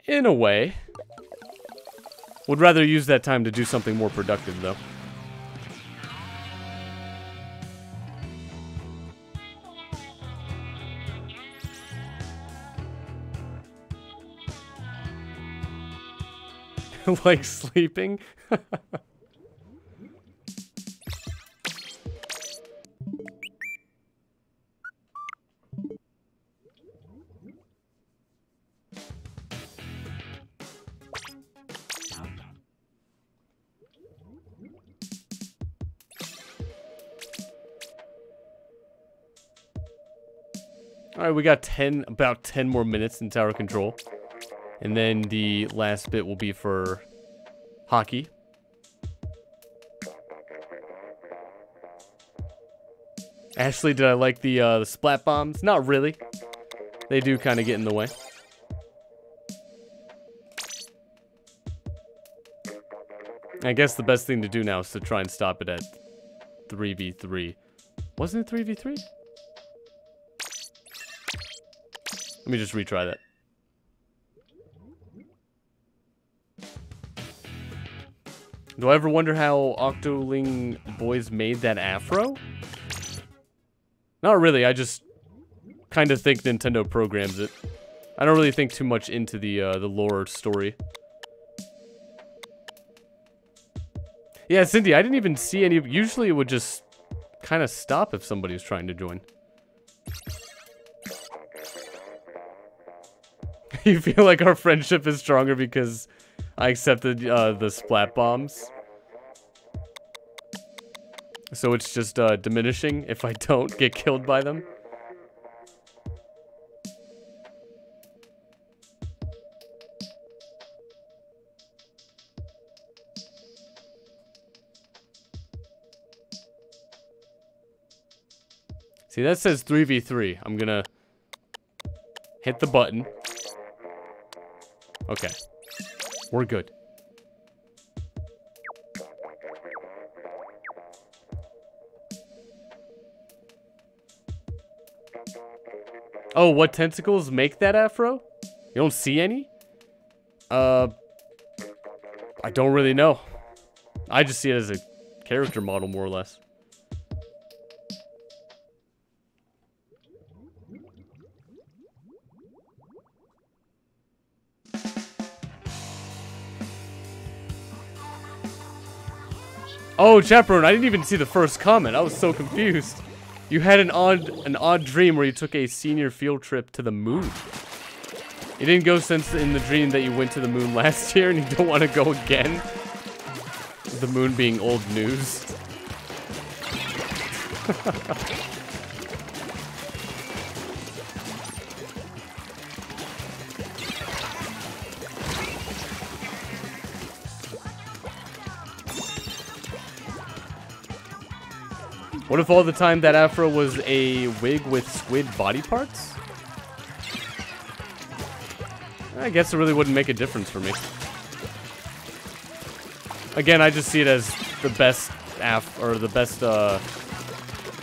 In a way. Would rather use that time to do something more productive, though. Like sleeping? Alright, we got about 10 more minutes in tower control. And then the last bit will be for hockey. Ashley, did I like the splat bombs? Not really. They do kind of get in the way. I guess the best thing to do now is to try and stop it at 3v3. Wasn't it 3v3? Let me just retry that. Do I ever wonder how Octoling Boys made that afro? Not really, I just kind of think Nintendo programs it. I don't really think too much into the lore story. Yeah, Cindy, I didn't even see any. Usually it would just kind of stop if somebody was trying to join. You feel like our friendship is stronger because I accepted the splat bombs. So it's just diminishing if I don't get killed by them. See, that says 3v3. I'm gonna hit the button. Okay. We're good. Oh, what tentacles make that afro? You don't see any? I don't really know. I just see it as a character model, more or less. Oh, Chaperone, I didn't even see the first comment. I was so confused. You had an odd dream where you took a senior field trip to the moon. You didn't go since in the dream that you went to the moon last year and you don't want to go again? The moon being old news. What if all the time that afro was a wig with squid body parts? I guess it really wouldn't make a difference for me. Again, I just see it as the best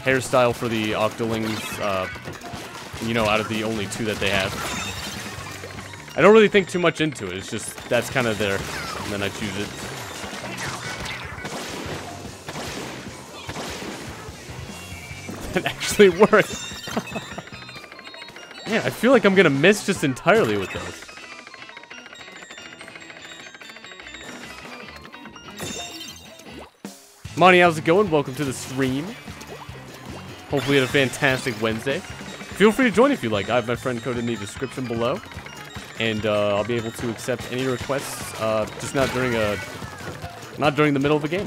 hairstyle for the Octolings, you know, out of the only two that they have. I don't really think too much into it. It's just, that's kind of there, and then I choose it. It actually worked. Man, I feel like I'm gonna miss just entirely with those. Monty, how's it going? Welcome to the stream. Hopefully you had a fantastic Wednesday. Feel free to join if you like. I have my friend code in the description below. And I'll be able to accept any requests, just not during the middle of a game.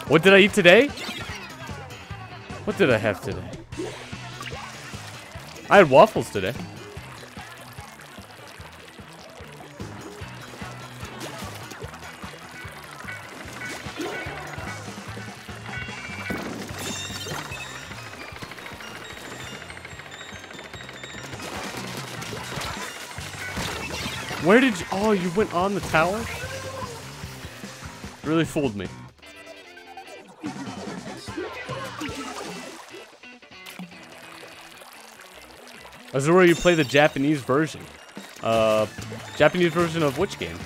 What did I eat today? What did I have today? I had waffles today. Where did you... Oh, you went on the tower? Really fooled me. Is there where you play the Japanese version? Japanese version of which game?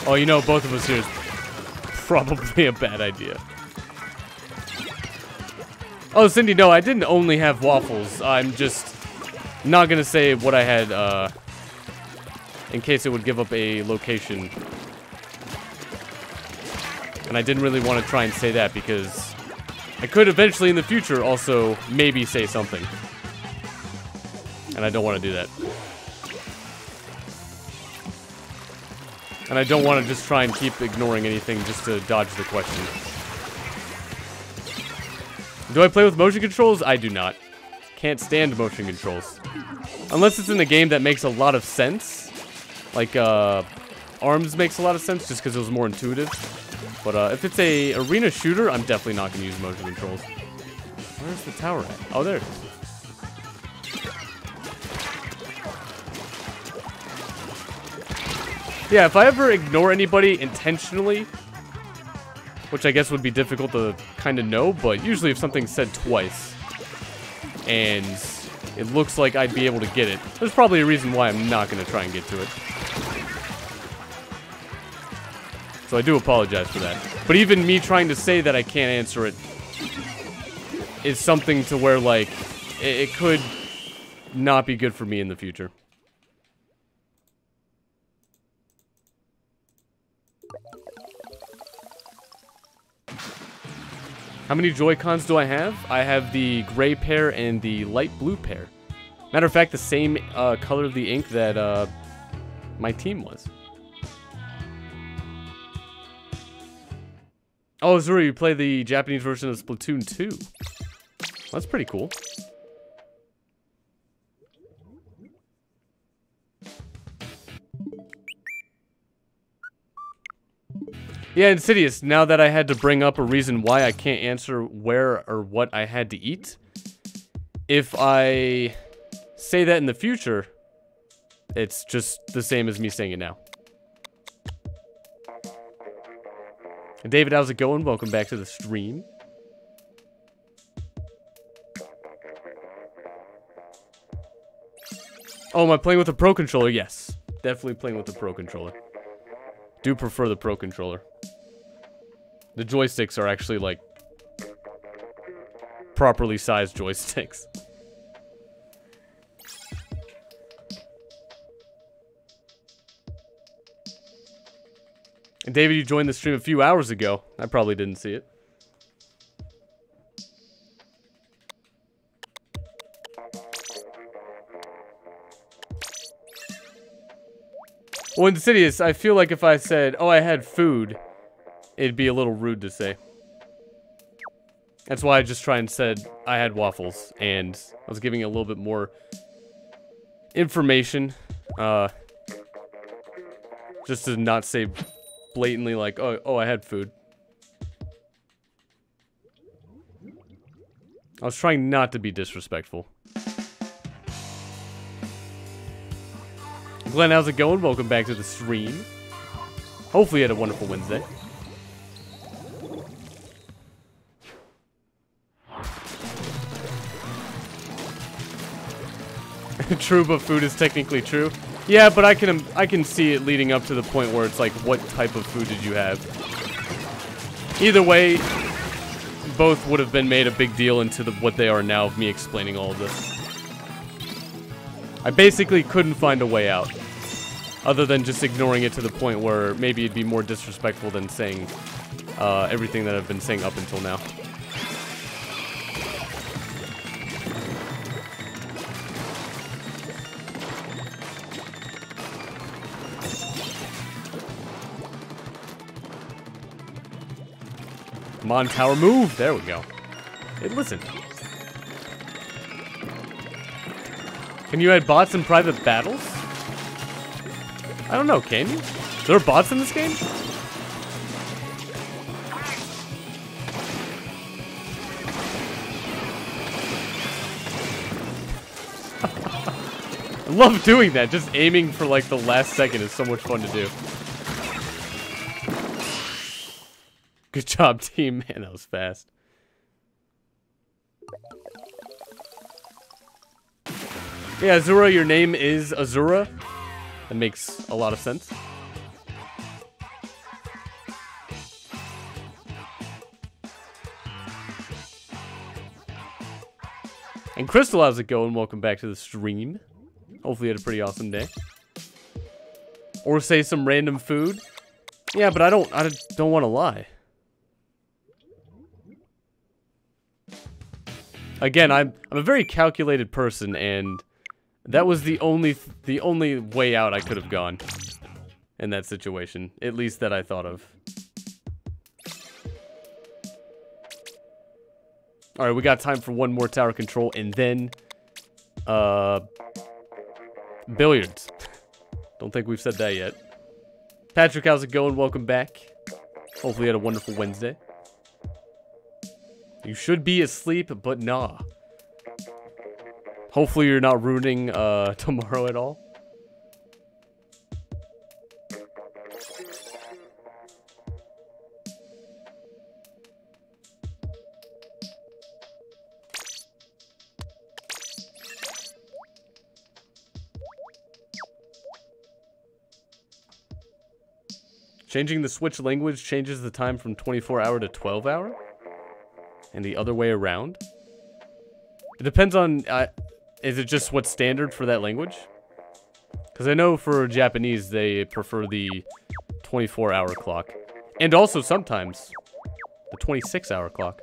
Oh, you know, both of us here is probably a bad idea. Oh, Cindy, no, I didn't only have waffles. I'm just not gonna say what I had, in case it would give up a location. And I didn't really want to try and say that because I could eventually in the future also maybe say something. And I don't want to do that. And I don't want to just try and keep ignoring anything just to dodge the question. Do I play with motion controls? I do not. Can't stand motion controls. Unless it's in a game that makes a lot of sense. Like, ARMS makes a lot of sense just because it was more intuitive. But if it's a arena shooter, I'm definitely not going to use motion controls. Where's the tower at? Oh, there it is. Yeah, if I ever ignore anybody intentionally, which I guess would be difficult to kind of know, but usually if something's said twice and it looks like I'd be able to get it, there's probably a reason why I'm not going to try and get to it. So I do apologize for that. But even me trying to say that I can't answer it is something to where, like, it could not be good for me in the future. How many Joy-Cons do I have? I have the gray pair and the light blue pair. Matter of fact, the same color of the ink that my team was. Oh, Zuri, you play the Japanese version of Splatoon 2. That's pretty cool. Yeah, Insidious, now that I had to bring up a reason why I can't answer where or what I had to eat, if I say that in the future, it's just the same as me saying it now. And David, how's it going? Welcome back to the stream. Oh, am I playing with a Pro Controller? Yes. Definitely playing with the Pro Controller. Do prefer the Pro Controller. The joysticks are actually, like, properly sized joysticks. And David, you joined the stream a few hours ago. I probably didn't see it. Well, Insidious, I feel like if I said, oh, I had food, it'd be a little rude to say. That's why I just tried and said I had waffles, and I was giving a little bit more information, just to not say blatantly like, oh, I had food. I was trying not to be disrespectful. Glenn, how's it going? Welcome back to the stream. Hopefully you had a wonderful Wednesday. True, but food is technically true. Yeah, but I can see it leading up to the point where it's like, what type of food did you have? Either way, both would have been made a big deal into what they are now of me explaining all of this. I basically couldn't find a way out, other than just ignoring it to the point where maybe it'd be more disrespectful than saying everything that I've been saying up until now. Come on, tower, move! There we go. Hey, listen. Can you add bots in private battles? I don't know, can you? There are bots in this game? I love doing that. Just aiming for like the last second is so much fun to do. Good job, team. Man, that was fast. Yeah, Azura, your name is Azura. That makes a lot of sense. And Crystal, how's it going? Welcome back to the stream. Hopefully you had a pretty awesome day. Or say some random food. Yeah, but I don't want to lie. Again, I'm a very calculated person, and that was the only way out I could have gone in that situation, at least that I thought of. All right, we got time for one more tower control, and then billiards. Don't think we've said that yet. Patrick, how's it going? Welcome back. Hopefully you had a wonderful Wednesday. You should be asleep, but nah. Hopefully you're not ruining tomorrow at all. Changing the Switch language changes the time from 24-hour to 12-hour? And the other way around? It depends on... is it just what's standard for that language? Because I know for Japanese, they prefer the 24-hour clock. And also sometimes the 26-hour clock.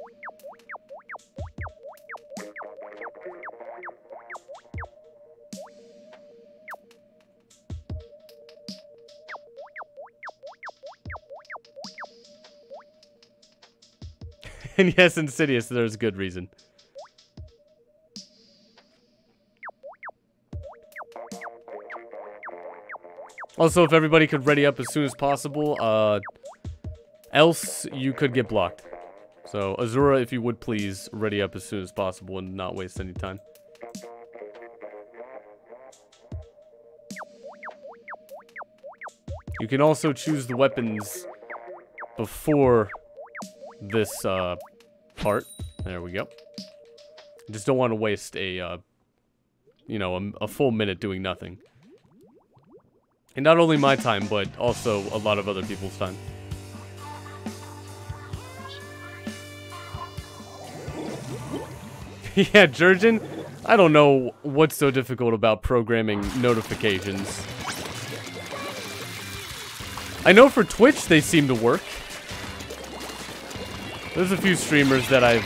And yes, Insidious, there's good reason. Also, if everybody could ready up as soon as possible, else you could get blocked. So, Azura, if you would please ready up as soon as possible and not waste any time. You can also choose the weapons before this part. There we go. Just don't want to waste a you know, a full minute doing nothing. And not only my time, but also a lot of other people's time. Yeah, Jurgen, I don't know what's so difficult about programming notifications. I know for Twitch they seem to work. There's a few streamers that I've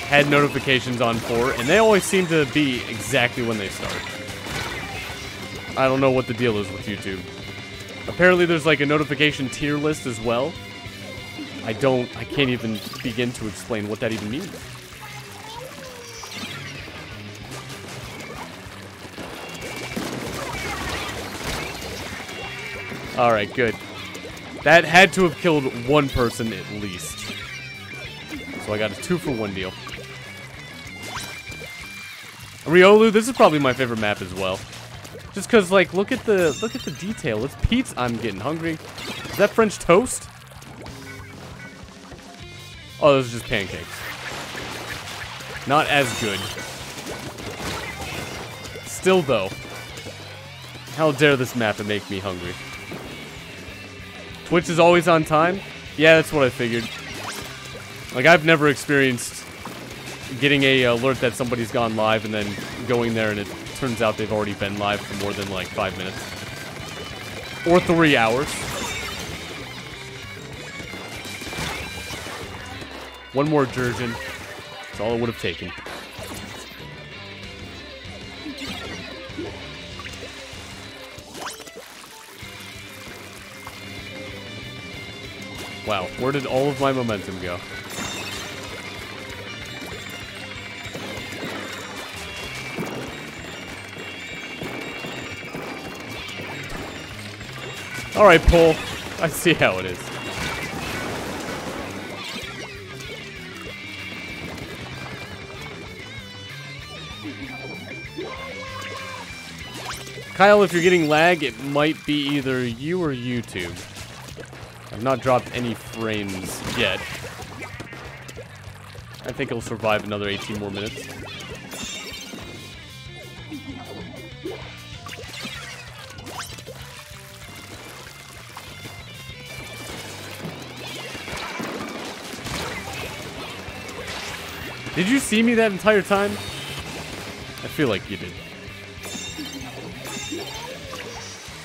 had notifications on for, and they always seem to be exactly when they start. I don't know what the deal is with YouTube. Apparently there's like a notification tier list as well. I can't even begin to explain what that even means. Alright, good. That had to have killed one person at least. So I got a 2-for-1 deal. Riolu, this is probably my favorite map as well. Just cause like look at the detail. It's pizza. I'm getting hungry. Is that French toast? Oh, those are just pancakes. Not as good. Still though. How dare this map and make me hungry? Twitch is always on time? Yeah, that's what I figured. Like, I've never experienced getting a alert that somebody's gone live and then going there and it turns out they've already been live for more than, like, 5 minutes. Or 3 hours. One more Jurgen. That's all it would have taken. Wow, where did all of my momentum go? Alright, Paul. I see how it is. Kyle, if you're getting lag, it might be either you or YouTube. I've not dropped any frames yet. I think it'll survive another 18 more minutes. Did you see me that entire time? I feel like you did.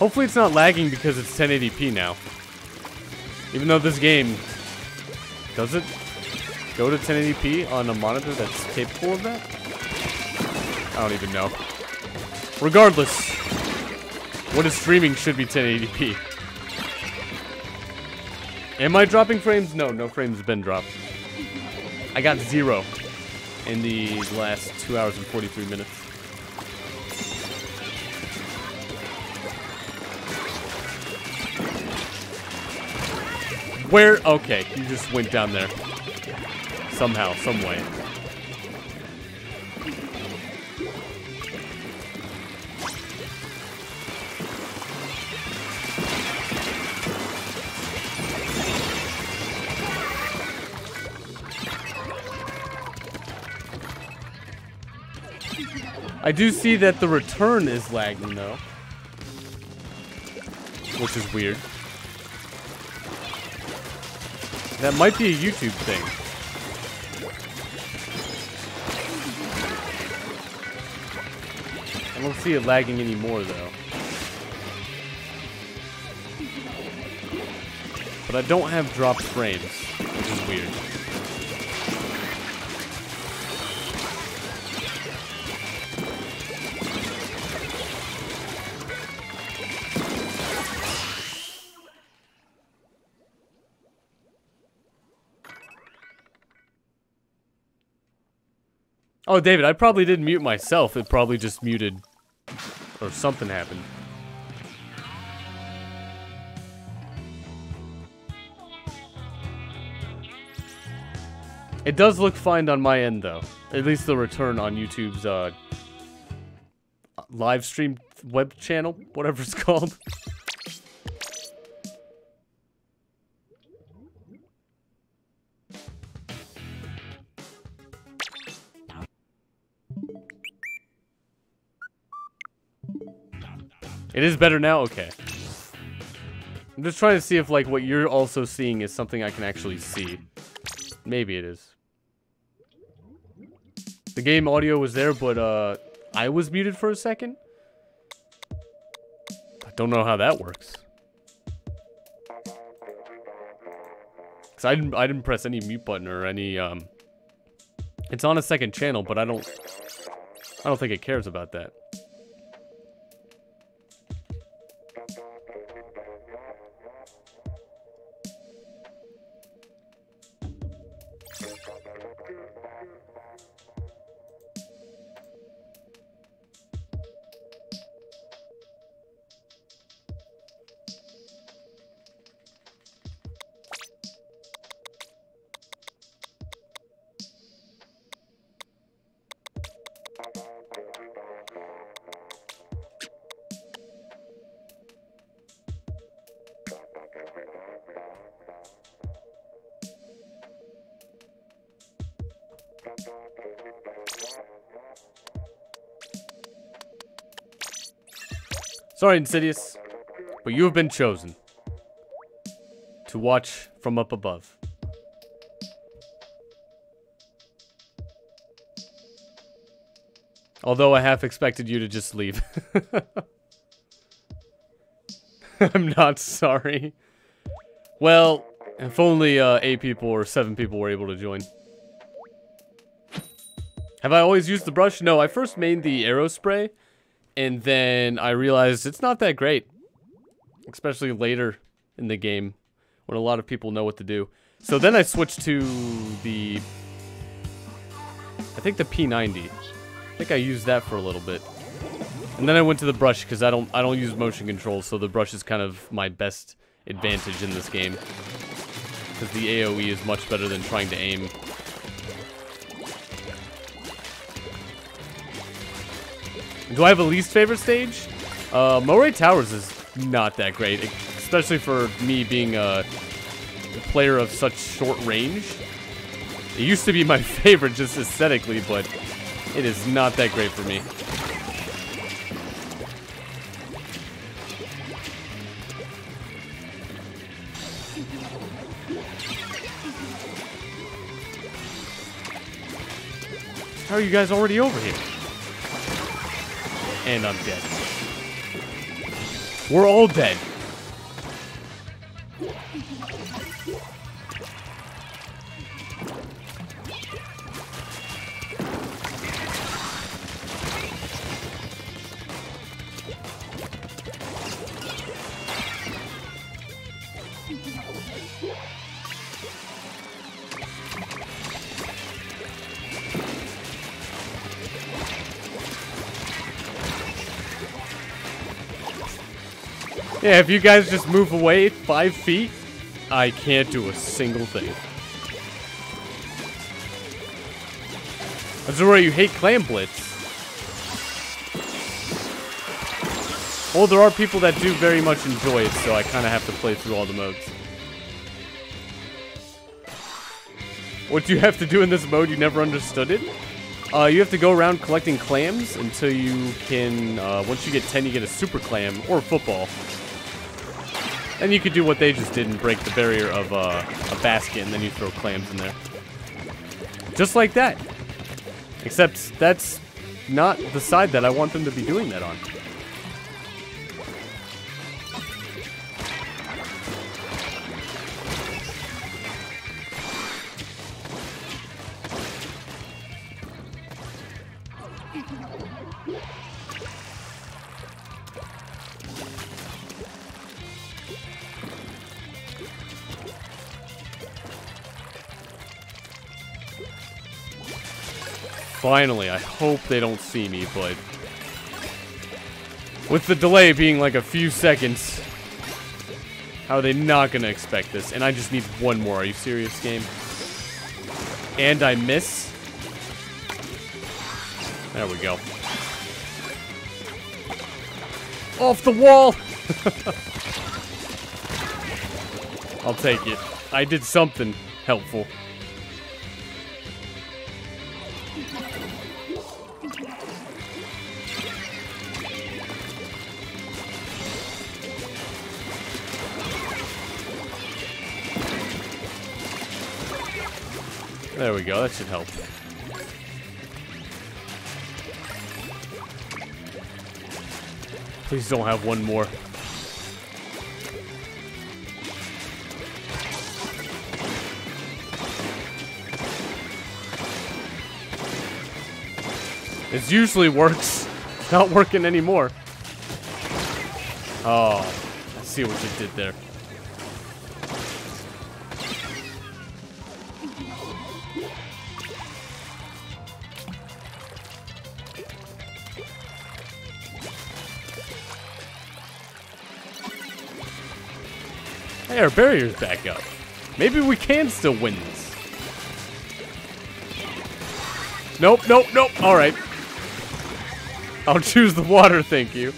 Hopefully it's not lagging because it's 1080p now. Even though this game... Does it go to 1080p on a monitor that's capable of that? I don't even know. Regardless, what is streaming should be 1080p. Am I dropping frames? No, no frames have been dropped. I got 0 in the last 2 hours and 43 minutes. Where? Okay, you just went down there. Somehow, some way. I do see that the return is lagging though, which is weird. That might be a YouTube thing. I don't see it lagging anymore though. But I don't have dropped frames, which is weird. Oh, David, I probably didn't mute myself. It probably just muted. Or something happened. It does look fine on my end, though. At least the return on YouTube's live stream web channel, whatever it's called. It is better now? Okay. I'm just trying to see if, like, what you're also seeing is something I can actually see. Maybe it is. The game audio was there, but, I was muted for a second? I don't know how that works. Because I didn't press any mute button or any, It's on a second channel, but I don't think it cares about that. Sorry, Insidious, but you have been chosen to watch from up above. Although I half expected you to just leave. I'm not sorry. Well, if only 8 people or 7 people were able to join. Have I always used the brush? No, I first made the arrow spray. And then I realized it's not that great. Especially later in the game. When a lot of people know what to do. So then I switched to the... I think the P90. I think I used that for a little bit. And then I went to the brush because I don't use motion controls. So the brush is kind of my best advantage in this game. Because the AoE is much better than trying to aim. Do I have a least favorite stage? Moray Towers is not that great, especially for me being a player of such short range. It used to be my favorite just aesthetically, but it is not that great for me. How are you guys already over here? And I'm dead. We're all dead. Yeah, if you guys just move away 5 feet, I can't do a single thing. That's where you hate Clam Blitz. Well, there are people that do very much enjoy it, so I kind of have to play through all the modes. What do you have to do in this mode? You never understood it? You have to go around collecting clams until you can, once you get 10, you get a super clam, or a football. And you could do what they just did and break the barrier of a basket, and then you throw clams in there. Just like that. Except that's not the side that I want them to be doing that on. Finally, I hope they don't see me, but with the delay being like a few seconds, how are they not gonna expect this? And I just need one more. Are you serious, game? And I miss? There we go. Off the wall! I'll take it. I did something helpful. There we go, that should help. Please don't have one more. It usually works. It's not working anymore. Oh, I see what you did there. Hey, our barrier's back up. Maybe we can still win this. Nope, nope, nope. All right. I'll choose the water, thank you.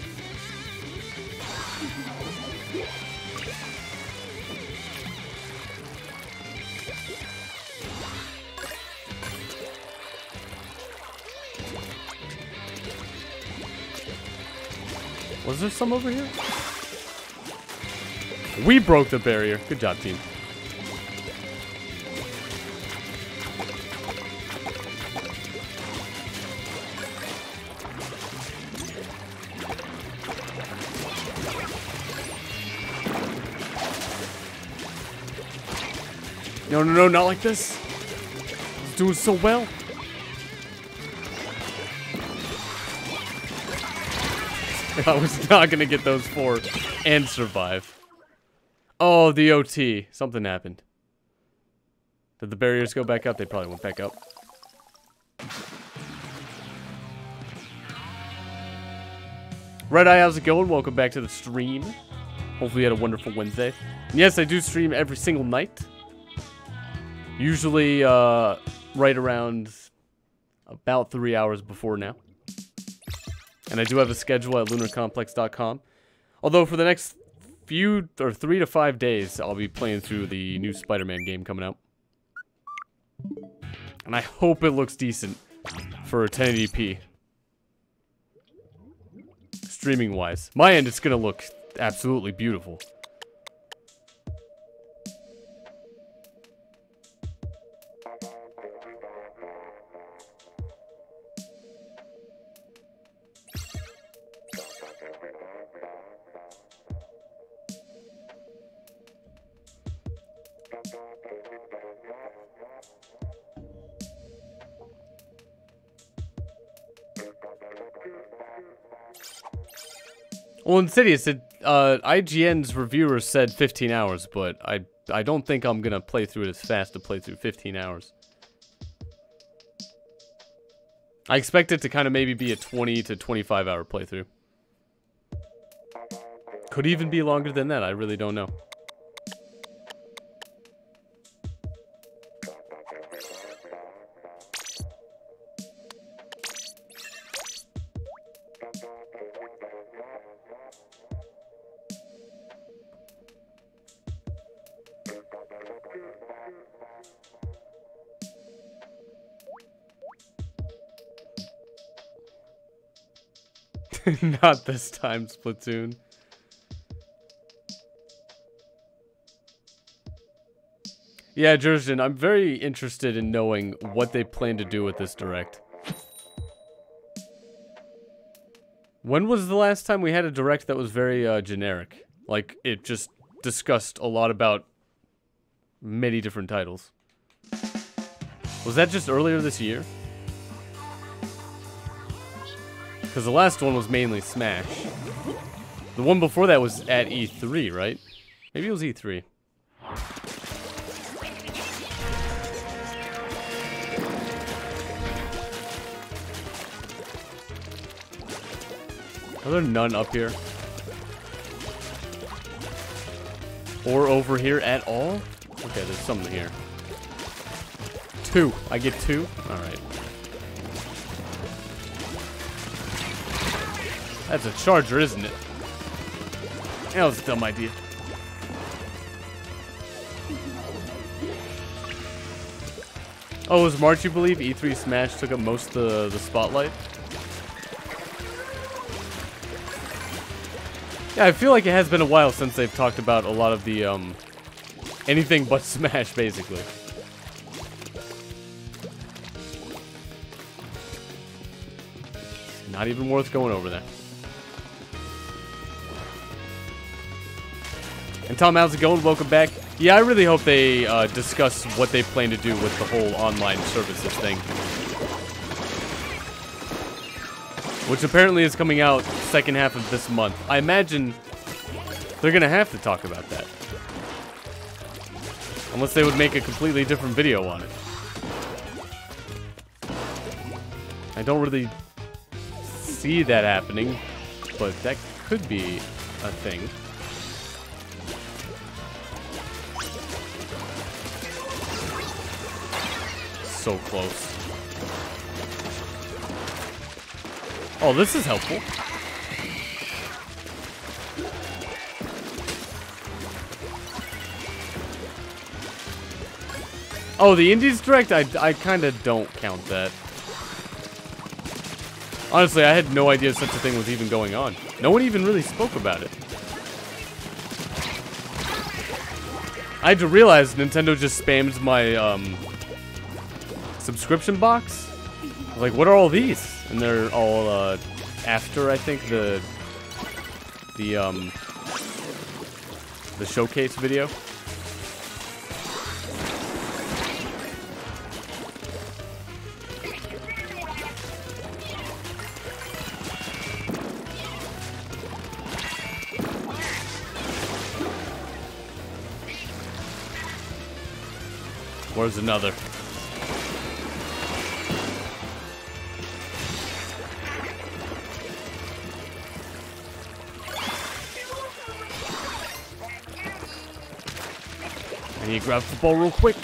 Was there some over here? We broke the barrier. Good job, team. No, no, no, not like this. He's doing so well. I was not going to get those 4 and survive. Oh, the OT. Something happened. Did the barriers go back up? They probably went back up. Red Eye, how's it going? Welcome back to the stream. Hopefully you had a wonderful Wednesday. And yes, I do stream every single night. Usually right around about 3 hours before now. And I do have a schedule at lunarcomplex.com. Although for the next 3 to 5 days, I'll be playing through the new Spider-Man game coming out. And I hope it looks decent for 1080p. Streaming wise. My end, it's gonna look absolutely beautiful. Well, Insidious, IGN's reviewers said 15 hours, but I don't think I'm gonna play through it as fast to play through 15 hours. I expect it to kind of maybe be a 20 to 25 hour playthrough. Could even be longer than that, I really don't know. Not this time, Splatoon. Yeah, Jurgen, I'm very interested in knowing what they plan to do with this direct. When was the last time we had a direct that was very generic? Like, it just discussed a lot about many different titles. Was that just earlier this year? Because the last one was mainly Smash. The one before that was at E3, right? Maybe it was E3. Are there none up here? Or over here at all? Okay, there's some here. 2. I get 2? Alright. That's a charger, isn't it? That was a dumb idea. Oh, it was March, you believe? E3 Smash took up most of the spotlight? Yeah, I feel like it has been a while since they've talked about a lot of the, anything but Smash, basically. Not even worth going over there. And Tom, how's it going? Welcome back. Yeah, I really hope they discuss what they plan to do with the whole online services thing. Which apparently is coming out second half of this month. I imagine they're gonna have to talk about that. Unless they would make a completely different video on it. I don't really see that happening, but that could be a thing. So close. Oh, this is helpful. Oh, the Indies Direct? I kind of don't count that. Honestly, I had no idea such a thing was even going on. No one even really spoke about it. I had to realize Nintendo just spammed my, subscription box. Like, what are all these? And they're all, after, I think, the showcase video. Where's another? I need to grab the ball real quick.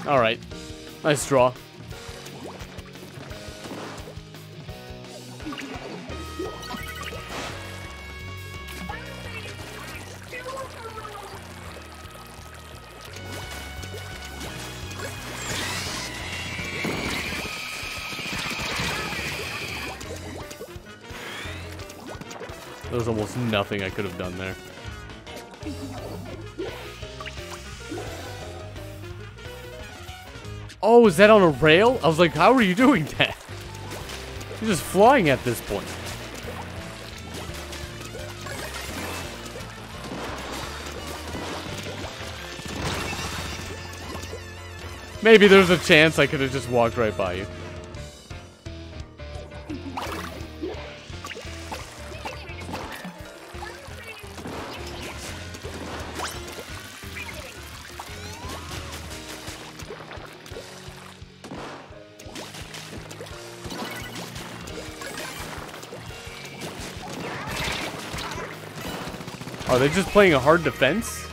Alright. Nice draw. There was almost nothing I could have done there. Oh, is that on a rail? I was like, how are you doing that? You're just flying at this point. Maybe there's a chance I could have just walked right by you. Are they just playing a hard defense?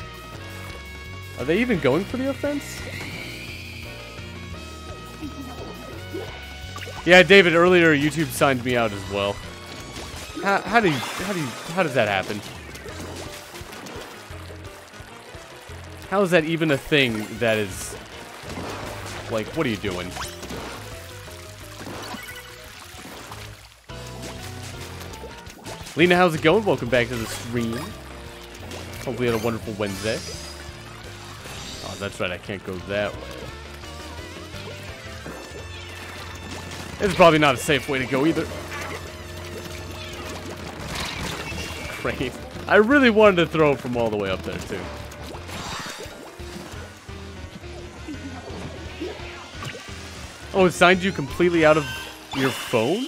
Are they even going for the offense? Yeah, David, earlier YouTube signed me out as well. How does that happen? How is that even a thing that is... Like, what are you doing? Lena, how's it going? Welcome back to the stream. Hopefully you had a wonderful Wednesday. Oh, that's right, I can't go that way. It's probably not a safe way to go either. Great. I really wanted to throw it from all the way up there, too. Oh, it signed you completely out of your phone?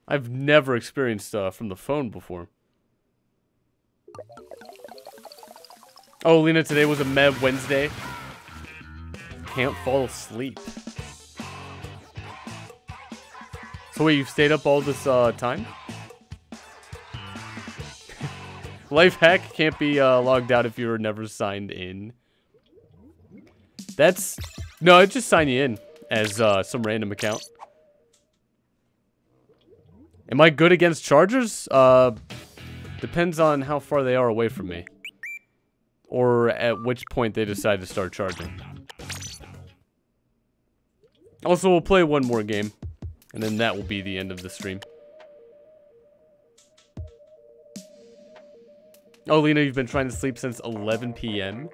I've never experienced from the phone before. Oh, Lena, today was a Med Wednesday. Can't fall asleep. So wait, you've stayed up all this time? Life hack can't be logged out if you were never signed in. That's... No, it just sign you in as some random account. Am I good against chargers? Depends on how far they are away from me. Or at which point they decide to start charging. Also, we'll play one more game. And then that will be the end of the stream. Oh, Lena, you've been trying to sleep since 11 p.m.?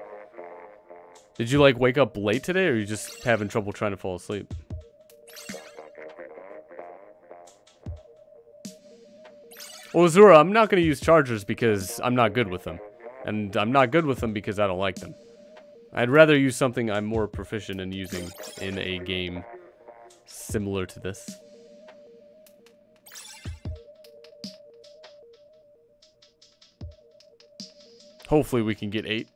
Did you, like, wake up late today, or are you just having trouble trying to fall asleep? Well, Azura, I'm not going to use chargers because I'm not good with them. And I'm not good with them because I don't like them. I'd rather use something I'm more proficient in using in a game similar to this. Hopefully we can get 8.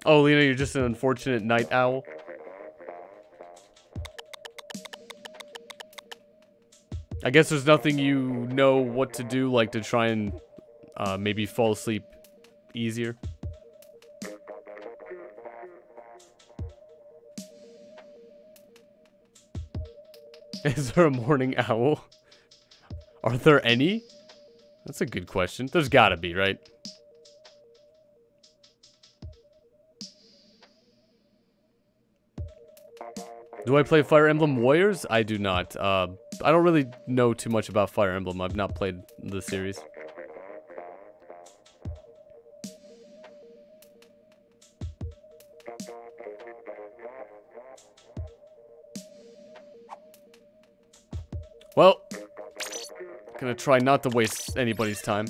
Oh, Lena, you're just an unfortunate night owl. I guess there's nothing you know what to do, like to try and maybe fall asleep easier. Is there a morning owl? Are there any? That's a good question. There's gotta be, right? Do I play Fire Emblem Warriors? I do not. I don't really know too much about Fire Emblem. I've not played the series. Well, gonna try not to waste anybody's time.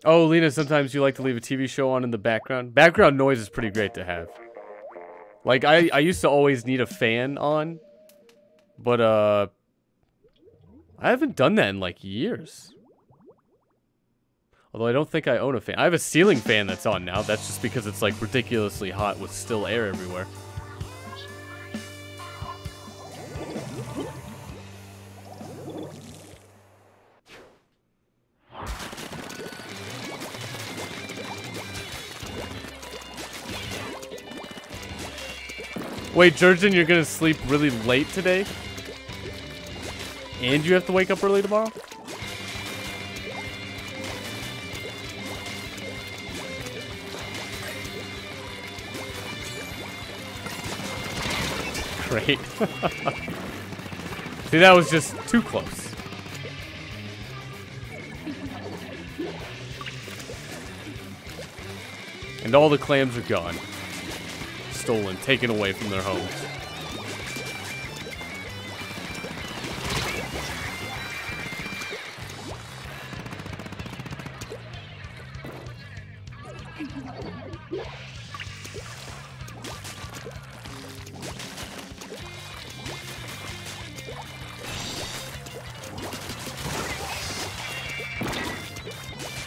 Oh, Lena, sometimes you like to leave a TV show on in the background. Background noise is pretty great to have. Like, I used to always need a fan on. But, I haven't done that in, like, years. Although I don't think I own a fan. I have a ceiling fan that's on now. That's just because it's, like, ridiculously hot with still air everywhere. Wait, Jurgen, you're gonna sleep really late today? And you have to wake up early tomorrow? Great. See, that was just too close. And all the clams are gone. Stolen, taken away from their homes.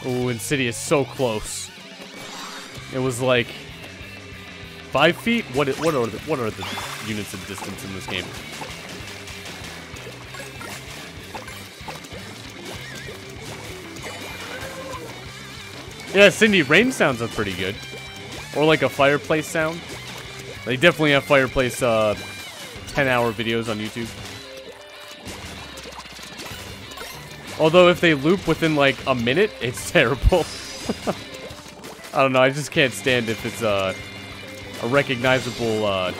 Oh, and City is so close. It was like 5 feet. What are the units of distance in this game? Yeah, Cindy, rain sounds are pretty good. Or like a fireplace sound. They definitely have fireplace 10-hour videos on YouTube. Although if they loop within like a minute, it's terrible. I don't know, I just can't stand if it's a recognizable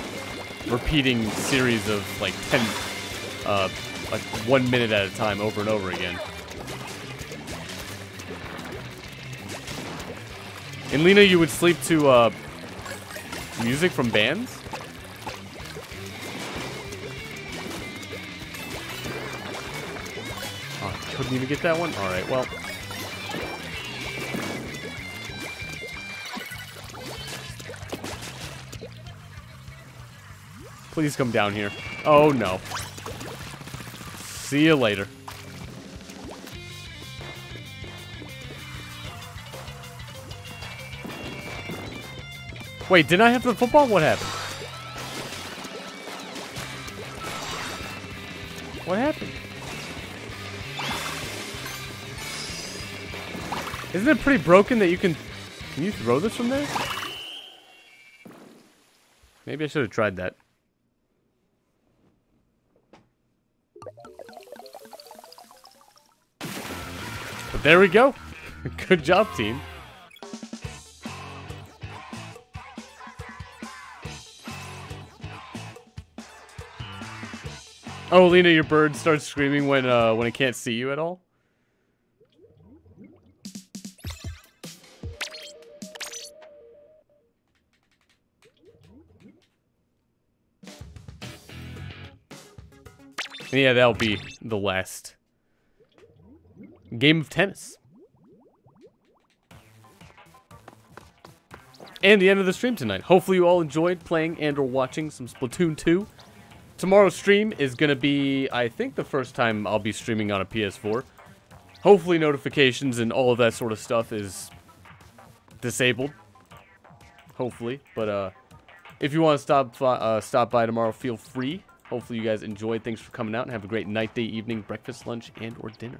repeating series of like 10 like 1 minute at a time over and over again. In Lena, you would sleep to music from bands? Oh, couldn't even get that one? Alright, well. Please come down here. Oh, no. See you later. Wait, didn't I have the football? What happened? What happened? Isn't it pretty broken that you can... Can you throw this from there? Maybe I should have tried that. But there we go. Good job, team. Oh, Lena, your bird starts screaming when it can't see you at all? Yeah, that'll be the last game of tennis. And the end of the stream tonight. Hopefully you all enjoyed playing and or watching some Splatoon 2. Tomorrow's stream is going to be, I think, the first time I'll be streaming on a PS4. Hopefully notifications and all of that sort of stuff is disabled. Hopefully. But if you want to stop by tomorrow, feel free. Hopefully you guys enjoyed. Thanks for coming out and have a great night, day, evening, breakfast, lunch, and or dinner.